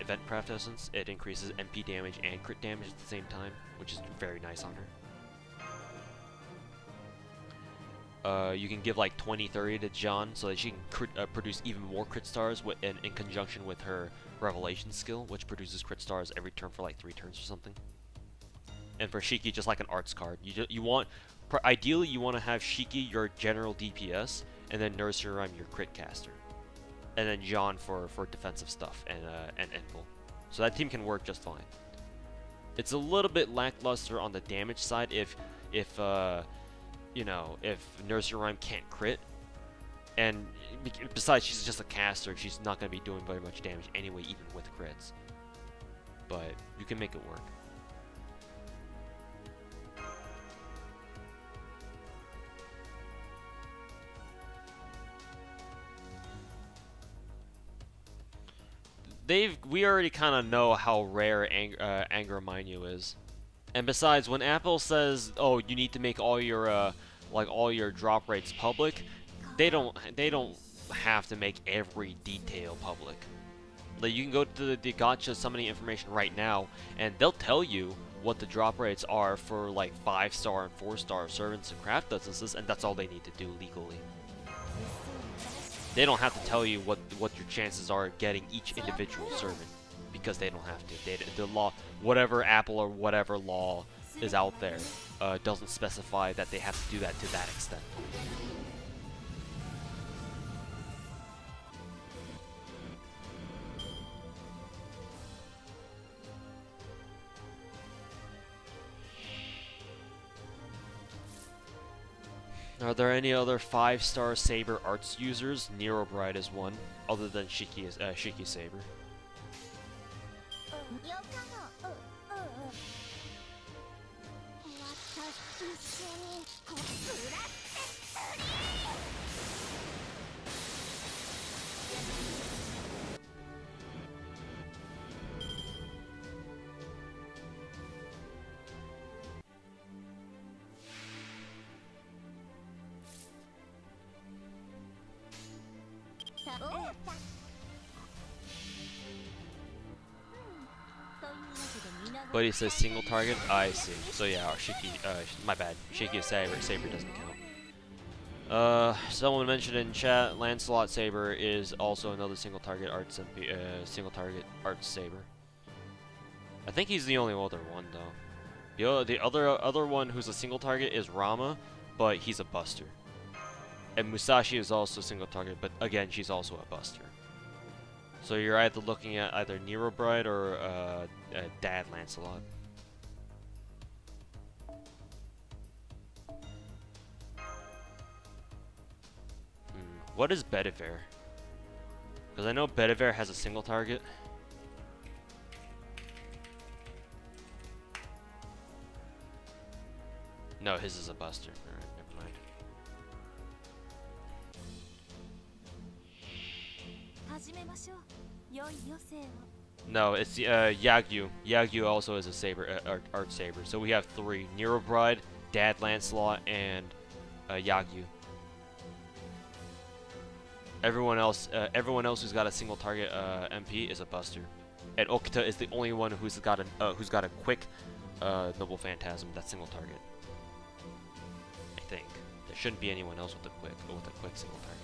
event craft essence. It increases MP damage and crit damage at the same time, which is very nice on her. You can give like 20-30 to John so that she can produce even more crit stars in conjunction with her Revelation skill, which produces crit stars every turn for like 3 turns or something. And for Shiki, just like an arts card. Ideally, you want to have Shiki your general DPS, and then Nursery Rhyme your crit caster, and then John for defensive stuff and Envil. So that team can work just fine. It's a little bit lackluster on the damage side if you know, if Nursery Rhyme can't crit, and besides she's just a caster, she's not going to be doing very much damage anyway, even with crits. But you can make it work. We already kind of know how rare Anger Minyu is. And besides, when Apple says, "Oh, you need to make all your drop rates public," they don't have to make every detail public. Like, you can go to the gacha summoning information right now, and they'll tell you what the drop rates are for like 5-star and 4-star servants and craft essences, and that's all they need to do legally. They don't have to tell you what your chances are of getting each individual servant, because they don't have to. The law, whatever Apple or whatever law is out there, doesn't specify that they have to do that to that extent. Are there any other 5-star Saber arts users? Nero Bride is one, other than Shiki Saber. But he says single target. I see. So yeah, our Shiki. My bad. Shiki Saber doesn't count. Someone mentioned in chat, Lancelot Saber is also another single target arts Saber. I think he's the only other one though. The other one who's a single target is Rama, but he's a buster. And Musashi is also single target, but again, she's also a buster. So you're either looking at either Nero Bride or Dad Lancelot. What is Bedivere? Because I know Bedivere has a single target. No, his is a buster. Alright, never mind. No, it's Yagyu. Yagyu also is a saber, art saber. So we have 3: Nero Bride, Dad Lancelot, and Yagyu. Everyone else who's got a single target MP is a buster, and Okita is the only one who's got a quick Noble Phantasm that's single target. I think there shouldn't be anyone else with a quick single target.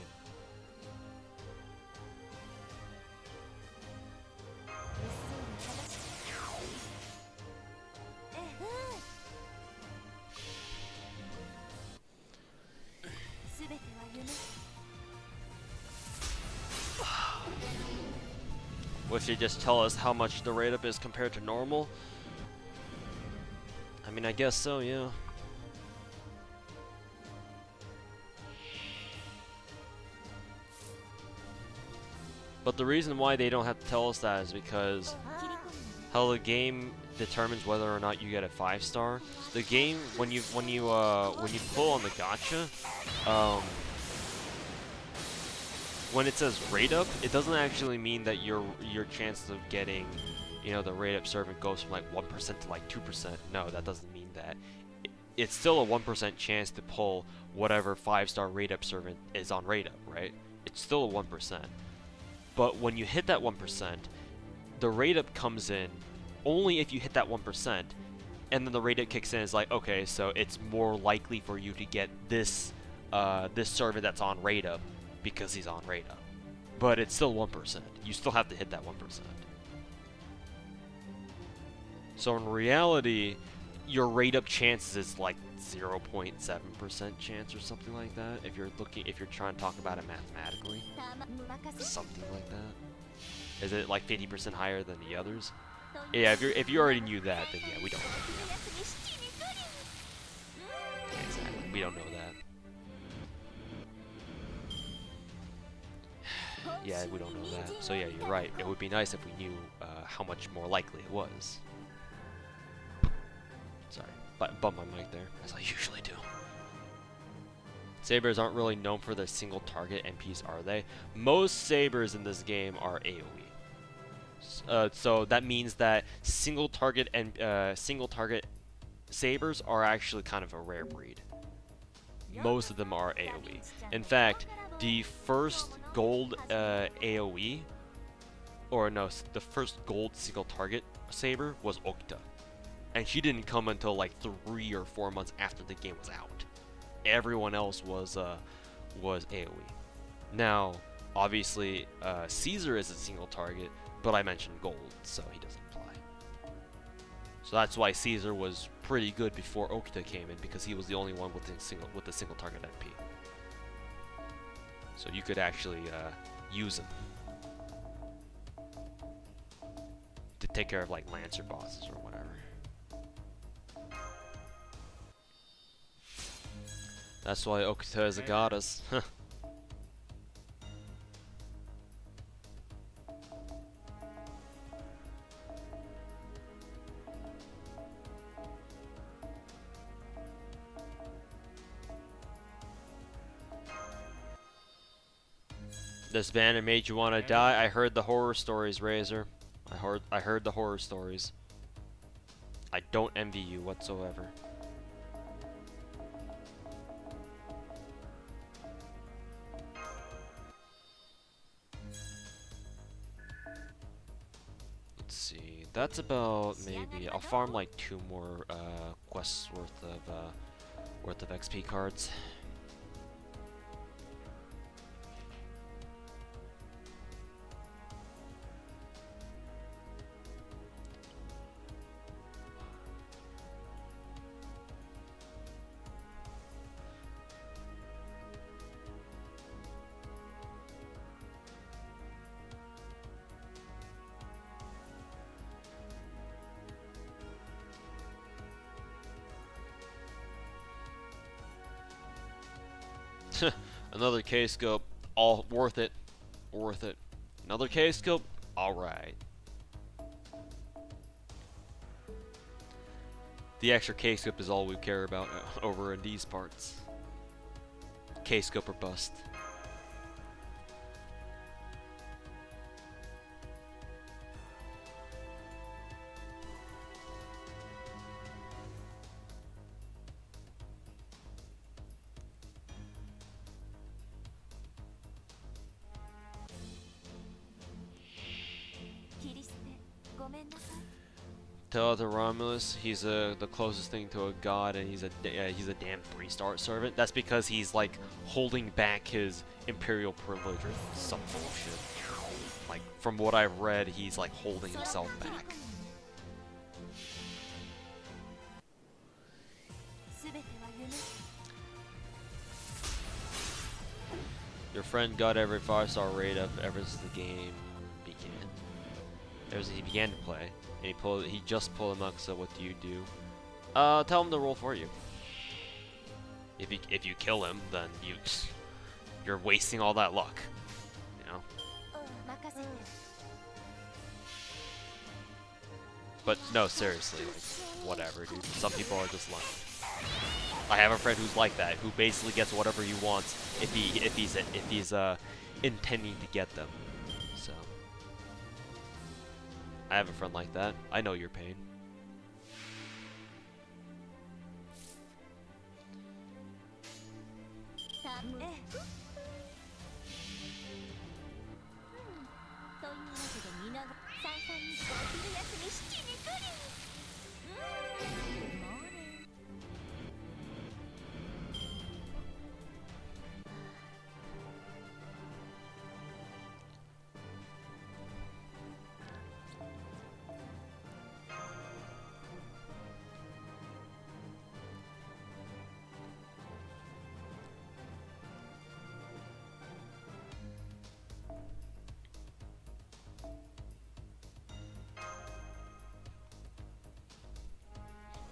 What if they just tell us how much the rate up is compared to normal? I mean, I guess so, yeah. But the reason why they don't have to tell us that is because how the game determines whether or not you get a 5-star. The game, when you pull on the gacha, when it says rate up, it doesn't actually mean that your chances of getting, you know, the rate up servant goes from like 1% to like 2%. No, that doesn't mean that. It's still a 1% chance to pull whatever 5-star rate up servant is on rate up, right? It's still a 1%. But when you hit that 1%, the rate up comes in only if you hit that 1%, and then the rate up kicks in. Is like, okay, so it's more likely for you to get this this servant that's on rate up because he's on rate up. But it's still 1%. You still have to hit that 1%. So in reality, your rate up chances is like 0.7% chance or something like that. If you're trying to talk about it mathematically, something like that. Is it like 50% higher than the others? Yeah, if you already knew that, then yeah, we don't know that. Yeah, exactly. We don't know that. Yeah, we don't know that. So yeah, you're right. It would be nice if we knew how much more likely it was. Sorry, bump my mic there, as I usually do. Sabers aren't really known for their single target MPs, are they? Most Sabers in this game are AoE. So that means that single target Sabers are actually kind of a rare breed. Most of them are AoE. In fact, the first gold AoE, or no, the first gold single target Saber was Okta. And she didn't come until like 3 or 4 months after the game was out. Everyone else was AoE. Now, obviously, Caesar is a single target, but I mentioned gold, so he doesn't apply. So that's why Caesar was pretty good before Okita came in, because he was the only one with a single target MP. So you could actually use him to take care of like Lancer bosses or whatever. That's why Okita is a goddess. This banner made you want to die. I heard the horror stories, Razor. I heard the horror stories. I don't envy you whatsoever. Let's see. That's about maybe. I'll farm like 2 more quests worth of XP cards. Another K-scope, all worth it, worth it. Another K-scope, all right. The extra K-scope is all we care about over in these parts. K-scope or bust. Tell to Romulus, he's the closest thing to a god, and he's a damn 3-star servant. That's because he's like holding back his imperial privilege or some bullshit. Like from what I've read, he's like holding himself back. Your friend got every 5-star rate up ever since the game began. as he began to play, and he just pulled him up. So what do you do? Tell him to roll for you. If you kill him, then you're wasting all that luck. You know. But no, seriously, like, whatever, dude. Some people are just lucky. I have a friend who's like that, who basically gets whatever he wants if he's intending to get them. So I have a friend like that. I know your pain.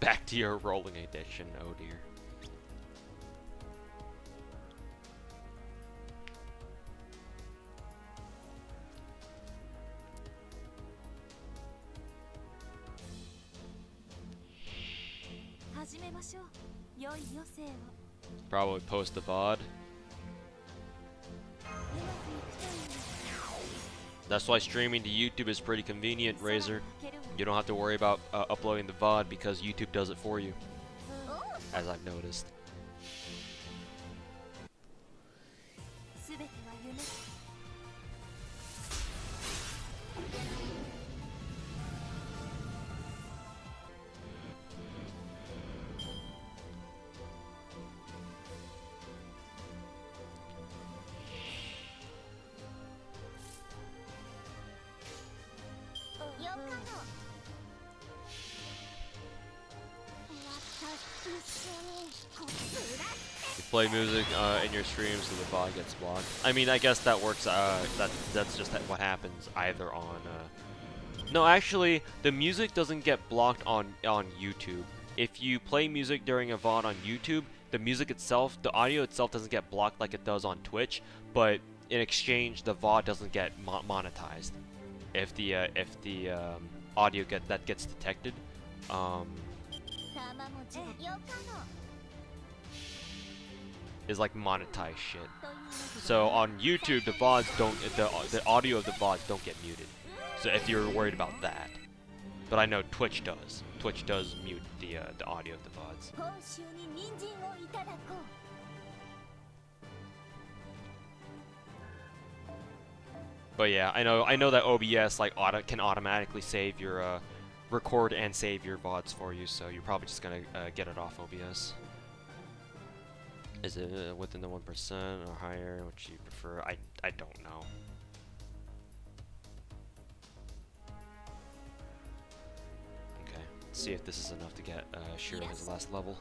Back to your rolling addiction, oh dear. Probably post the VOD. That's why streaming to YouTube is pretty convenient, Razor. You don't have to worry about uploading the VOD because YouTube does it for you, as I've noticed. Play music in your streams so the VOD gets blocked. I mean, I guess that works. That's just what happens either on. No, actually, the music doesn't get blocked on YouTube. If you play music during a VOD on YouTube, the music itself, the audio itself, doesn't get blocked like it does on Twitch. But in exchange, the VOD doesn't get monetized. If the audio gets detected, is like monetized shit. So on YouTube, the VODs don't, the audio of the VODs don't get muted. So if you're worried about that, but I know Twitch does. Twitch does mute the audio of the VODs. But yeah, I know that OBS like can automatically save your record and save your VODs for you. So you're probably just gonna get it off OBS. Is it within the 1% or higher? Which you prefer? I don't know. Okay, let's see if this is enough to get Shiro his last level.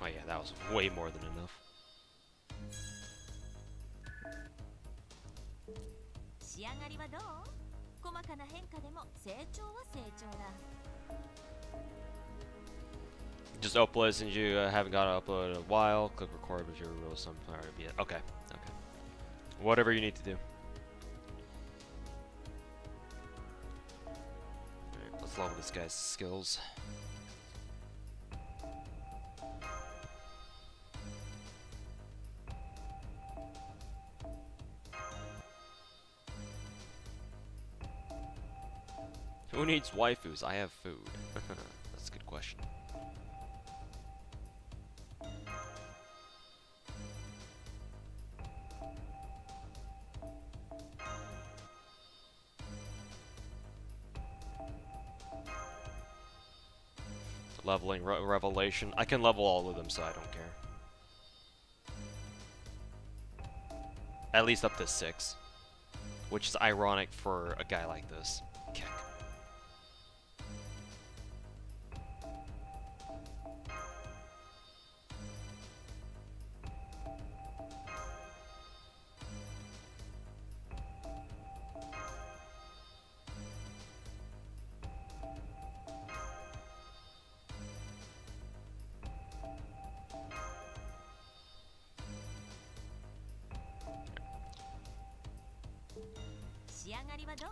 Oh yeah, that was way more than enough. Just upload since you haven't got to upload in a while. Click record with your rules. Some already be it. Okay, okay. Whatever you need to do. Alright, let's level this guy's skills. Who needs waifus? I have food. That's a good question. Leveling Revelation. I can level all of them, so I don't care. At least up to 6. Which is ironic for a guy like this. Kick.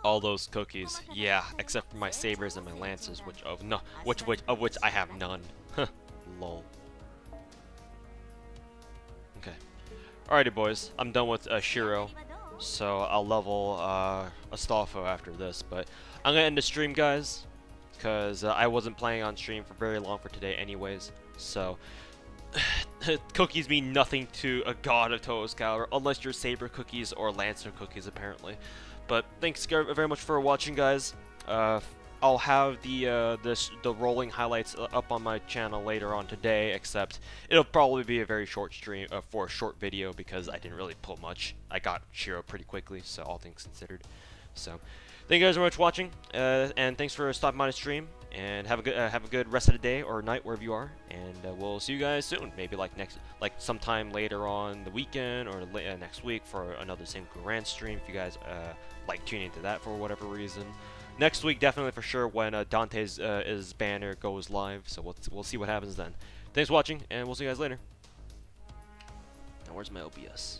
All those cookies, yeah, except for my sabers and my lances, which of which I have none. Lol. Okay. Alrighty, boys. I'm done with Shiro, so I'll level Astolfo after this. But I'm gonna end the stream, guys, because I wasn't planning on stream for very long for today, anyways. So cookies mean nothing to a god of Total Calibur, unless you're saber cookies or lancer cookies, apparently. But thanks very much for watching, guys. I'll have the rolling highlights up on my channel later on today, except it'll probably be a very short stream for a short video because I didn't really pull much. I got Shiro pretty quickly, so all things considered. So thank you guys very much for watching, and thanks for stopping by the stream. And have a good rest of the day or night wherever you are, and we'll see you guys soon. Maybe like sometime later on the weekend or next week for another Sengoku Rant stream if you guys like tuning into that for whatever reason. Next week definitely for sure when Dante's banner goes live. So we'll see what happens then. Thanks for watching, and we'll see you guys later. Now where's my OBS?